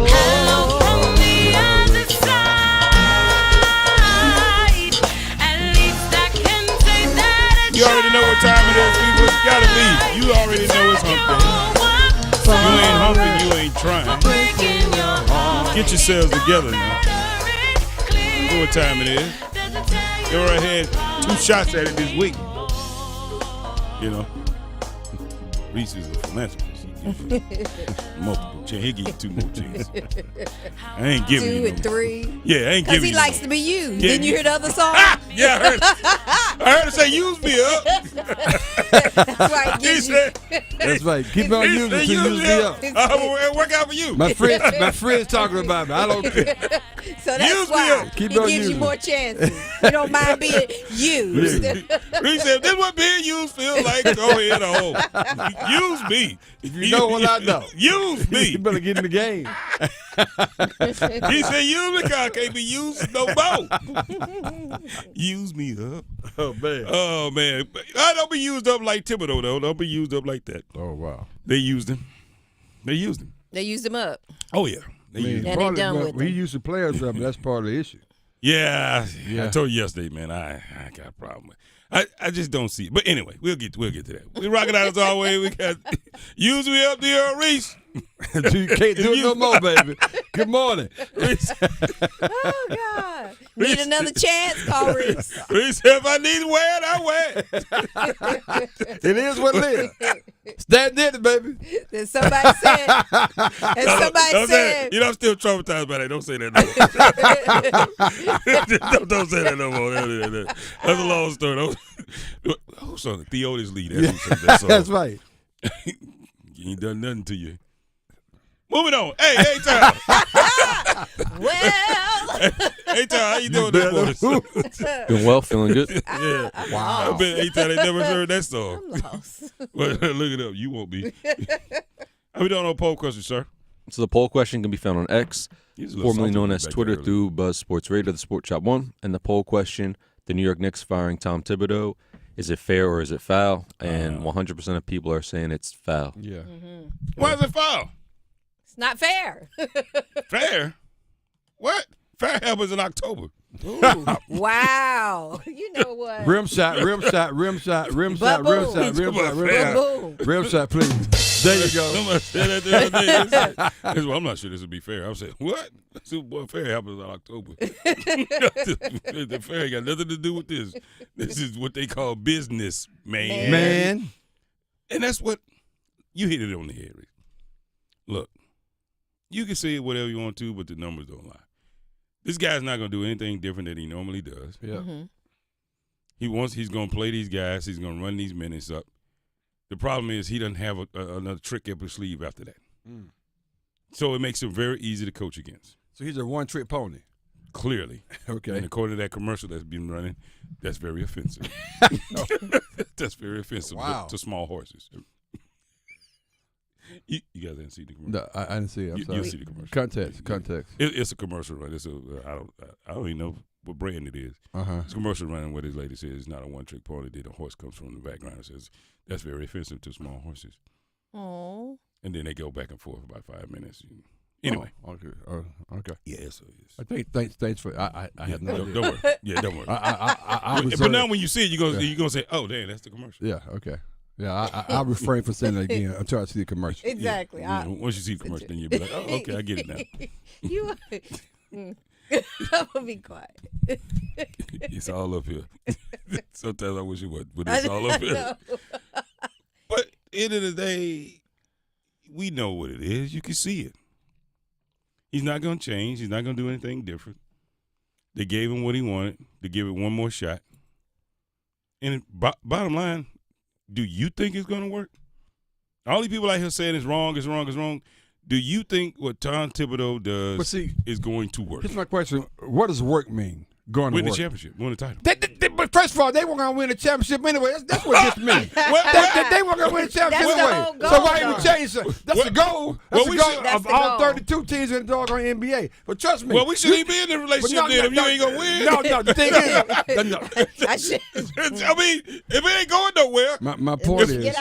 [SPEAKER 26] Hello from the other side. At least I can say that.
[SPEAKER 6] You already know what time it is, people. It's gotta be. You already know it's hump day. You ain't humping, you ain't trying. Get yourselves together now. You know what time it is. They already had 2 shots at it this week. You know, Reese is a philanthropist. He gives you multiple chances. He'll give you 2 more chances. I ain't giving you
[SPEAKER 23] 2 and 3.
[SPEAKER 6] Yeah, I ain't giving you.
[SPEAKER 23] Because he likes to be used.
[SPEAKER 6] Yeah,
[SPEAKER 23] Didn't you hear the other song?
[SPEAKER 6] Yeah, I heard her say, use me up.
[SPEAKER 23] That's right.
[SPEAKER 8] That's right. Keep on using it till you use me up.
[SPEAKER 6] It'll work out for you.
[SPEAKER 8] My friends talking about me. I don't care.
[SPEAKER 23] So that's why he gives you more chances. You don't mind being used.
[SPEAKER 6] Reese said, this is what being used feels like. Go ahead on. Use me.
[SPEAKER 8] If you know what I know.
[SPEAKER 6] Use me.
[SPEAKER 8] You better get in the game.
[SPEAKER 6] He said, use me because I can't be used no more. Use me up.
[SPEAKER 8] Oh, man.
[SPEAKER 6] Oh, man. I don't be used up like Thibodeau, though. Don't be used up like that.
[SPEAKER 8] Oh, wow.
[SPEAKER 6] They used him. They used him.
[SPEAKER 23] They used him up.
[SPEAKER 6] Oh, yeah.
[SPEAKER 23] And they done with
[SPEAKER 8] he
[SPEAKER 23] him.
[SPEAKER 8] used the players up. That's part of the issue.
[SPEAKER 6] Yeah, I told you yesterday, man. I got a problem with. I just don't see it. But anyway, we'll get to that. We rocking out as always. We got usually up there, Reese.
[SPEAKER 8] You can't do it no more, baby. Good morning, Reese.
[SPEAKER 23] Oh God! Need another chance? Call Reese.
[SPEAKER 6] Reese, if I need to wear it, I wear it.
[SPEAKER 8] It is what it is. Stand in it, baby.
[SPEAKER 23] Then somebody said. And somebody said.
[SPEAKER 6] You know, I'm still traumatized by that. Don't say that no more. don't say that no more. That's a long story. Who's on the Theotis lead?
[SPEAKER 8] That's right.
[SPEAKER 6] You ain't done nothing to you. Moving on. Hey, Tom.
[SPEAKER 23] Well.
[SPEAKER 6] Hey, Tom, how you doing this morning?
[SPEAKER 9] Doing well, feeling good.
[SPEAKER 6] Yeah.
[SPEAKER 23] Wow.
[SPEAKER 6] I bet Tom, they never heard that song.
[SPEAKER 23] I'm lost.
[SPEAKER 6] Well, look it up. You won't be. How we doing on poll question, sir?
[SPEAKER 9] So the poll question can be found on X, formerly known as Twitter, through Buzz Sports Radio, the Sports Shop 1. And the poll question, the New York Knicks firing Tom Thibodeau, is it fair or is it foul? And 100% of people are saying it's foul.
[SPEAKER 8] Yeah.
[SPEAKER 23] Mm-hmm.
[SPEAKER 6] Why is it foul?
[SPEAKER 23] It's not fair.
[SPEAKER 6] Fair? What? Fair happens in October.
[SPEAKER 23] Ooh, wow. You know what?
[SPEAKER 8] Rim shot, please. There you go.
[SPEAKER 6] Somebody said that the other day. Well, I'm not sure this would be fair. I said, what? Super Bowl fair happens in October. The fair ain't got nothing to do with this. This is what they call business, man. And that's what, you hit it on the head, Rick. Look, you can say whatever you want to, but the numbers don't lie. This guy's not going to do anything different than he normally does.
[SPEAKER 8] Yeah.
[SPEAKER 23] Mm-hmm.
[SPEAKER 6] He's going to play these guys. He's going to run these minutes up. The problem is he doesn't have another trick up his sleeve after that.
[SPEAKER 8] Mm.
[SPEAKER 6] So it makes him very easy to coach against.
[SPEAKER 8] So he's a one-trick pony.
[SPEAKER 6] Clearly.
[SPEAKER 8] Okay.
[SPEAKER 6] And according to that commercial that's been running, that's very offensive. That's very offensive to small horses. You guys didn't see the commercial?
[SPEAKER 8] No, I didn't see it. I'm sorry.
[SPEAKER 6] You'll see the commercial.
[SPEAKER 8] Context.
[SPEAKER 6] It's a commercial run. I don't even know what brand it is. It's a commercial running where this lady says it's not a one-trick pony. Then a horse comes from the background and says that's very offensive to small horses.
[SPEAKER 23] Oh.
[SPEAKER 6] And then they go back and forth about 5 minutes. Anyway.
[SPEAKER 8] Okay.
[SPEAKER 6] Yeah, so
[SPEAKER 8] I think thanks for I had no idea.
[SPEAKER 6] Don't worry. Yeah, don't worry. But now when you see it, you're gonna say, "Oh, damn, that's the commercial."
[SPEAKER 8] Yeah. Okay. Yeah, I'll refrain from saying that again until I see the commercial.
[SPEAKER 23] Exactly.
[SPEAKER 6] Yeah. Once you see the commercial, then you'll be like, "Oh, okay, I get it now."
[SPEAKER 23] I'm gonna be quiet.
[SPEAKER 6] It's all up here. Sometimes I wish it would, but it's all up here. But at the end of the day, we know what it is. You can see it. He's not going to change. He's not going to do anything different. They gave him what he wanted. They give it one more shot. And bottom line, do you think it's going to work? All these people out here saying it's wrong, it's wrong, it's wrong. Do you think what Tom Thibodeau does is going to work?
[SPEAKER 8] Here's my question. What does work mean? Going to
[SPEAKER 6] win
[SPEAKER 8] work?
[SPEAKER 6] The championship, win the title.
[SPEAKER 8] But first of all, they weren't going to win the championship anyway. That's what gets me. They weren't going to win the championship anyway. So why even change it? That's the goal. That's the goal of all 32 teams in the doggone NBA. But trust me.
[SPEAKER 6] Well, we shouldn't be in the relationship then if you ain't going to win.
[SPEAKER 8] No, the thing is.
[SPEAKER 6] I mean, if it ain't going nowhere.
[SPEAKER 8] My point is,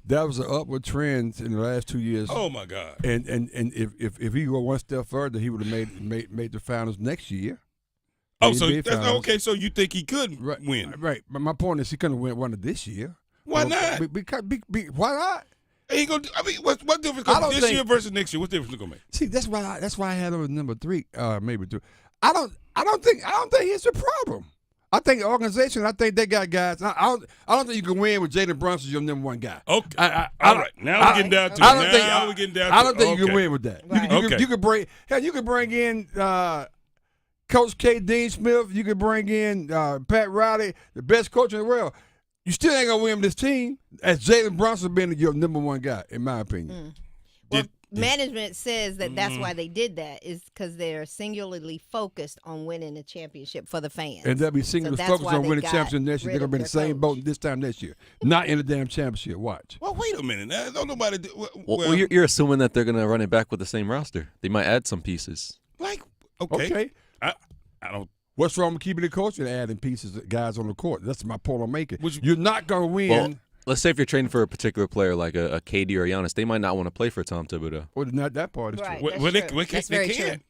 [SPEAKER 8] that was an upward trend in the last 2 years.
[SPEAKER 6] Oh my God!
[SPEAKER 8] And if he go one step further, he would have made the finals next year.
[SPEAKER 6] Oh, so that's okay. So you think he could win?
[SPEAKER 8] Right. But my point is, he couldn't win one of this year.
[SPEAKER 6] Why not?
[SPEAKER 8] Because why not?
[SPEAKER 6] Ain't gonna. I mean, what difference? This year versus next year, what difference is gonna make?
[SPEAKER 8] See, that's why I had him as number 3, maybe 2. I don't think he's the problem. I think the organization. I think they got guys. I don't think you can win with Jalen Brunson as your number 1 guy.
[SPEAKER 6] Okay. All right. Now we're getting down to it.
[SPEAKER 8] I don't think you can win with that. Right. You could bring in Coach K. Dean Smith. You could bring in Pat Riley, the best coach in the world. You still ain't gonna win with this team as Jalen Brunson being your number 1 guy, in my opinion.
[SPEAKER 23] Well, management says that's why they did that, is because they're singularly focused on winning the championship for the fans.
[SPEAKER 8] And they'll be singularly focused on winning the championship next year. They're going to be in the same boat this time next year. Not in the damn championship. Watch.
[SPEAKER 6] Well, wait a minute. Now, don't nobody do
[SPEAKER 9] Well, you're assuming that they're going to run it back with the same roster. They might add some pieces.
[SPEAKER 6] Okay. I don't.
[SPEAKER 8] What's wrong with keeping the coach and adding pieces, guys on the court? That's my point I'm making. You're not going to win.
[SPEAKER 9] Well, let's say if you're trading for a particular player like a KD or a Giannis, they might not want to play for Tom Thibodeau.
[SPEAKER 8] Well, not that part is
[SPEAKER 23] right,
[SPEAKER 8] true.
[SPEAKER 23] That's very true.
[SPEAKER 6] They can't.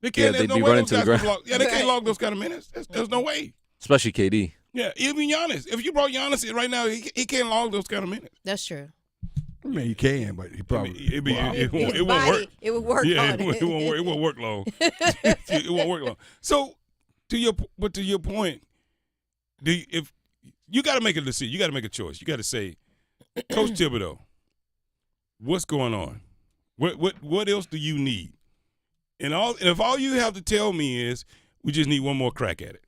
[SPEAKER 6] They can't.
[SPEAKER 9] they'd
[SPEAKER 6] There's no
[SPEAKER 9] be
[SPEAKER 6] way
[SPEAKER 9] running
[SPEAKER 6] those
[SPEAKER 9] to the
[SPEAKER 6] guys
[SPEAKER 9] ground.
[SPEAKER 6] can log. Yeah, they can't log those kind of minutes. There's no way.
[SPEAKER 9] Especially KD.
[SPEAKER 6] Yeah, even Giannis. If you brought Giannis in right now, he can't log those kind of minutes.
[SPEAKER 23] That's true.
[SPEAKER 8] I mean, he can, but he probably
[SPEAKER 6] It won't work.
[SPEAKER 23] It would work.
[SPEAKER 6] Yeah,
[SPEAKER 23] on
[SPEAKER 6] it won't work. It won't work long. It won't work long. So, to your point, if you got to make a decision, you got to make a choice. You got to say, Coach Thibodeau, what's going on? What else do you need? And if all you have to tell me is we just need one more crack at it,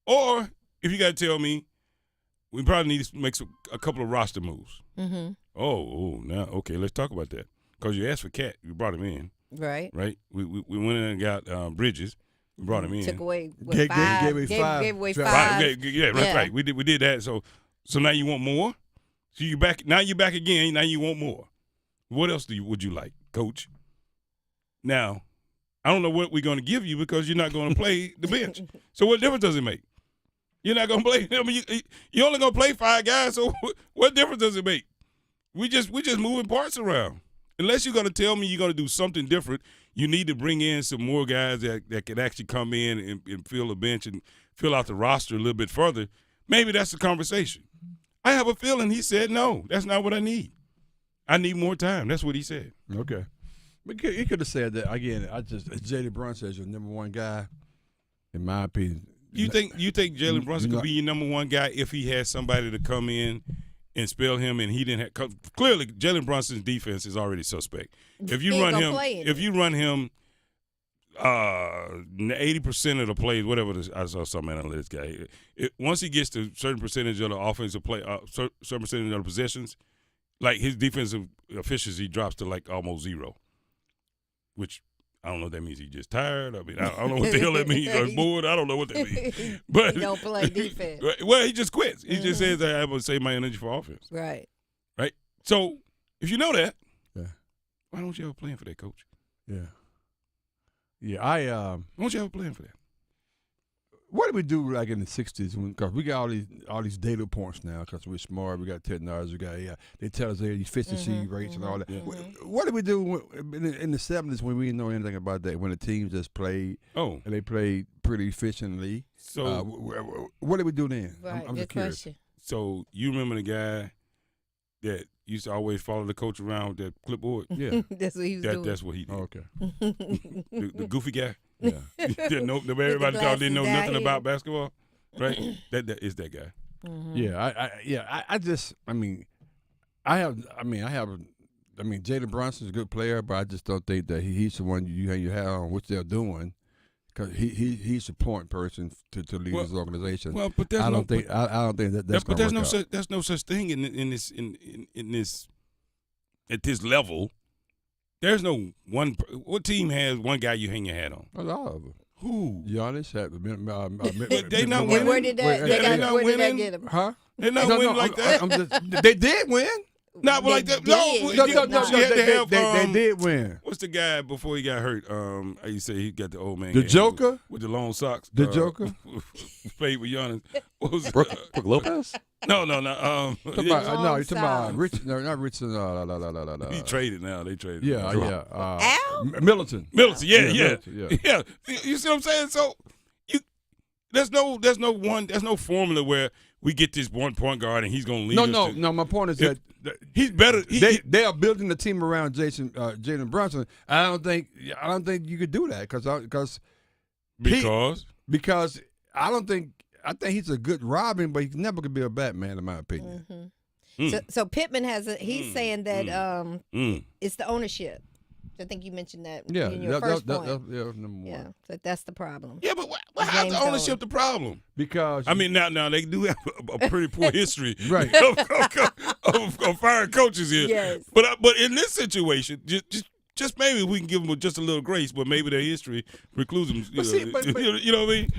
[SPEAKER 6] or if you got to tell me we probably need to make a couple of roster moves.
[SPEAKER 23] Mm-hmm.
[SPEAKER 6] Oh, now okay, let's talk about that because you asked for Cat, you brought him in,
[SPEAKER 23] right?
[SPEAKER 6] We went in and got Bridges, we brought him in.
[SPEAKER 23] Took away
[SPEAKER 8] gave away five.
[SPEAKER 23] Gave away
[SPEAKER 6] Right,
[SPEAKER 23] five.
[SPEAKER 6] yeah, that's right. We did that. So now you want more? So you back now? You back again? Now you want more? What else would you like, Coach? Now, I don't know what we're going to give you because you're not going to play the bench. So what difference does it make? You're not going to play. I mean, you're only going to play 5 guys. So what difference does it make? We just moving parts around. Unless you're going to tell me you're going to do something different, you need to bring in some more guys that can actually come in and fill the bench and fill out the roster a little bit further. Maybe that's the conversation. I have a feeling he said, no, that's not what I need. I need more time. That's what he said.
[SPEAKER 8] Okay. But he could have said that, again, Jalen Brunson is your number one guy, in my opinion.
[SPEAKER 6] You think Jalen Brunson could be your number one guy if he had somebody to come in and spell him and he didn't have – clearly, Jalen Brunson's defense is already suspect. If you run him 80% of the plays, whatever I saw some analytics guy, once he gets to a certain percentage of the offensive play, certain percentage of the possessions, like his defensive efficiency drops to like almost zero, which I don't know if that means he's just tired. I mean, I don't know what the hell that means. He's bored. I don't know what that means. But
[SPEAKER 23] he don't play defense.
[SPEAKER 6] Well, he just quits. He just says I have to save my energy for offense.
[SPEAKER 23] Right.
[SPEAKER 6] Right. So if you know that, why don't you have a plan for that, Coach?
[SPEAKER 8] Yeah. Yeah,
[SPEAKER 6] why don't you have a plan for that?
[SPEAKER 8] What did we do like in the 60s? Because we got all these data points now because we're smart. We got technology. We got they tell us their efficiency rates and all that. What did we do in the 70s when we didn't know anything about that? When the teams just played and they played pretty efficiently. So what did we do then?
[SPEAKER 23] Right,
[SPEAKER 8] I'm just curious.
[SPEAKER 23] Question.
[SPEAKER 6] So you remember the guy that used to always follow the coach around with that clipboard?
[SPEAKER 8] Yeah.
[SPEAKER 23] That's what he was doing.
[SPEAKER 6] That's what he did.
[SPEAKER 8] Oh, okay.
[SPEAKER 6] the goofy guy?
[SPEAKER 8] Yeah.
[SPEAKER 6] Everybody thought didn't know nothing about basketball, right? That is that guy.
[SPEAKER 23] Mm-hmm.
[SPEAKER 8] Yeah, Jalen Brunson's a good player, but I just don't think that he's the one you have on which they're doing, because he's the point person to lead his organization.
[SPEAKER 6] Well, but there's
[SPEAKER 8] I don't think that's.
[SPEAKER 6] But there's no such thing in this at this level. There's no one. What team has one guy you hang your hat on?
[SPEAKER 8] A lot of them.
[SPEAKER 6] Who?
[SPEAKER 8] Giannis had.
[SPEAKER 6] They not winning.
[SPEAKER 23] Where did that get him?
[SPEAKER 8] Huh?
[SPEAKER 6] They're not winning like that.
[SPEAKER 8] They did win.
[SPEAKER 6] Not like that.
[SPEAKER 8] They did win.
[SPEAKER 6] What's the guy before he got hurt? You say he got the old man.
[SPEAKER 8] The Joker
[SPEAKER 6] with the long socks.
[SPEAKER 8] The Joker
[SPEAKER 6] played with Giannis. What was
[SPEAKER 9] Brooke Lopez?
[SPEAKER 6] No.
[SPEAKER 8] You're talking about Rich. No, not Rich. No.
[SPEAKER 6] He traded now. They traded.
[SPEAKER 8] Yeah.
[SPEAKER 23] Al?
[SPEAKER 8] Militant.
[SPEAKER 6] Yeah.
[SPEAKER 8] Militant,
[SPEAKER 6] Yeah. You see what I'm saying? So there's no formula where we get this one point guard and he's going to lead us.
[SPEAKER 8] No. My point is that
[SPEAKER 6] he's better.
[SPEAKER 8] They are building the team around Jalen Brunson. I don't think you could do that because I don't think. I think he's a good Robin, but he's never going to be a Batman, in my opinion.
[SPEAKER 23] Mm-hmm. So Pittman he's saying that it's the ownership. I think you mentioned that in your first point.
[SPEAKER 8] Number one.
[SPEAKER 23] Yeah, so that's the problem.
[SPEAKER 6] Yeah, but how's the ownership the problem?
[SPEAKER 8] Because
[SPEAKER 6] I mean, now they do have a pretty poor history,
[SPEAKER 8] right,
[SPEAKER 6] of firing coaches here.
[SPEAKER 23] Yes.
[SPEAKER 6] But in this situation, just maybe we can give them just a little grace, but maybe their history precludes them. You know what I mean?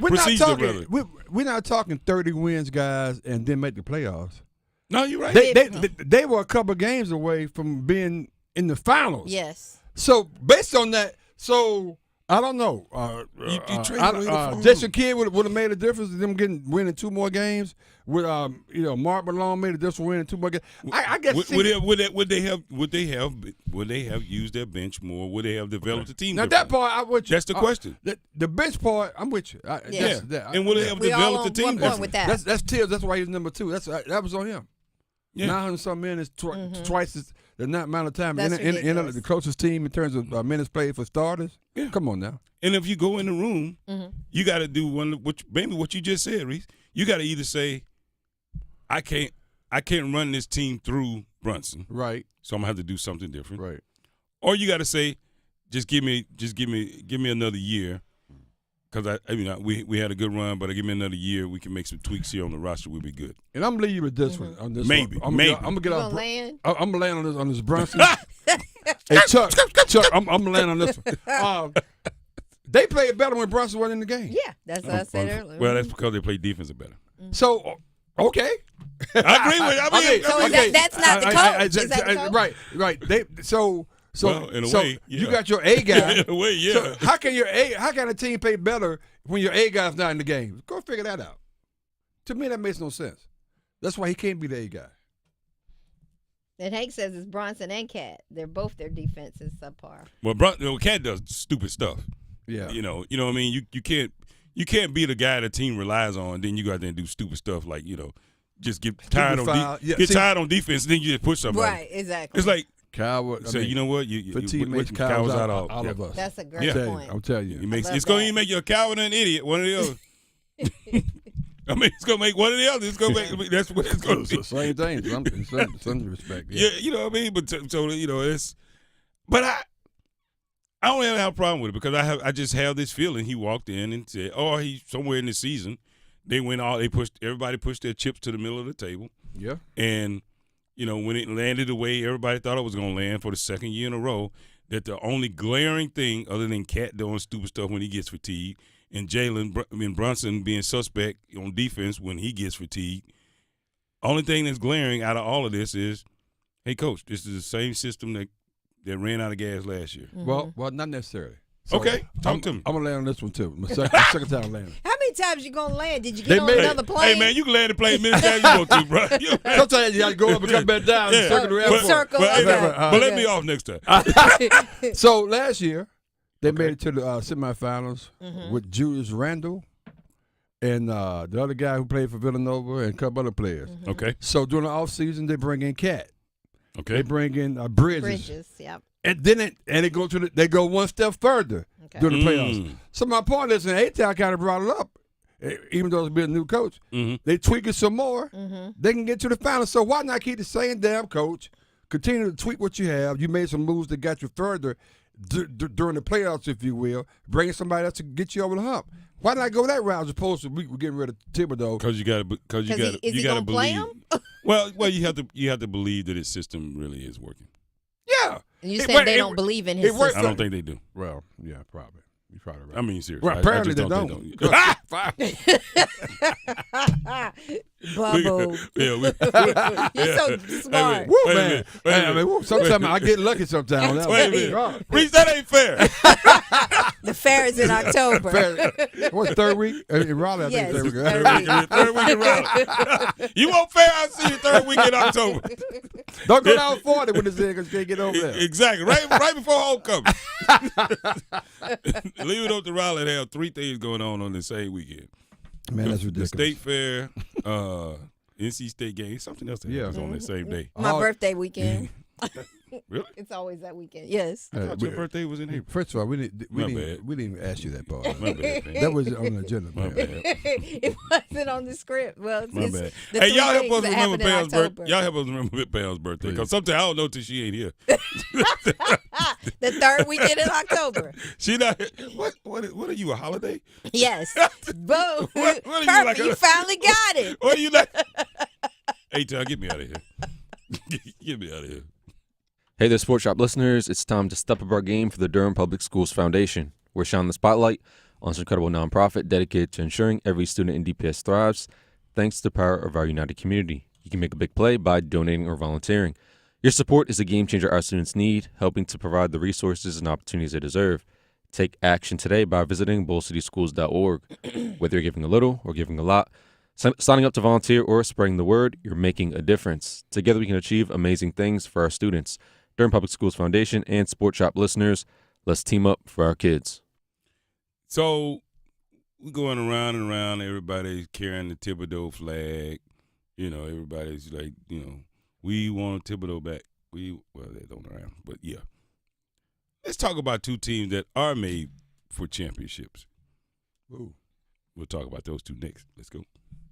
[SPEAKER 8] We're not talking 30 wins, guys, and then make the playoffs.
[SPEAKER 6] No, you're right.
[SPEAKER 8] They were a couple games away from being in the finals.
[SPEAKER 23] Yes.
[SPEAKER 8] So based on that, I don't know. Jason Kidd would have made a difference in them winning 2 more games. Would Mark Malone made a difference winning 2 more games? I guess
[SPEAKER 6] would they have used their bench more? Would they have developed the team?
[SPEAKER 8] Now that part, I'm with you.
[SPEAKER 6] That's the question.
[SPEAKER 8] The bench part, I'm with you.
[SPEAKER 6] And would they have developed the team?
[SPEAKER 23] With that.
[SPEAKER 8] That's Tibbs. That's why he's number 2. That was on him.
[SPEAKER 6] Yeah.
[SPEAKER 8] 900-some minutes, twice the amount of time.
[SPEAKER 23] That's
[SPEAKER 8] in the closest team in terms of minutes played for starters. Yeah. Come on now.
[SPEAKER 6] And if you go in the room, you got to do what you just said, Reese. You got to either say, I can't run this team through Brunson,
[SPEAKER 8] right?
[SPEAKER 6] So I'm gonna have to do something different,
[SPEAKER 8] right?
[SPEAKER 6] Or you got to say, just give me another year, because we had a good run, but give me another year. We can make some tweaks here on the roster. We'll be good.
[SPEAKER 8] And I'm gonna leave you with this one. On this
[SPEAKER 6] maybe.
[SPEAKER 8] I'm gonna get off.
[SPEAKER 23] Land?
[SPEAKER 8] I'm gonna land on this Brunson. Hey Chuck, I'm gonna land on this one. They played better when Brunson wasn't in the game.
[SPEAKER 23] Yeah, that's what I said earlier.
[SPEAKER 6] Well, that's because they play defense better.
[SPEAKER 8] So, okay.
[SPEAKER 6] I agree with you.
[SPEAKER 23] That's not the coach. Is that the coach?
[SPEAKER 8] Right. So
[SPEAKER 6] in a way, yeah.
[SPEAKER 8] You got your A guy.
[SPEAKER 6] In a way, yeah.
[SPEAKER 8] So how can a team play better when your A guy's not in the game? Go figure that out. To me, that makes no sense. That's why he can't be the A guy.
[SPEAKER 23] And Hank says it's Bronson and Cat. They're both their defense is subpar.
[SPEAKER 6] Well, Cat does stupid stuff.
[SPEAKER 8] Yeah.
[SPEAKER 6] You know what I mean? You can't be the guy the team relies on, then you go out there and do stupid stuff like, just get tired on defense, and then you just push somebody.
[SPEAKER 23] Right, exactly.
[SPEAKER 6] It's like
[SPEAKER 8] Coward.
[SPEAKER 6] you know what?
[SPEAKER 8] Fatigue makes cowards out of all of us.
[SPEAKER 23] That's a great point.
[SPEAKER 8] I'm telling you.
[SPEAKER 6] It's going to make you a coward and an idiot, one or the other. I mean, it's going to make one or the other. It's going to make that's what it's going to be.
[SPEAKER 8] Same thing. In some respect.
[SPEAKER 6] Yeah, you know what I mean? But it's. But I don't have a problem with it because I just have this feeling he walked in and said, he's somewhere in the season. Everybody pushed their chips to the middle of the table.
[SPEAKER 8] Yeah.
[SPEAKER 6] And, when it landed the way everybody thought it was going to land for the second year in a row, that the only glaring thing other than Cat doing stupid stuff when he gets fatigued and Brunson being suspect on defense when he gets fatigued, only thing that's glaring out of all of this is, hey, Coach, this is the same system that ran out of gas last year.
[SPEAKER 8] Mm-hmm. Well, not necessarily. So
[SPEAKER 6] okay, talk to me.
[SPEAKER 8] I'm going to land on this one, too. My second time landing.
[SPEAKER 23] How many times you going to land? Did you get on another plane?
[SPEAKER 6] Hey, man, you can land the plane many times you want to, bro.
[SPEAKER 8] Sometimes you got to go up and come back down and circle the airport.
[SPEAKER 6] But let me off next time.
[SPEAKER 8] So last year, they made it to the semifinals with Julius Randle and the other guy who played for Villanova and a couple other players.
[SPEAKER 6] Okay.
[SPEAKER 8] So during the offseason, they bring in Cat.
[SPEAKER 6] Okay.
[SPEAKER 8] They bring in Bridges.
[SPEAKER 23] Bridges, yep.
[SPEAKER 8] And then they go one step further during the playoffs. So my point is, and A-Town kind of brought it up, even though it's been a new coach, they tweak it some more. They can get to the finals. So why not keep the same damn coach, continue to tweak what you have? You made some moves that got you further during the playoffs, if you will. Bring somebody else to get you over the hump. Why not go that route as opposed to we're getting rid of Thibodeau?
[SPEAKER 6] Because you got to
[SPEAKER 23] play
[SPEAKER 6] believe.
[SPEAKER 23] him?
[SPEAKER 6] well, you have to believe that his system really is working.
[SPEAKER 8] Yeah.
[SPEAKER 23] And you said they don't believe in his system.
[SPEAKER 6] I don't think they do.
[SPEAKER 8] Well, yeah, probably. You're probably right.
[SPEAKER 6] I mean, seriously.
[SPEAKER 8] Well, apparently they don't.
[SPEAKER 23] Bubble.
[SPEAKER 6] You're
[SPEAKER 23] so smart.
[SPEAKER 8] Woo, man. Sometimes I get lucky sometimes.
[SPEAKER 6] Wait a minute. Reese, that ain't fair.
[SPEAKER 23] The fair is in October.
[SPEAKER 8] What's third week? In Raleigh, I think
[SPEAKER 23] Yes,
[SPEAKER 8] third week.
[SPEAKER 6] Third week in Raleigh. You want fair? I'll see you third week in October.
[SPEAKER 8] Don't go down 40 when it's in because you can't get over there.
[SPEAKER 6] Exactly. Right before homecoming. Leave it up to Raleigh. They have 3 things going on the same weekend.
[SPEAKER 8] Man, that's ridiculous.
[SPEAKER 6] The state fair, NC State game, something else that happens on that same day.
[SPEAKER 23] My birthday weekend.
[SPEAKER 6] Really?
[SPEAKER 23] It's always that weekend. Yes.
[SPEAKER 6] I thought your birthday was in April.
[SPEAKER 8] First of all, we didn't even ask you that part.
[SPEAKER 6] My bad, man.
[SPEAKER 8] That was on the agenda.
[SPEAKER 6] My bad.
[SPEAKER 23] It wasn't on the script. Well, it's
[SPEAKER 6] My bad.
[SPEAKER 23] the
[SPEAKER 6] Hey, y'all
[SPEAKER 23] three
[SPEAKER 6] help us
[SPEAKER 23] things that
[SPEAKER 6] remember
[SPEAKER 23] happened in
[SPEAKER 6] Pam's birthday.
[SPEAKER 23] October.
[SPEAKER 6] Y'all help us remember Pam's birthday because sometimes I don't know till she ain't here.
[SPEAKER 23] The third weekend in October.
[SPEAKER 6] She not. What are you, a holiday?
[SPEAKER 23] Yes. Boom.
[SPEAKER 6] What are you
[SPEAKER 23] Perfect.
[SPEAKER 6] like?
[SPEAKER 23] You finally got it.
[SPEAKER 6] What are you like? Hey, Tom, get me out of here. Get me out of here.
[SPEAKER 9] Hey there, Sports Shop listeners. It's time to step up our game for the Durham Public Schools Foundation. We're shining the spotlight on this incredible nonprofit dedicated to ensuring every student in DPS thrives thanks to the power of our united community. You can make a big play by donating or volunteering. Your support is a game changer our students need, helping to provide the resources and opportunities they deserve. Take action today by visiting bullcityschools.org. Whether you're giving a little or giving a lot, signing up to volunteer or spreading the word, you're making a difference. Together we can achieve amazing things for our students. Durham Public Schools Foundation and Sports Shop listeners, let's team up for our kids.
[SPEAKER 6] So we're going around and around. Everybody's carrying the Thibodeau flag. You know, everybody's like, you know, we want Thibodeau back. Well, they don't around, but yeah. Let's talk about two teams that are made for championships. Ooh. We'll talk about those two next. Let's go.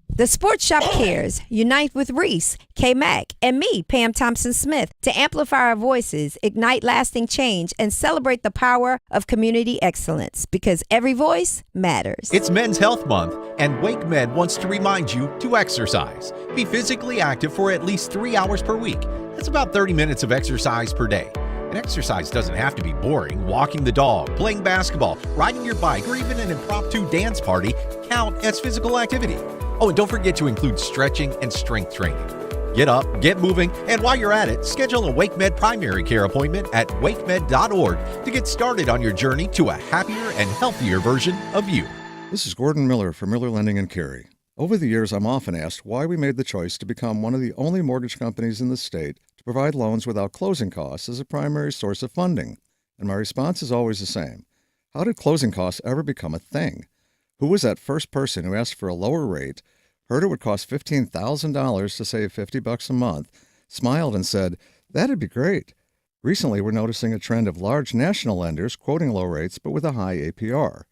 [SPEAKER 23] The Sports Shop cares. Unite with Reese, Kmac, and me, Pam Thompson-Smith, to amplify our voices, ignite lasting change, and celebrate the power of community excellence, because every voice matters.
[SPEAKER 2] It's Men's Health Month, and Wake Med wants to remind you to exercise. Be physically active for at least 3 hours per week. That's about 30 minutes of exercise per day. And exercise doesn't have to be boring. Walking the dog, playing basketball, riding your bike, or even an impromptu dance party count as physical activity. Oh, and don't forget to include stretching and strength training. Get up, get moving, and while you're at it, schedule a WakeMed primary care appointment at wakemed.org to get started on your journey to a happier and healthier version of you.
[SPEAKER 4] This is Gordon Miller from Miller Lending in Cary. Over the years, I'm often asked why we made the choice to become one of the only mortgage companies in the state to provide loans without closing costs as a primary source of funding. And my response is always the same. How did closing costs ever become a thing? Who was that first person who asked for a lower rate, heard it would cost $15,000 to save $50 a month, smiled and said, "That'd be great"? Recently, we're noticing a trend of large national lenders quoting low rates but with a high APR.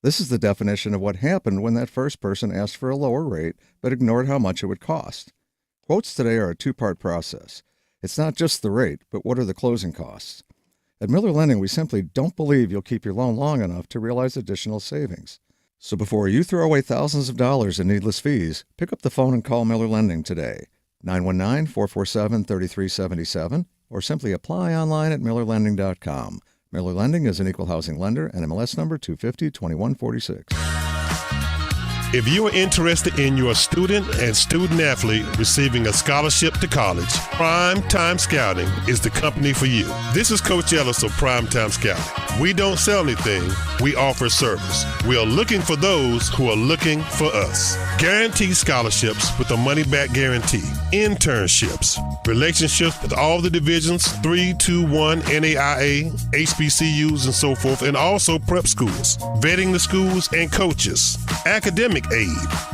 [SPEAKER 4] This is the definition of what happened when that first person asked for a lower rate but ignored how much it would cost. Quotes today are a two-part process. It's not just the rate, but what are the closing costs? At Miller Lending, we simply don't believe you'll keep your loan long enough to realize additional savings. So before you throw away thousands of dollars in needless fees, pick up the phone and call Miller Lending today, 919-447-3377, or simply apply online at millerlending.com. Miller Lending is an equal housing lender and MLS number 250-2146.
[SPEAKER 14] If you are interested in your student and student athlete receiving a scholarship to college, Prime Time Scouting is the company for you. This is Coach Ellis of Prime Time Scouting. We don't sell anything, we offer service. We are looking for those who are looking for us. Guaranteed scholarships with a money-back guarantee. Internships. Relationships with all the divisions, 3, 2, 1, NAIA, HBCUs, and so forth, and also prep schools. Vetting the schools and coaches. Academic aid,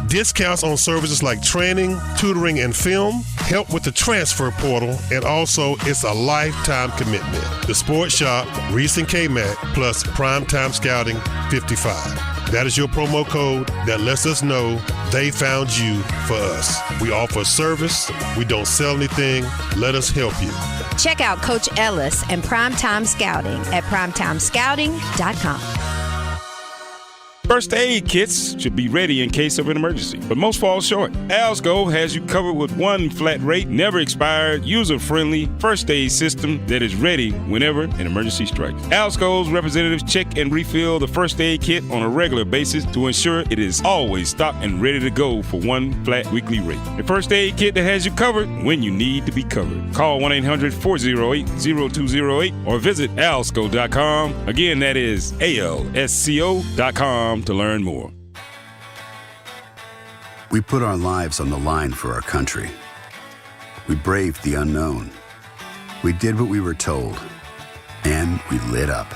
[SPEAKER 14] discounts on services like training, tutoring, and film, help with the transfer portal, and also it's a lifetime commitment. The Sports Shop, Reese and Kmac, plus Primetime Scouting 55. That is your promo code that lets us know they found you for us. We offer service. We don't sell anything. Let us help you.
[SPEAKER 23] Check out Coach Ellis and Primetime Scouting at primetimescouting.com.
[SPEAKER 6] First aid kits should be ready in case of an emergency, but most fall short. Alsco has you covered with one flat rate, never expired, user-friendly first aid system that is ready whenever an emergency strikes. Alsco's representatives check and refill the first aid kit on a regular basis to ensure it is always stocked and ready to go for one flat weekly rate. The first aid kit that has you covered when you need to be covered. Call 1-800-408-0208 or visit alsco.com. Again, that is alsco.com. to learn more.
[SPEAKER 16] We put our lives on the line for our country. We braved the unknown. We did what we were told. And we lit up.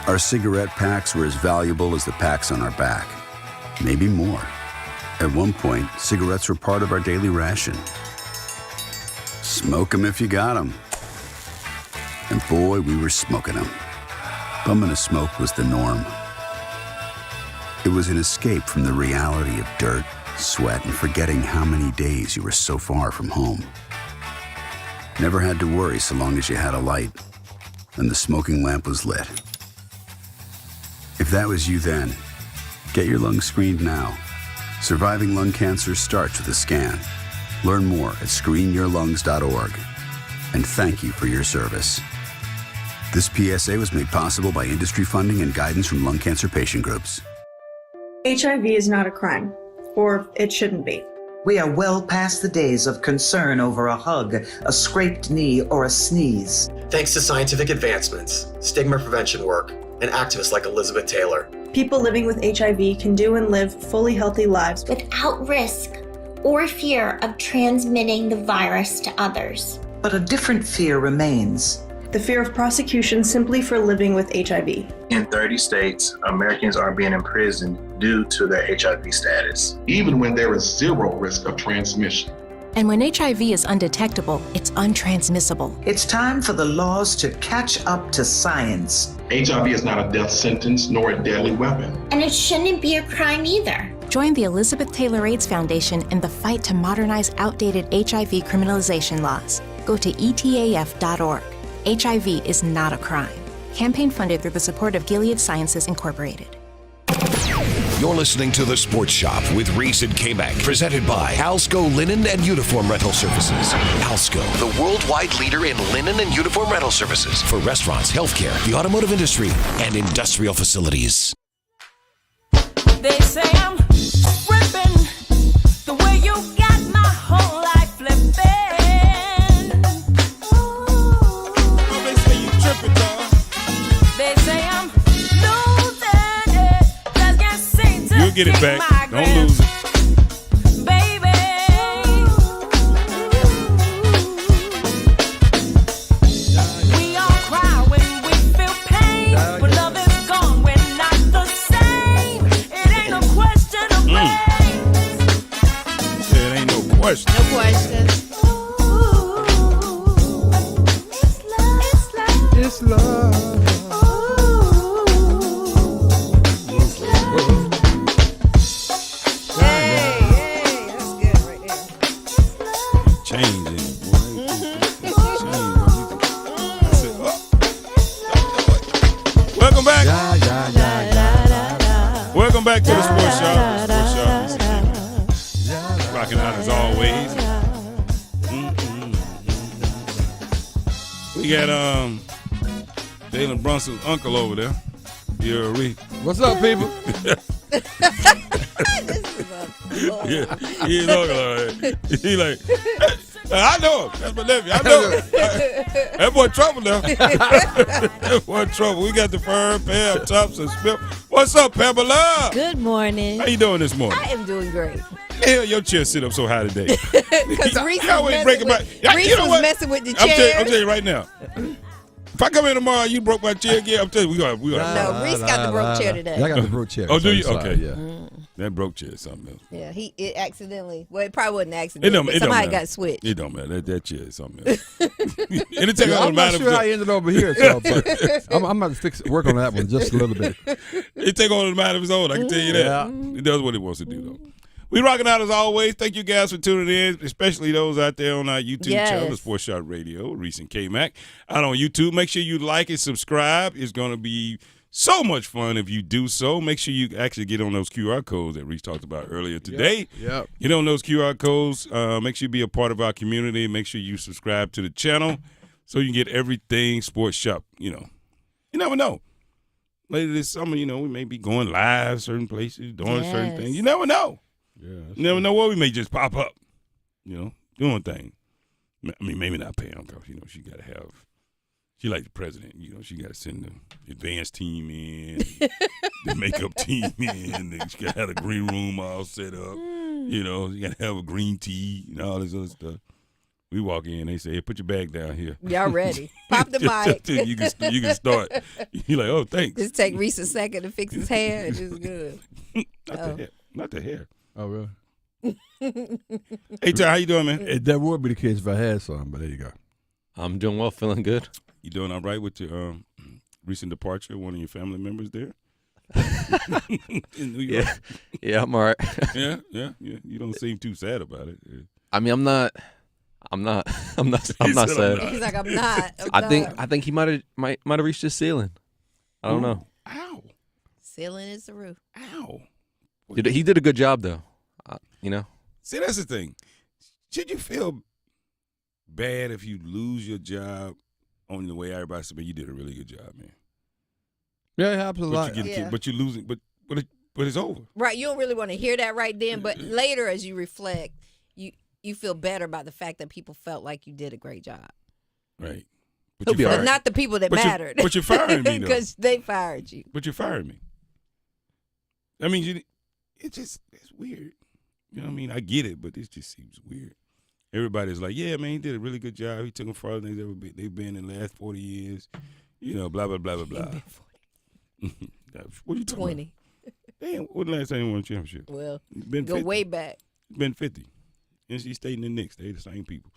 [SPEAKER 16] Our cigarette packs were as valuable as the packs on our back. Maybe more. At one point, cigarettes were part of our daily ration. Smoke 'em if you got 'em. And boy, we were smoking 'em. Bumming a smoke was the norm. It was an escape from the reality of dirt, sweat, and forgetting how many days you were so far from home. Never had to worry so long as you had a light, and the smoking lamp was lit. If that was you then, get your lungs screened now. Surviving lung cancer starts with a scan. Learn more at screenyourlungs.org. And thank you for your service. This PSA was made possible by industry funding and guidance from lung cancer patient groups.
[SPEAKER 17] HIV is not a crime, or it shouldn't be.
[SPEAKER 1] We are well past the days of concern over a hug, a scraped knee, or a sneeze.
[SPEAKER 15] Thanks to scientific advancements, stigma prevention work, and activists like Elizabeth Taylor,
[SPEAKER 17] people living with HIV can do and live fully healthy lives
[SPEAKER 19] without risk or fear of transmitting the virus to others.
[SPEAKER 1] But a different fear remains.
[SPEAKER 17] The fear of prosecution simply for living with HIV.
[SPEAKER 20] In 30 states, Americans are being imprisoned due to their HIV status,
[SPEAKER 21] even when there is zero risk of transmission.
[SPEAKER 27] And when HIV is undetectable, it's untransmissible.
[SPEAKER 1] It's time for the laws to catch up to science.
[SPEAKER 21] HIV is not a death sentence nor a deadly weapon.
[SPEAKER 19] And it shouldn't be a crime either.
[SPEAKER 27] Join the Elizabeth Taylor AIDS Foundation in the fight to modernize outdated HIV criminalization laws. Go to etaf.org. HIV is not a crime. Campaign funded through the support of Gilead Sciences Incorporated.
[SPEAKER 5] You're listening to The Sports Shop with Reese and Kmac, presented by Alsco Linen and Uniform Rental Services. Alsco, the worldwide leader in linen and uniform rental services for restaurants, healthcare, the automotive industry, and industrial facilities.
[SPEAKER 26] They say I'm tripping the way you got my whole life flipping.
[SPEAKER 6] They say you tripping, dog.
[SPEAKER 26] They say I'm losing it. Just can't seem to
[SPEAKER 6] You'll get it
[SPEAKER 26] keep
[SPEAKER 6] back.
[SPEAKER 26] my
[SPEAKER 6] Don't
[SPEAKER 26] grip.
[SPEAKER 6] lose it.
[SPEAKER 26] Baby. We all cry when we feel pain. When love is gone, we're not the same. It ain't no question of race.
[SPEAKER 6] Yeah, it ain't no question.
[SPEAKER 23] No question.
[SPEAKER 8] It's love.
[SPEAKER 6] Change it, boy. Welcome back. Welcome back to the Sports Shop. The Sports Shop. Rocking out as always. We got Jalen Brunson's uncle over there. You're Reese.
[SPEAKER 8] What's up, people?
[SPEAKER 6] Yeah, he's uncle. All right. He like, I know him. That's my nephew. I know him. That boy trouble now. That boy trouble. We got the Fern, Pam, Thompson, Smith. What's up, Pamela?
[SPEAKER 23] Good morning.
[SPEAKER 6] How you doing this morning?
[SPEAKER 23] I am doing great.
[SPEAKER 6] Hell, your chair sit up so high today.
[SPEAKER 23] Because Reese
[SPEAKER 6] You always break it back.
[SPEAKER 23] Reese
[SPEAKER 6] You know
[SPEAKER 23] was
[SPEAKER 6] what?
[SPEAKER 23] messing with the
[SPEAKER 6] I'm
[SPEAKER 23] chair.
[SPEAKER 6] telling you right now. If I come in tomorrow, you broke my chair again. I'm telling you, we gonna.
[SPEAKER 23] No, Reese got the broke chair today.
[SPEAKER 8] I got the broke chair.
[SPEAKER 6] Oh, do you?
[SPEAKER 8] Sorry,
[SPEAKER 6] Okay.
[SPEAKER 8] yeah.
[SPEAKER 6] That broke chair is something else.
[SPEAKER 23] Yeah, it accidentally. Well, it probably wasn't
[SPEAKER 6] It
[SPEAKER 23] accidentally.
[SPEAKER 6] don't,
[SPEAKER 23] But
[SPEAKER 6] it don't
[SPEAKER 23] somebody
[SPEAKER 6] matter.
[SPEAKER 23] got switched.
[SPEAKER 6] It don't matter. That chair is something else. It take
[SPEAKER 8] I'm not sure how I ended over here, so, but I'm about to work on that one just a little bit.
[SPEAKER 6] It take on a mind of its own. I can tell you that.
[SPEAKER 8] Yeah.
[SPEAKER 6] It does what it wants to do, though. We rocking out as always. Thank you guys for tuning in, especially those out there on our YouTube channel, the Sports Shop Radio, Reese and Kmac. Out on YouTube, make sure you like and subscribe. It's going to be so much fun if you do so. Make sure you actually get on those QR codes that Reese talked about earlier today.
[SPEAKER 8] Yep.
[SPEAKER 6] Get on those QR codes. Make sure you be a part of our community. Make sure you subscribe to the channel so you can get everything Sports Shop. You never know. Later this summer, we may be going live certain places, doing certain things. You never know.
[SPEAKER 8] Yeah,
[SPEAKER 6] you never know what we may just pop up, doing things. I mean, maybe not Pam, because, she got to have, she like the president, she got to send the advance team in, the makeup team in, she got to have the green room all set up, you got to have a green tea and all this other stuff. We walk in, they say, hey, put your bag down here.
[SPEAKER 23] Y'all ready. Pop the mic.
[SPEAKER 6] you can start. You're like, oh, thanks.
[SPEAKER 23] Just take Reese a second to fix his hair, and it's good.
[SPEAKER 6] Not the hair.
[SPEAKER 8] Oh, really?
[SPEAKER 6] Hey, Ty, how you doing, man?
[SPEAKER 8] That would be the case if I had some, but there you go.
[SPEAKER 9] I'm doing well, feeling good.
[SPEAKER 6] You doing all right with your recent departure, one of your family members there? In New York?
[SPEAKER 9] Yeah, I'm all right.
[SPEAKER 6] Yeah. You don't seem too sad about it.
[SPEAKER 9] I mean, I'm not sad.
[SPEAKER 23] He's like, I'm not.
[SPEAKER 9] I think he might have reached his ceiling. I don't know.
[SPEAKER 6] Ow.
[SPEAKER 23] Ceiling is the roof.
[SPEAKER 6] Ow.
[SPEAKER 9] He did a good job, though.
[SPEAKER 6] See, that's the thing. Should you feel bad if you lose your job on the way everybody said, man, you did a really good job, man?
[SPEAKER 8] Yeah, it happens a lot.
[SPEAKER 6] But you're losing, but it's over.
[SPEAKER 23] Right, you don't really want to hear that right then, but later as you reflect, you feel better about the fact that people felt like you did a great job.
[SPEAKER 6] Right.
[SPEAKER 23] But not the people that mattered.
[SPEAKER 6] But you're firing me, though.
[SPEAKER 23] Because they fired you.
[SPEAKER 6] But you fired me. I mean, it's weird. You know what I mean? I get it, but it just seems weird. Everybody's like, yeah, man, he did a really good job. He took them farther than they've been in the last 40 years. You know, blah, blah, blah, blah, blah. What are you talking
[SPEAKER 23] 20.
[SPEAKER 6] about? Damn, when the last time you won a championship?
[SPEAKER 23] Well,
[SPEAKER 6] been
[SPEAKER 23] go
[SPEAKER 6] 50.
[SPEAKER 23] way back.
[SPEAKER 6] Been 50. NC State and the Knicks, they the same people.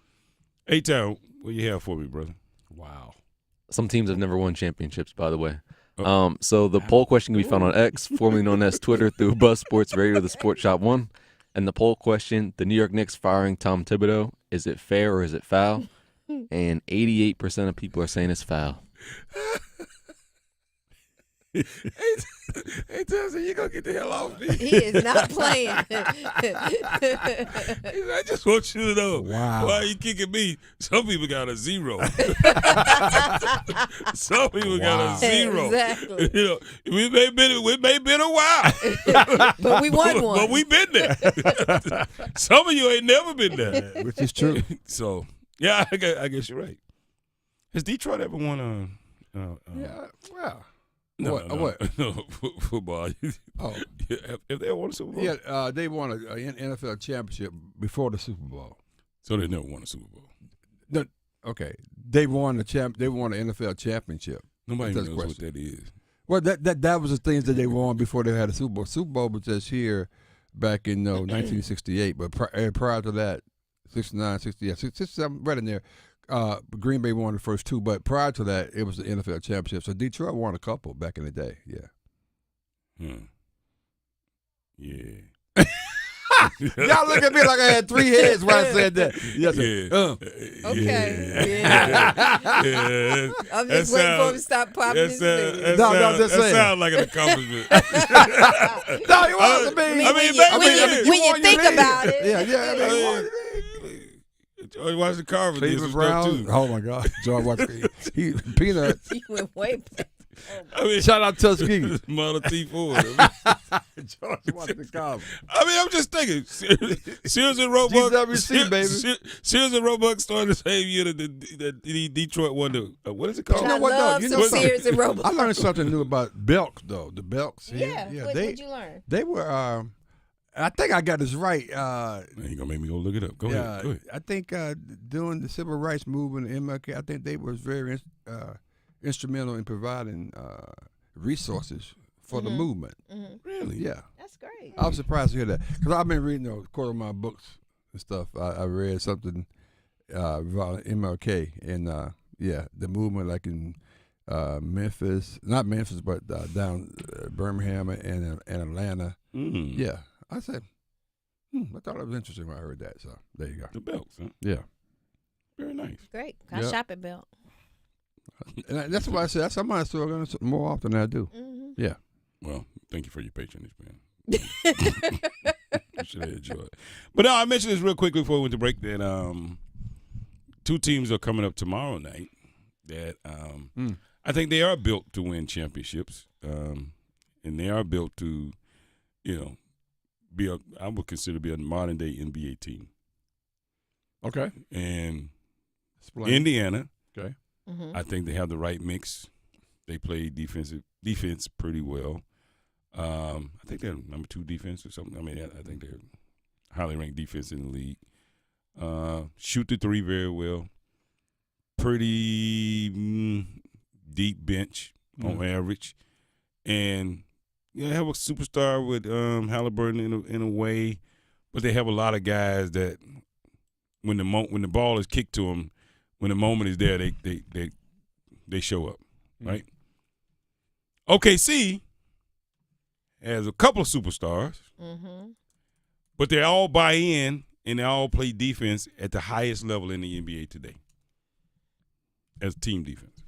[SPEAKER 6] A-Town, what you have for me, brother?
[SPEAKER 9] Wow. Some teams have never won championships, by the way. So the poll question can be found on X, formerly known as Twitter, through Buzz Sports Radio, the Sports Shop 1. And the poll question, the New York Knicks firing Tom Thibodeau, is it fair or is it foul? And 88% of people are saying it's foul.
[SPEAKER 6] Hey, Townsend, you gonna get the hell off me.
[SPEAKER 23] He is not playing.
[SPEAKER 6] I just want you to know.
[SPEAKER 8] Wow.
[SPEAKER 6] Why are you kicking me? Some people got a 0. Some people got a 0.
[SPEAKER 23] Exactly.
[SPEAKER 6] You know, we may been a while,
[SPEAKER 23] but we won one.
[SPEAKER 6] But we been there. Some of you ain't never been there,
[SPEAKER 8] which is true.
[SPEAKER 6] So yeah, I guess you're right. Has Detroit ever won
[SPEAKER 8] yeah, well.
[SPEAKER 6] No, football.
[SPEAKER 8] Oh,
[SPEAKER 6] if they won a Super Bowl,
[SPEAKER 8] yeah, they won an NFL championship before the Super Bowl.
[SPEAKER 6] So they never won a Super Bowl.
[SPEAKER 8] No, okay, they won They won an NFL championship.
[SPEAKER 6] Nobody knows what that is.
[SPEAKER 8] Well, that was the things that they won before they had a Super Bowl. Super Bowl was just here back in 1968, but prior to that, 69, 68, 67, right in there. Green Bay won the first 2, but prior to that, it was the NFL championship. So Detroit won a couple back in the day. Yeah.
[SPEAKER 6] Yeah.
[SPEAKER 8] Y'all look at me like I had 3 heads when I said that. Yes,
[SPEAKER 23] Okay. Yeah. I'm just waiting for him to stop popping his fingers.
[SPEAKER 8] That
[SPEAKER 6] sounds like an accomplishment.
[SPEAKER 8] No, it wasn't me.
[SPEAKER 23] When you think about it.
[SPEAKER 8] Yeah.
[SPEAKER 6] George Washington Carver did some
[SPEAKER 8] Brown.
[SPEAKER 6] stuff too.
[SPEAKER 8] Oh my God, George Washington. He Peanuts.
[SPEAKER 23] He went way back.
[SPEAKER 8] Shout out Tuskegee.
[SPEAKER 6] Model T4.
[SPEAKER 8] George Washington Carver.
[SPEAKER 6] I mean, I'm just thinking. Sears and Roebuck.
[SPEAKER 8] GWC, baby.
[SPEAKER 6] Sears and Roebuck started the same year that the Detroit won the what is it called?
[SPEAKER 23] I love some Sears and Roebuck.
[SPEAKER 8] I learned something new about Belks though. The Belks.
[SPEAKER 23] Yeah. What'd you learn?
[SPEAKER 8] They were. I think I got this right.
[SPEAKER 6] You're going to make me go look it up. Go ahead.
[SPEAKER 8] I think during the civil rights movement in MLK, I think they was very instrumental in providing resources for the movement.
[SPEAKER 23] Mm-hmm.
[SPEAKER 6] Really?
[SPEAKER 8] Yeah.
[SPEAKER 23] That's great.
[SPEAKER 8] I was surprised to hear that. Because I've been reading a quarter of my books and stuff. I read something about MLK and, the movement like in Memphis. Not Memphis, but down Birmingham and Atlanta.
[SPEAKER 6] Mm.
[SPEAKER 8] Yeah. I said, I thought it was interesting when I heard that. So there you go.
[SPEAKER 6] The Belks, huh?
[SPEAKER 8] Yeah.
[SPEAKER 6] Very nice.
[SPEAKER 23] Great. I shop at Belt.
[SPEAKER 8] And that's why I said I might still going to more often than I do.
[SPEAKER 23] Mm-hmm.
[SPEAKER 8] Yeah.
[SPEAKER 6] Well, thank you for your patronage, man. You should have enjoyed it. But no, I mentioned this real quickly before we went to break that 2 teams are coming up tomorrow night that I think they are built to win championships. And they are built to, I would consider be a modern day NBA team.
[SPEAKER 8] Okay.
[SPEAKER 6] And
[SPEAKER 8] Explain.
[SPEAKER 6] Indiana,
[SPEAKER 8] okay,
[SPEAKER 6] I think they have the right mix. They play defense pretty well. I think they're number 2 defense or something. I mean, I think they're highly ranked defense in the league. Shoot the 3 very well. Pretty deep bench on average, and they have a superstar with Halliburton in a way, but they have a lot of guys that when the ball is kicked to them, when the moment is there, they show up, right? OKC has a couple of superstars, but they all buy in and they all play defense at the highest level in the NBA today as team defense.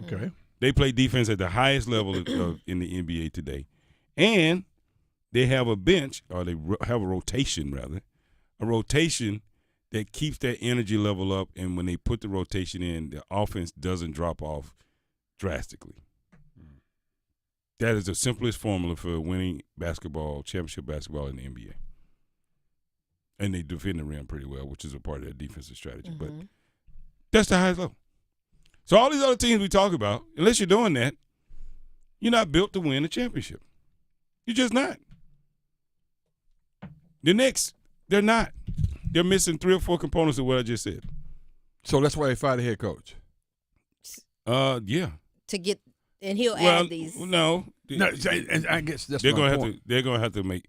[SPEAKER 8] Okay.
[SPEAKER 6] They play defense at the highest level in the NBA today. And they have a bench, or they have a rotation, rather, a rotation that keeps that energy level up, and when they put the rotation in, the offense doesn't drop off drastically. That is the simplest formula for winning championship basketball in the NBA. And they defend the rim pretty well, which is a part of their defensive strategy. But
[SPEAKER 23] Mm-hmm.
[SPEAKER 6] that's the highest level. So all these other teams we talk about, unless you're doing that, you're not built to win a championship. You're just not. The Knicks, they're not. They're missing 3 or 4 components of what I just said.
[SPEAKER 8] So that's why they fired the head coach.
[SPEAKER 6] Yeah.
[SPEAKER 23] To get, and he'll add these.
[SPEAKER 6] No,
[SPEAKER 8] I guess that's
[SPEAKER 6] they're
[SPEAKER 8] my
[SPEAKER 6] gonna
[SPEAKER 8] point.
[SPEAKER 6] they're gonna have to make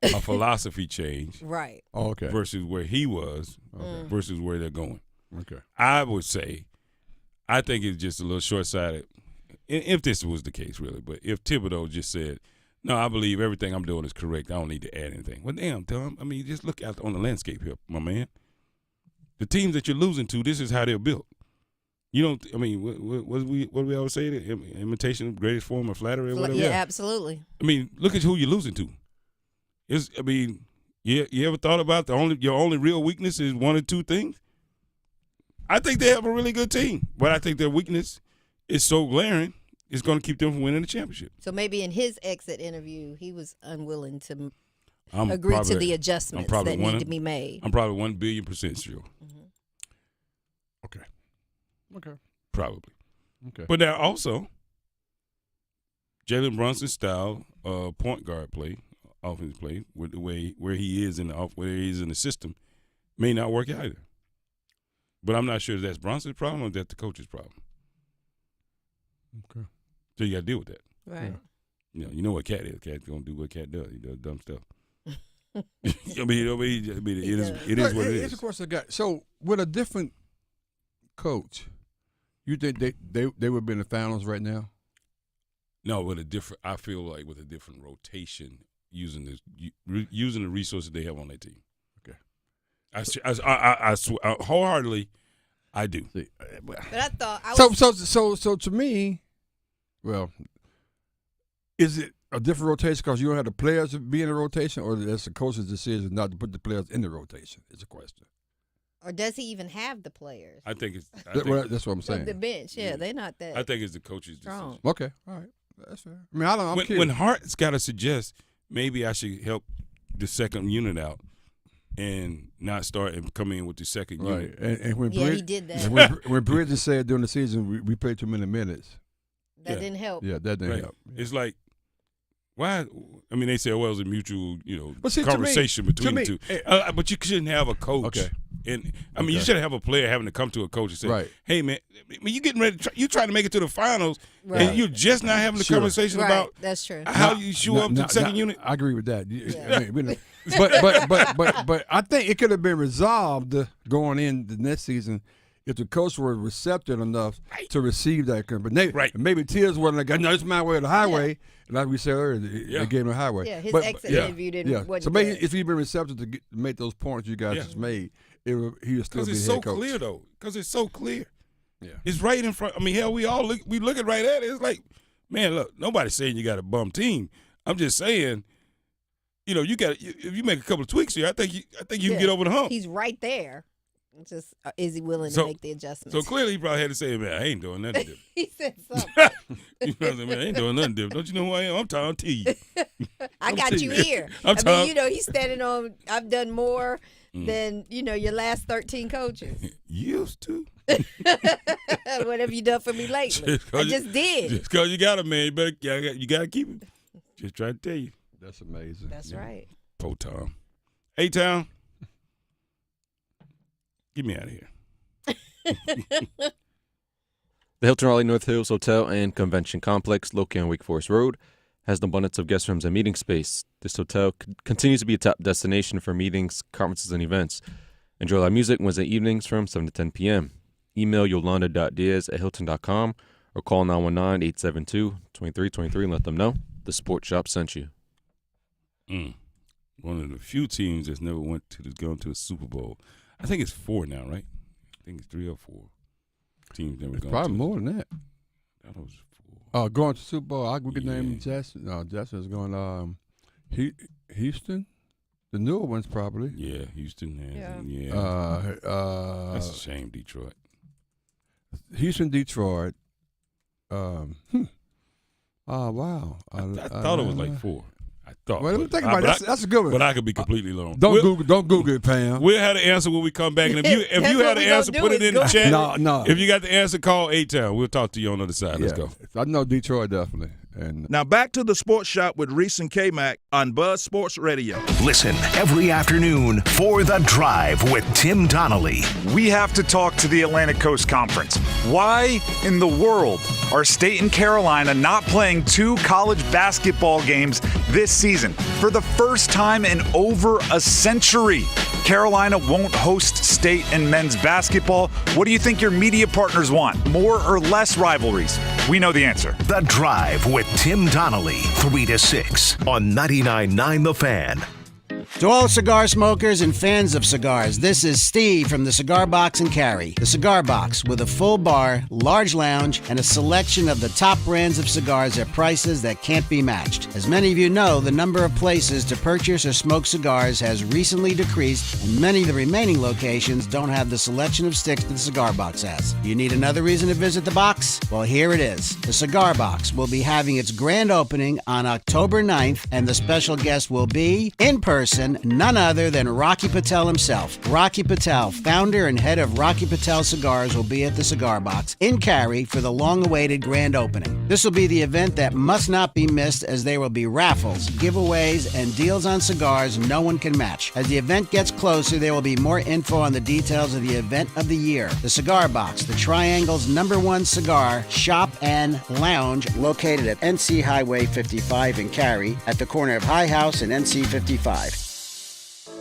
[SPEAKER 6] a philosophy change,
[SPEAKER 23] Right.
[SPEAKER 8] Oh, okay.
[SPEAKER 6] versus where he was, versus where they're going.
[SPEAKER 8] Okay.
[SPEAKER 6] I would say, I think it's just a little short-sighted, if this was the case, really. But if Thibodeau just said, no, I believe everything I'm doing is correct, I don't need to add anything. Well, damn, Tom, I mean, just look out on the landscape here, my man. The teams that you're losing to, this is how they're built. You don't, I mean, what do we always say? Imitation of greatest form of flattery or whatever?
[SPEAKER 23] Yeah, absolutely.
[SPEAKER 6] I mean, look at who you're losing to. You ever thought about your only real weakness is 1 or 2 things? I think they have a really good team, but I think their weakness is so glaring, it's going to keep them from winning the championship.
[SPEAKER 23] So maybe in his exit interview, he was unwilling to
[SPEAKER 6] I'm
[SPEAKER 23] agree to
[SPEAKER 6] probably-
[SPEAKER 23] the adjustments that need to be made.
[SPEAKER 6] I'm probably 1 billion% sure.
[SPEAKER 8] Okay.
[SPEAKER 6] Probably.
[SPEAKER 8] Okay.
[SPEAKER 6] But now also, Jalen Brunson's style point guard play, offensive play, with the way where he is in the system, may not work either. But I'm not sure if that's Brunson's problem or that's the coach's problem.
[SPEAKER 8] Okay.
[SPEAKER 6] So you got to deal with that.
[SPEAKER 23] Right.
[SPEAKER 6] Yeah. You know what Cat is. Cat's gonna do what Cat does. He does dumb stuff. I mean, it is what it is.
[SPEAKER 8] Here's a question I got. So with a different coach, you think they would be in the finals right now?
[SPEAKER 6] No, I feel like with a different rotation, using the resources they have on their team.
[SPEAKER 8] Okay.
[SPEAKER 6] I swear, wholeheartedly, I do.
[SPEAKER 23] But I thought
[SPEAKER 8] So to me, well, is it a different rotation because you don't have the players be in the rotation, or that's the coach's decision not to put the players in the rotation? Is a question.
[SPEAKER 23] Or does he even have the players?
[SPEAKER 6] I think it's.
[SPEAKER 8] That's what I'm saying.
[SPEAKER 23] The bench, they're not that.
[SPEAKER 6] I think it's the coach's
[SPEAKER 23] strong.
[SPEAKER 6] decision.
[SPEAKER 8] Okay, all right, that's fair. I mean, I'm
[SPEAKER 6] when
[SPEAKER 8] curious.
[SPEAKER 6] Hart's got to suggest maybe I should help the second unit out and not start and come in with the second unit.
[SPEAKER 8] And when
[SPEAKER 23] he did that.
[SPEAKER 8] And when Bridges said during the season we played too many minutes,
[SPEAKER 23] that didn't help.
[SPEAKER 8] Yeah, that didn't help.
[SPEAKER 6] It's like, why? I mean, they say, well, it was a mutual,
[SPEAKER 8] But see,
[SPEAKER 6] conversation between the
[SPEAKER 8] to
[SPEAKER 6] two.
[SPEAKER 8] me,
[SPEAKER 6] But you shouldn't have a coach.
[SPEAKER 8] Okay.
[SPEAKER 6] And I mean, you shouldn't have a player having to come to a coach and say,
[SPEAKER 8] Right.
[SPEAKER 6] "Hey, man, you getting ready? You trying to make it to the finals,
[SPEAKER 23] Right.
[SPEAKER 6] and you're just not having the
[SPEAKER 8] Sure.
[SPEAKER 6] conversation
[SPEAKER 23] Right,
[SPEAKER 6] about
[SPEAKER 23] that's true.
[SPEAKER 6] how you show up to the second unit."
[SPEAKER 8] I agree with that. But I think it could have been resolved going in the next season if the coach were receptive enough to receive that. But maybe Tears wasn't like, no, it's my way or the highway. And like we said earlier, they gave him the highway.
[SPEAKER 23] Yeah, his exit interview wasn't
[SPEAKER 8] So maybe
[SPEAKER 23] good.
[SPEAKER 8] if he'd been receptive to make those points you guys just made, he would still
[SPEAKER 6] Because
[SPEAKER 8] be
[SPEAKER 6] it's
[SPEAKER 8] the
[SPEAKER 6] so
[SPEAKER 8] head coach.
[SPEAKER 6] clear, though. Because it's so clear.
[SPEAKER 8] Yeah.
[SPEAKER 6] It's right in front. I mean, hell, we looking right at it. It's like, man, look, nobody's saying you got a bum team. I'm just saying, you got if you make a couple of tweaks here, I think you can get over the hump.
[SPEAKER 23] He's right there. It's just is he willing to make the adjustments?
[SPEAKER 6] So clearly, he probably had to say, man, I ain't doing nothing different.
[SPEAKER 23] He said something.
[SPEAKER 6] You know what I mean? I ain't doing nothing different. Don't you know who I am? I'm Tom T.
[SPEAKER 23] I got you here.
[SPEAKER 6] I'm Tom.
[SPEAKER 23] He's standing on. I've done more than your last 13 coaches.
[SPEAKER 6] Used to.
[SPEAKER 23] What have you done for me lately? I just did.
[SPEAKER 6] Just because you got it, man, you got to keep it. Just trying to tell you.
[SPEAKER 8] That's amazing.
[SPEAKER 23] That's right.
[SPEAKER 6] Poor Tom. A-Town. Get me out of here.
[SPEAKER 9] The Hilton Raleigh North Hills Hotel and Convention Complex, located on Wake Forest Road, has an abundance of guest rooms and meeting space. This hotel continues to be a top destination for meetings, conferences, and events. Enjoy live music Wednesday evenings from 7 to 10 p.m. Email yolanda.diaz@hilton.com or call 919-872-2323 and let them know the Sports Shop sent you.
[SPEAKER 6] One of the few teams that's never gone to a Super Bowl. I think it's 4 now, right? I think it's 3 or 4 teams never
[SPEAKER 8] It's
[SPEAKER 6] gone
[SPEAKER 8] probably
[SPEAKER 6] to.
[SPEAKER 8] more than that.
[SPEAKER 6] That was 4.
[SPEAKER 8] Going to Super Bowl. I could name Jackson. No, Jackson's going. Houston, the newer ones probably.
[SPEAKER 6] Yeah, Houston has.
[SPEAKER 23] Yeah.
[SPEAKER 6] That's a shame, Detroit.
[SPEAKER 8] Houston, Detroit. Oh wow!
[SPEAKER 6] I thought it was like 4. I thought.
[SPEAKER 8] Well, let me think about it. That's a good one.
[SPEAKER 6] But I could be completely wrong.
[SPEAKER 8] Don't Google it, Pam.
[SPEAKER 6] We'll have the answer when we come back. And if you had the answer, put it in the chat.
[SPEAKER 8] No.
[SPEAKER 6] If you got the answer, call A-Town. We'll talk to you on the other side. Let's go.
[SPEAKER 8] I know Detroit definitely. And
[SPEAKER 3] now back to the Sports Shop with Reese and Kmac on Buzz Sports Radio.
[SPEAKER 13] Listen every afternoon for The Drive with Tim Donnelly.
[SPEAKER 7] We have to talk to the Atlantic Coast Conference. Why in the world are State and Carolina not playing 2 college basketball games this season? For the first time in over a century, Carolina won't host State and men's basketball. What do you think your media partners want? More or less rivalries? We know the answer.
[SPEAKER 13] The Drive with Tim Donnelly, 3 to 6 on 99.9 The Fan.
[SPEAKER 10] To all cigar smokers and fans of cigars, this is Steve from the Cigar Box and Carry. The Cigar Box, with a full bar, large lounge, and a selection of the top brands of cigars at prices that can't be matched. As many of you know, the number of places to purchase or smoke cigars has recently decreased, and many of the remaining locations don't have the selection of sticks that the Cigar Box has. You need another reason to visit the box? Well, here it is. The Cigar Box will be having its grand opening on October 9th, and the special guest will be, in person, none other than Rocky Patel himself. Rocky Patel, founder and head of Rocky Patel Cigars, will be at the Cigar Box in Cary for the long-awaited grand opening. This will be the event that must not be missed, as there will be raffles, giveaways, and deals on cigars no one can match. As the event gets closer, there will be more info on the details of the event of the year. The Cigar Box, the Triangle's #1 cigar shop and lounge, located at NC Highway 55 in Cary, at the corner of High House and NC 55.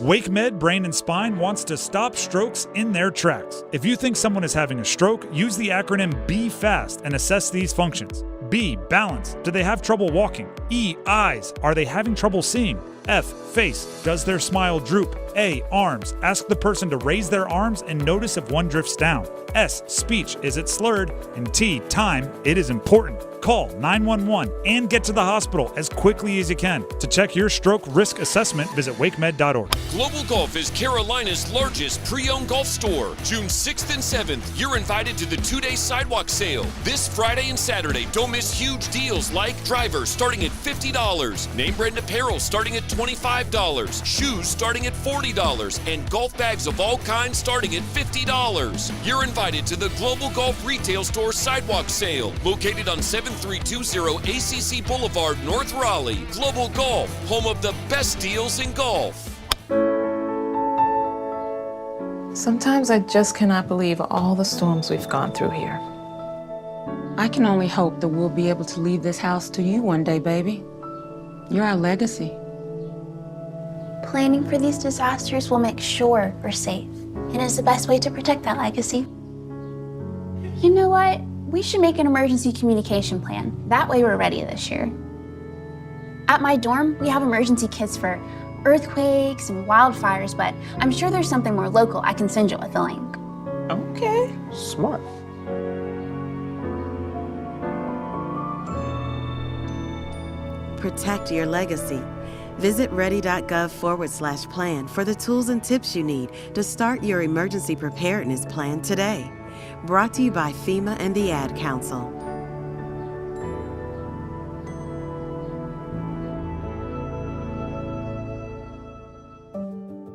[SPEAKER 11] WakeMed Brain and Spine wants to stop strokes in their tracks. If you think someone is having a stroke, use the acronym B-FAST and assess these functions. B, balance. Do they have trouble walking? E, eyes. Are they having trouble seeing? F, face. Does their smile droop? A, arms. Ask the person to raise their arms and notice if one drifts down. S, speech. Is it slurred? And T, time. It is important. Call 911 and get to the hospital as quickly as you can. To check your stroke risk assessment, visit wakemed.org.
[SPEAKER 22] Global Golf is Carolina's largest pre-owned golf store. June 6th and 7th, you're invited to the 2-day sidewalk sale. This Friday and Saturday, don't miss huge deals like drivers starting at $50, name brand apparel starting at $25, shoes starting at $40, and golf bags of all kinds starting at $50. You're invited to the Global Golf Retail Store sidewalk sale, located on 7320 ACC Boulevard, North Raleigh. Global Golf, home of the best deals in golf.
[SPEAKER 24] Sometimes I just cannot believe all the storms we've gone through here. I can only hope that we'll be able to leave this house to you one day, baby. You're our legacy.
[SPEAKER 19] Planning for these disasters will make sure we're safe, and is the best way to protect that legacy. You know what? We should make an emergency communication plan. That way we're ready this year. At my dorm, we have emergency kits for earthquakes and wildfires, but I'm sure there's something more local I can send you with a link.
[SPEAKER 24] Okay. Smart.
[SPEAKER 25] Protect your legacy. Visit ready.gov/plan for the tools and tips you need to start your emergency preparedness plan today. Brought to you by FEMA and the Ad Council.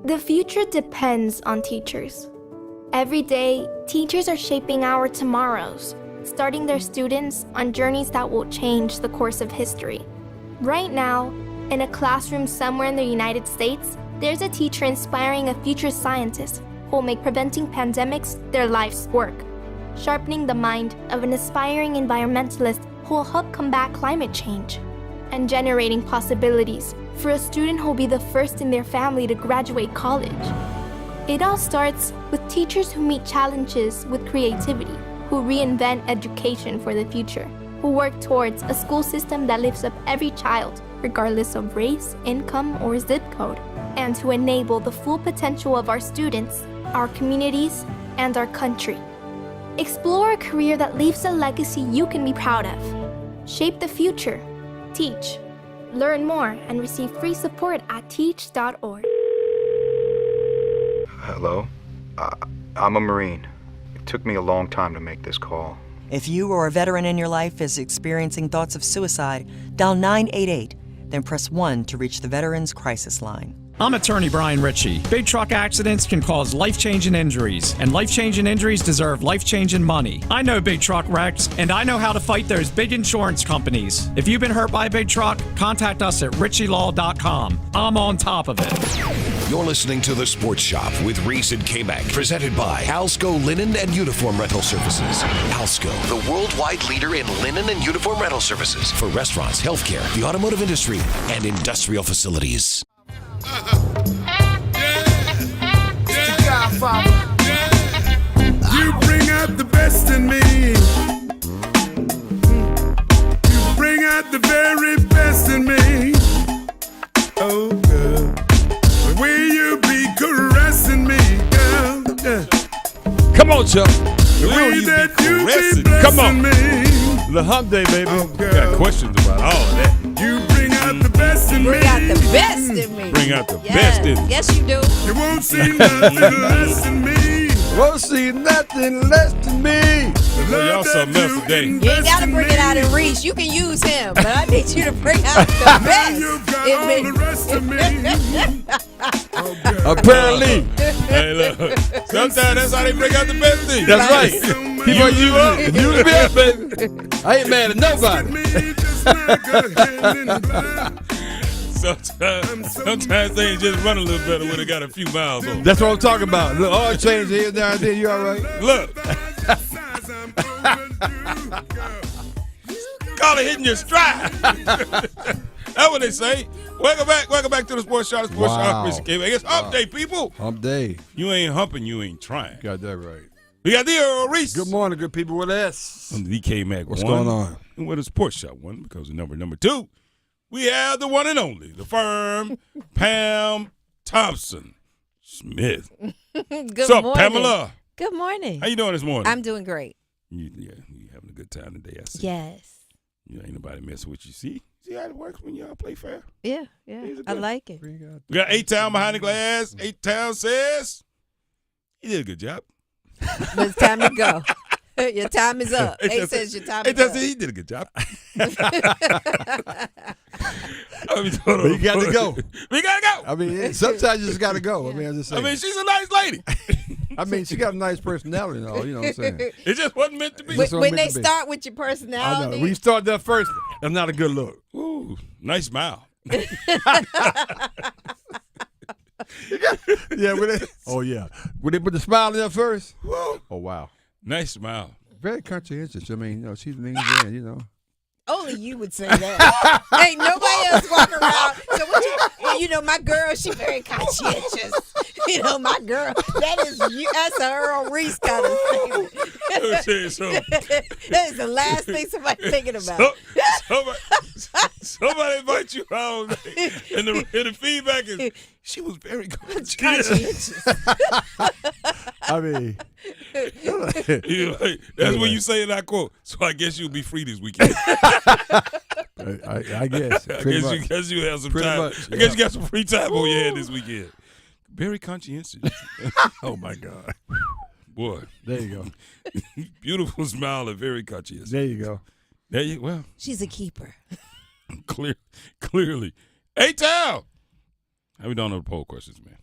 [SPEAKER 28] The future depends on teachers. Every day, teachers are shaping our tomorrows, starting their students on journeys that will change the course of history. Right now, in a classroom somewhere in the United States, there's a teacher inspiring a future scientist who will make preventing pandemics their life's work, sharpening the mind of an aspiring environmentalist who will help combat climate change, and generating possibilities for a student who will be the first in their family to graduate college. It all starts with teachers who meet challenges with creativity, who reinvent education for the future, who work towards a school system that lifts up every child, regardless of race, income, or zip code, and who enable the full potential of our students, our communities, and our country. Explore a career that leaves a legacy you can be proud of. Shape the future. Teach. Learn more and receive free support at teach.org.
[SPEAKER 29] Hello? I'm a Marine. It took me a long time to make this call.
[SPEAKER 30] If you or a veteran in your life is experiencing thoughts of suicide, dial 988.
[SPEAKER 2] then press 1 to reach the Veterans Crisis Line.
[SPEAKER 4] I'm attorney Brian Ritchie. Big truck accidents can cause life-changing injuries, and life-changing injuries deserve life-changing money. I know big truck wrecks, and I know how to fight those big insurance companies. If you've been hurt by a big truck, contact us at ritchielaw.com. I'm on top of it.
[SPEAKER 5] You're listening to The Sports Shop with Reese and Kmac, presented by Alsco Linen and Uniform Rental Services. Alsco, the worldwide leader in linen and uniform rental services for restaurants, healthcare, the automotive industry, and industrial facilities.
[SPEAKER 12] You bring out the best in me. You bring out the very best in me. Oh, girl. The way you be caressing me, girl.
[SPEAKER 8] Come on, Chuck.
[SPEAKER 12] The way that you be blessing
[SPEAKER 8] Come on.
[SPEAKER 12] me.
[SPEAKER 8] The hump day, baby.
[SPEAKER 12] Oh,
[SPEAKER 8] We got questions about all of that.
[SPEAKER 12] You bring out the best in me.
[SPEAKER 23] Bring out the best in me.
[SPEAKER 8] Bring out the best in me.
[SPEAKER 23] Yes, you do.
[SPEAKER 12] You won't see nothing less than me.
[SPEAKER 8] Won't see nothing less than me. Y'all something else today.
[SPEAKER 23] You ain't got to bring it out in Reese. You can use him, but I need you to bring out the best.
[SPEAKER 12] You've got all the rest of me.
[SPEAKER 8] Apparently.
[SPEAKER 3] Hey, look. Sometimes that's how they bring out the best thing.
[SPEAKER 8] That's right. People use the best, baby. I ain't mad at nobody.
[SPEAKER 3] Sometimes they ain't just run a little better when they got a few miles on.
[SPEAKER 8] That's what I'm talking about. Look, all change here, down there. You all right?
[SPEAKER 3] Look. Call it hitting your stride. That's what they say. Welcome back to the Sports Shop. Sports Shop. It's hump day, people.
[SPEAKER 8] Hump day.
[SPEAKER 3] You ain't humping, you ain't trying.
[SPEAKER 8] Got that right.
[SPEAKER 3] We got the Reese.
[SPEAKER 8] Good morning, good people with us.
[SPEAKER 3] I'm the Kmac.
[SPEAKER 8] What's going on?
[SPEAKER 3] And with the Sports Shop one, because of number 2, we have the one and only, the firm, Pam Thompson Smith.
[SPEAKER 23] Good
[SPEAKER 3] What's up,
[SPEAKER 23] morning.
[SPEAKER 3] Pamela?
[SPEAKER 23] Good morning.
[SPEAKER 3] How you doing this morning?
[SPEAKER 23] I'm doing great.
[SPEAKER 3] You having a good time today, I see.
[SPEAKER 23] Yes.
[SPEAKER 3] You ain't nobody messing with you. See how it works when y'all play fair?
[SPEAKER 23] Yeah. I like it.
[SPEAKER 3] We got 8-Town behind the glass. 8-Town says he did a good job.
[SPEAKER 23] But it's time to go. Your time is up. He says your time is up.
[SPEAKER 3] He did a good job.
[SPEAKER 8] But you got to go.
[SPEAKER 3] We got to go.
[SPEAKER 8] I mean, sometimes you just got to go. I mean, I'm just saying.
[SPEAKER 3] I mean, she's a nice lady.
[SPEAKER 8] I mean, she got a nice personality and all, you know what I'm saying?
[SPEAKER 3] It just wasn't meant to be.
[SPEAKER 23] When they start with your personality.
[SPEAKER 8] I know. When you start that first, that's not a good look.
[SPEAKER 3] Ooh, nice smile.
[SPEAKER 8] Yeah, oh yeah. When they put the smile in there first.
[SPEAKER 3] Whoa.
[SPEAKER 8] Oh wow.
[SPEAKER 3] Nice smile.
[SPEAKER 8] Very conscientious. I mean, she leans in,
[SPEAKER 23] Only you would say that. Ain't nobody else walking around. So my girl, she very conscientious. My girl, that is you. That's an Earl Reese kind of thing. That is the last thing somebody's thinking about.
[SPEAKER 3] Somebody invite you out, and the feedback is she was very conscientious.
[SPEAKER 8] I mean,
[SPEAKER 3] that's when you say it. I quote. So I guess you'll be free this weekend.
[SPEAKER 8] I guess.
[SPEAKER 3] I guess you have some time.
[SPEAKER 8] Much,
[SPEAKER 3] I guess you got some free time on your hand this weekend. Very conscientious.
[SPEAKER 8] Oh my God,
[SPEAKER 3] boy.
[SPEAKER 8] There you go.
[SPEAKER 3] Beautiful smile and very conscientious.
[SPEAKER 8] There you go.
[SPEAKER 3] Well,
[SPEAKER 23] she's a keeper.
[SPEAKER 3] Clearly. Hey, Tal. How we doing on the poll questions, man?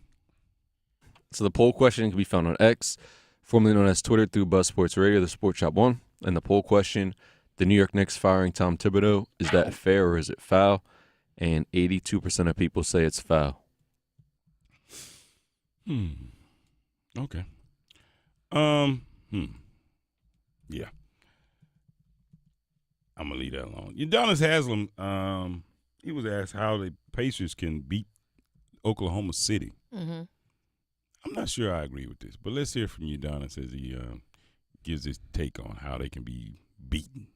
[SPEAKER 9] So the poll question can be found on X, formerly known as Twitter, through Buzz Sports Radio, the Sports Shop 1. And the poll question, the New York Knicks firing Tom Thibodeau, is that fair or is it foul? And 82% of people say it's foul.
[SPEAKER 3] Okay. Yeah. I'm gonna leave that alone. Udonis Haslem, he was asked how the Pacers can beat Oklahoma City.
[SPEAKER 23] Mm-hmm.
[SPEAKER 3] I'm not sure I agree with this, but let's hear from Udonis as he gives his take on how they can be beaten.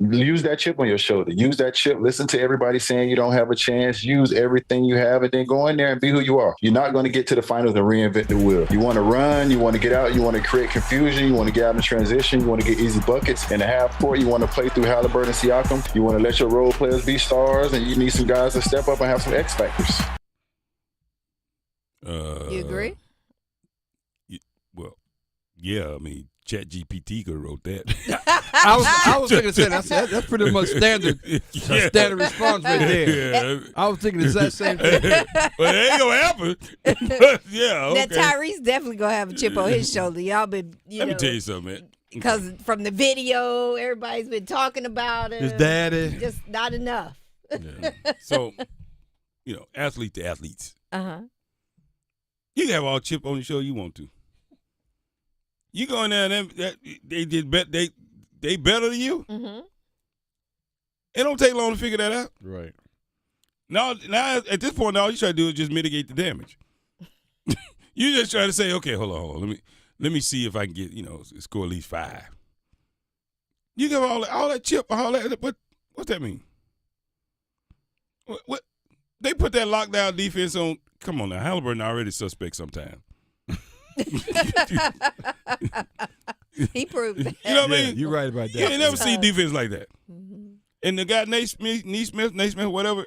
[SPEAKER 14] Use that chip on your shoulder. Use that chip. Listen to everybody saying you don't have a chance. Use everything you have and then go in there and be who you are. You're not going to get to the finals and reinvent the wheel. You want to run. You want to get out. You want to create confusion. You want to get out in transition. You want to get easy buckets in the half court. You want to play through Halliburton and Siakam. You want to let your role players be stars, and you need some guys to step up and have some X factors.
[SPEAKER 23] You agree?
[SPEAKER 3] Well, yeah. I mean, ChatGPT could have wrote that.
[SPEAKER 8] I was thinking the same. That's pretty much standard response right there.
[SPEAKER 3] Yeah.
[SPEAKER 8] I was thinking the exact same thing.
[SPEAKER 3] But it ain't gonna happen. Yeah, okay.
[SPEAKER 23] Now Tyrese definitely gonna have a chip on his shoulder. Y'all been,
[SPEAKER 3] Let me tell you something, man.
[SPEAKER 23] because from the video, everybody's been talking about it.
[SPEAKER 8] His daddy.
[SPEAKER 23] Just not enough.
[SPEAKER 3] Yeah. So, athlete to athletes. You can have all chip on the show you want to. You go in there and they better than you.
[SPEAKER 23] Mm-hmm.
[SPEAKER 3] It don't take long to figure that out.
[SPEAKER 8] Right.
[SPEAKER 3] Now at this point, all you try to do is just mitigate the damage. You just try to say, okay, hold on. Let me see if I can get score at least 5. You give all that chip, all that. What's that mean? What they put that lockdown defense on? Come on now, Halliburton already suspect sometimes.
[SPEAKER 23] He proved that.
[SPEAKER 3] You know what I mean?
[SPEAKER 8] You're right about that.
[SPEAKER 3] You ain't never seen defense like that. And the guy Nate Smith, whatever,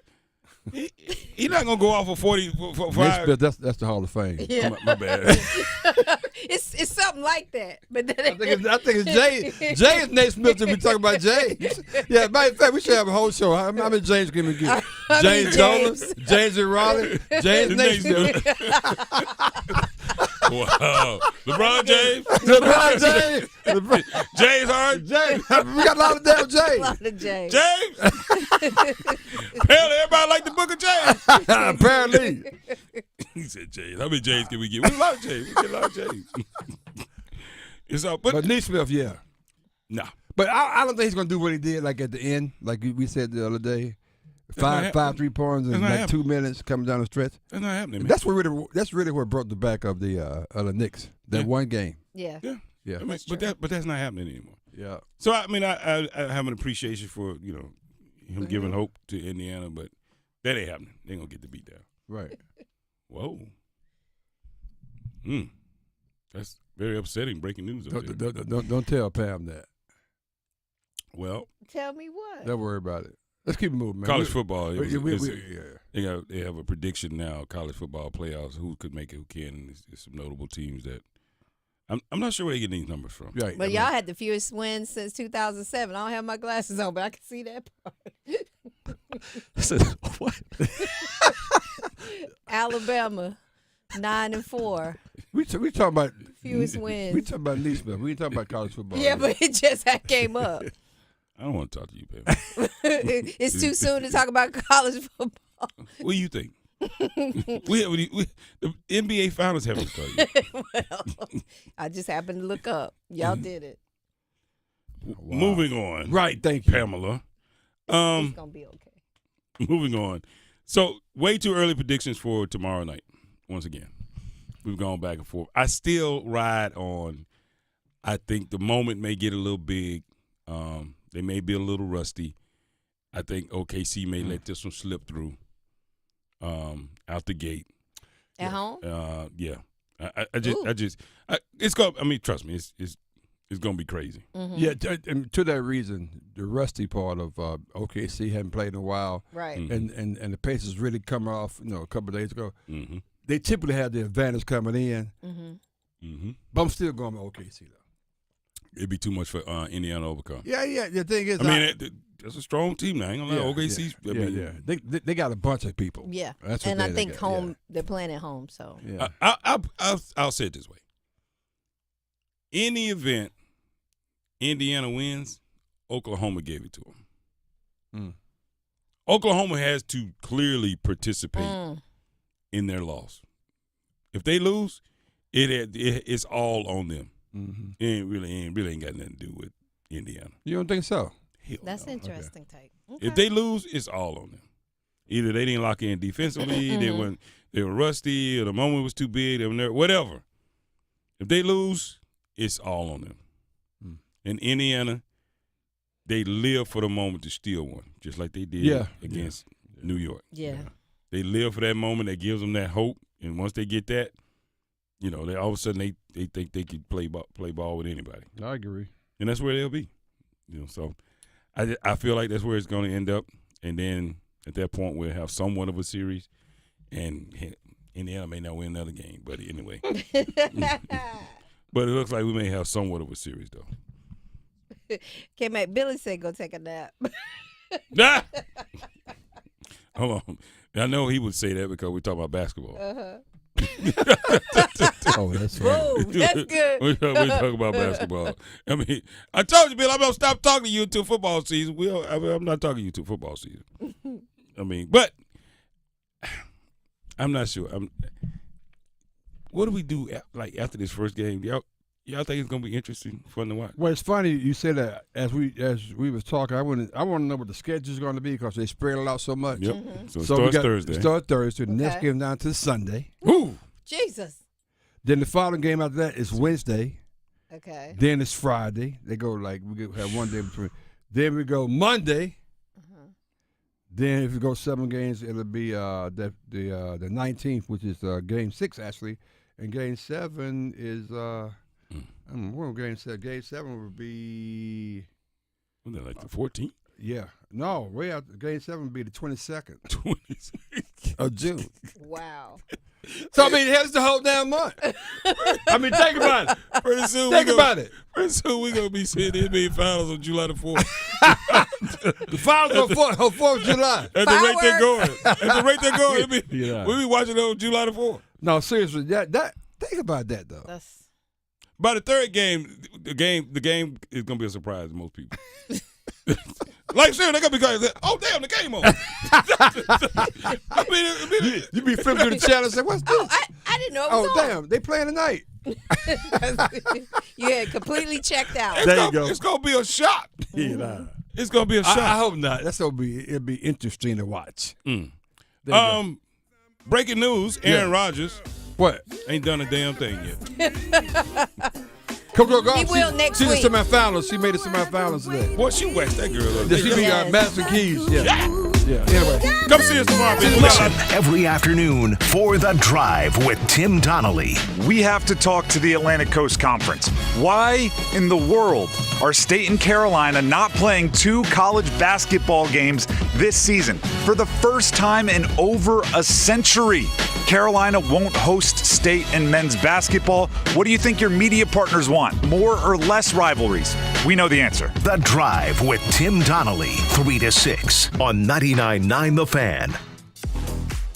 [SPEAKER 3] he not gonna go off for 40 for 5.
[SPEAKER 8] Nate Smith, that's the Hall of Fame.
[SPEAKER 23] Yeah.
[SPEAKER 3] My bad.
[SPEAKER 23] It's something like that. But then
[SPEAKER 8] I think it's Jay. Jay is Nate Smith to be talking about James. Yeah, matter of fact, we should have a whole show. How many James can we get? James Dolan, James and Raleigh, James Nate Smith.
[SPEAKER 3] Wow. LeBron James? James Harden?
[SPEAKER 8] James. We got a lot of damn James.
[SPEAKER 23] A lot of James.
[SPEAKER 3] James? Apparently everybody like the book of James.
[SPEAKER 8] Apparently.
[SPEAKER 3] He said James. How many James can we get? We get a lot of James. We get a lot of James.
[SPEAKER 8] But Nate Smith, yeah.
[SPEAKER 3] Nah.
[SPEAKER 8] But I don't think he's going to do what he did like at the end, like we said the other day. Five 3-pointers in like 2 minutes coming down the stretch.
[SPEAKER 3] That's not happening, man.
[SPEAKER 8] That's really what broke the back of the Knicks. That one game.
[SPEAKER 23] Yeah.
[SPEAKER 8] Yeah.
[SPEAKER 3] I mean, but that's not happening anymore.
[SPEAKER 8] Yeah.
[SPEAKER 3] So I mean, I have an appreciation for him giving hope to Indiana, but that ain't happening. They ain't gonna get the beat down.
[SPEAKER 8] Right.
[SPEAKER 3] Whoa. That's very upsetting. Breaking news.
[SPEAKER 8] Don't tell Pam that.
[SPEAKER 3] Well.
[SPEAKER 23] Tell me what.
[SPEAKER 8] Don't worry about it. Let's keep it moving, man.
[SPEAKER 3] College football. They have a prediction now. College football playoffs. Who could make it? Who can? There's some notable teams that. I'm not sure where they get these numbers from.
[SPEAKER 8] Right.
[SPEAKER 23] But y'all had the fewest wins since 2007. I don't have my glasses on, but I can see that part.
[SPEAKER 8] What?
[SPEAKER 23] Alabama, 9-4.
[SPEAKER 8] We talking about
[SPEAKER 23] fewest wins.
[SPEAKER 8] We talking about Lee Smith. We ain't talking about college football.
[SPEAKER 23] Yeah, but it just came up.
[SPEAKER 3] I don't want to talk to you, baby.
[SPEAKER 23] It's too soon to talk about college football.
[SPEAKER 3] What do you think? The NBA Finals haven't started.
[SPEAKER 23] Well, I just happened to look up. Y'all did it.
[SPEAKER 3] Wow. Moving on.
[SPEAKER 8] Right, thank you,
[SPEAKER 3] Pamela.
[SPEAKER 23] It's gonna be okay.
[SPEAKER 3] Moving on. So, way too early predictions for tomorrow night. Once again, we've gone back and forth. I still ride on. I think the moment may get a little big. They may be a little rusty. I think OKC may let this one slip through. Out the gate.
[SPEAKER 23] At home?
[SPEAKER 3] Yeah. It's going. I mean, trust me, it's going to be crazy.
[SPEAKER 23] Mm-hmm.
[SPEAKER 8] Yeah, and to that reason, the rusty part of OKC hadn't played in a while,
[SPEAKER 23] right?
[SPEAKER 8] And the Pacers really come off, a couple of days ago.
[SPEAKER 3] Mm-hmm.
[SPEAKER 8] They typically have the advantage coming in.
[SPEAKER 23] Mm-hmm.
[SPEAKER 8] But I'm still going with OKC though.
[SPEAKER 3] It'd be too much for Indiana to overcome.
[SPEAKER 8] Yeah. The thing is,
[SPEAKER 3] I mean, that's a strong team now. I ain't gonna lie. OKC's.
[SPEAKER 8] Yeah. They got a bunch of people.
[SPEAKER 23] Yeah,
[SPEAKER 8] that's
[SPEAKER 23] and I think home. They're playing at home, so
[SPEAKER 8] yeah.
[SPEAKER 3] I'll say it this way. In the event Indiana wins, Oklahoma gave it to them. Oklahoma has to clearly participate in their loss. If they lose, it's all on them.
[SPEAKER 8] Mm-hmm.
[SPEAKER 3] It really ain't got nothing to do with Indiana.
[SPEAKER 8] You don't think so?
[SPEAKER 3] Hell
[SPEAKER 23] that's
[SPEAKER 3] no.
[SPEAKER 23] interesting. Type. Okay.
[SPEAKER 3] If they lose, it's all on them. Either they didn't lock in defensively, they were rusty, or the moment was too big, they were nervous, whatever. If they lose, it's all on them. In Indiana, they live for the moment to steal one, just like they did against New York.
[SPEAKER 23] Yeah.
[SPEAKER 3] They live for that moment that gives them that hope, and once they get that, they all of a sudden they think they can play ball with anybody.
[SPEAKER 8] I agree,
[SPEAKER 3] and that's where they'll be. So I feel like that's where it's going to end up, and then at that point we'll have somewhat of a series, and Indiana may not win another game, but anyway. But it looks like we may have somewhat of a series, though.
[SPEAKER 23] Kmac, Billy said go take a nap.
[SPEAKER 3] Nah. Hold on. I know he would say that because we talk about basketball.
[SPEAKER 23] Uh-huh.
[SPEAKER 8] Oh, that's right.
[SPEAKER 23] Boom, that's good.
[SPEAKER 3] we talk about basketball. I mean, I told you, Bill, I'm going to stop talking to you until football season. I'm not talking to you until football season. I mean, but I'm not sure. What do we do after this first game? Y'all think it's gonna be interesting, fun to watch?
[SPEAKER 8] Well, it's funny you say that. As we was talking, I want to know what the schedule is going to be because they spread it out so much.
[SPEAKER 3] Yep. Mm-hmm. So it starts Thursday.
[SPEAKER 8] It starts Thursday.
[SPEAKER 23] Okay.
[SPEAKER 8] The next game down to Sunday.
[SPEAKER 3] Ooh.
[SPEAKER 23] Jesus.
[SPEAKER 8] Then the following game after that is Wednesday.
[SPEAKER 23] Okay.
[SPEAKER 8] Then it's Friday. They go we have one day between. Then we go Monday. Then if we go 7 games, it'll be the 19th, which is game 6 actually, and game 7 is I don't know, game 7. Game 7 would be.
[SPEAKER 3] Wasn't that like the 14th?
[SPEAKER 8] Yeah, no, way out. Game 7 would be the 22nd. 22nd of June.
[SPEAKER 23] Wow.
[SPEAKER 8] So I mean, that's the whole damn month. I mean, think about it.
[SPEAKER 3] Pretty soon
[SPEAKER 8] Pretty
[SPEAKER 3] soon we're gonna be seeing the NBA Finals on July the 4th.
[SPEAKER 8] The Finals on 4th of July.
[SPEAKER 3] At the rate they're going. We'll be watching it on July the 4th.
[SPEAKER 8] No, seriously, that think about that though.
[SPEAKER 3] By the third game, the game is gonna be a surprise to most people. Like, seriously, they're gonna be going, oh damn, the game on.
[SPEAKER 8] You be flipping through the channel and say, "What's this?"
[SPEAKER 23] Oh, I didn't know it was on.
[SPEAKER 8] Damn, they playing tonight.
[SPEAKER 23] You had completely checked out.
[SPEAKER 8] There you go.
[SPEAKER 3] It's gonna be a shock. It's gonna be a shock.
[SPEAKER 8] I hope not. It'll be interesting to watch.
[SPEAKER 3] Breaking news: Aaron Rodgers.
[SPEAKER 8] What?
[SPEAKER 3] Ain't done a damn thing yet.
[SPEAKER 8] Go.
[SPEAKER 23] He will next
[SPEAKER 8] She's
[SPEAKER 23] week.
[SPEAKER 8] in semifinals. She made the semifinals today.
[SPEAKER 3] Boy, she waxed that girl up.
[SPEAKER 8] She be Madison Keys. Yeah. Anyway,
[SPEAKER 3] come see us tomorrow, people.
[SPEAKER 13] Listen every afternoon for The Drive with Tim Donnelly.
[SPEAKER 7] We have to talk to the Atlantic Coast Conference. Why in the world are State and Carolina not playing 2 college basketball games this season? For the first time in over a century, Carolina won't host State and men's basketball. What do you think your media partners want? More or less rivalries? We know the answer.
[SPEAKER 13] The Drive with Tim Donnelly, 3 to 6 on 99.9 The Fan.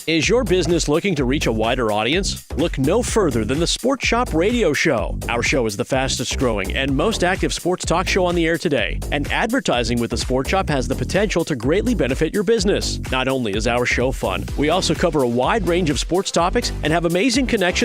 [SPEAKER 1] Is your business looking to reach a wider audience? Look no further than the Sports Shop Radio Show. Our show is the fastest growing and most active sports talk show on the air today. And advertising with the Sports Shop has the potential to greatly benefit your business. Not only is our show fun, we also cover a wide range of sports topics and have amazing connections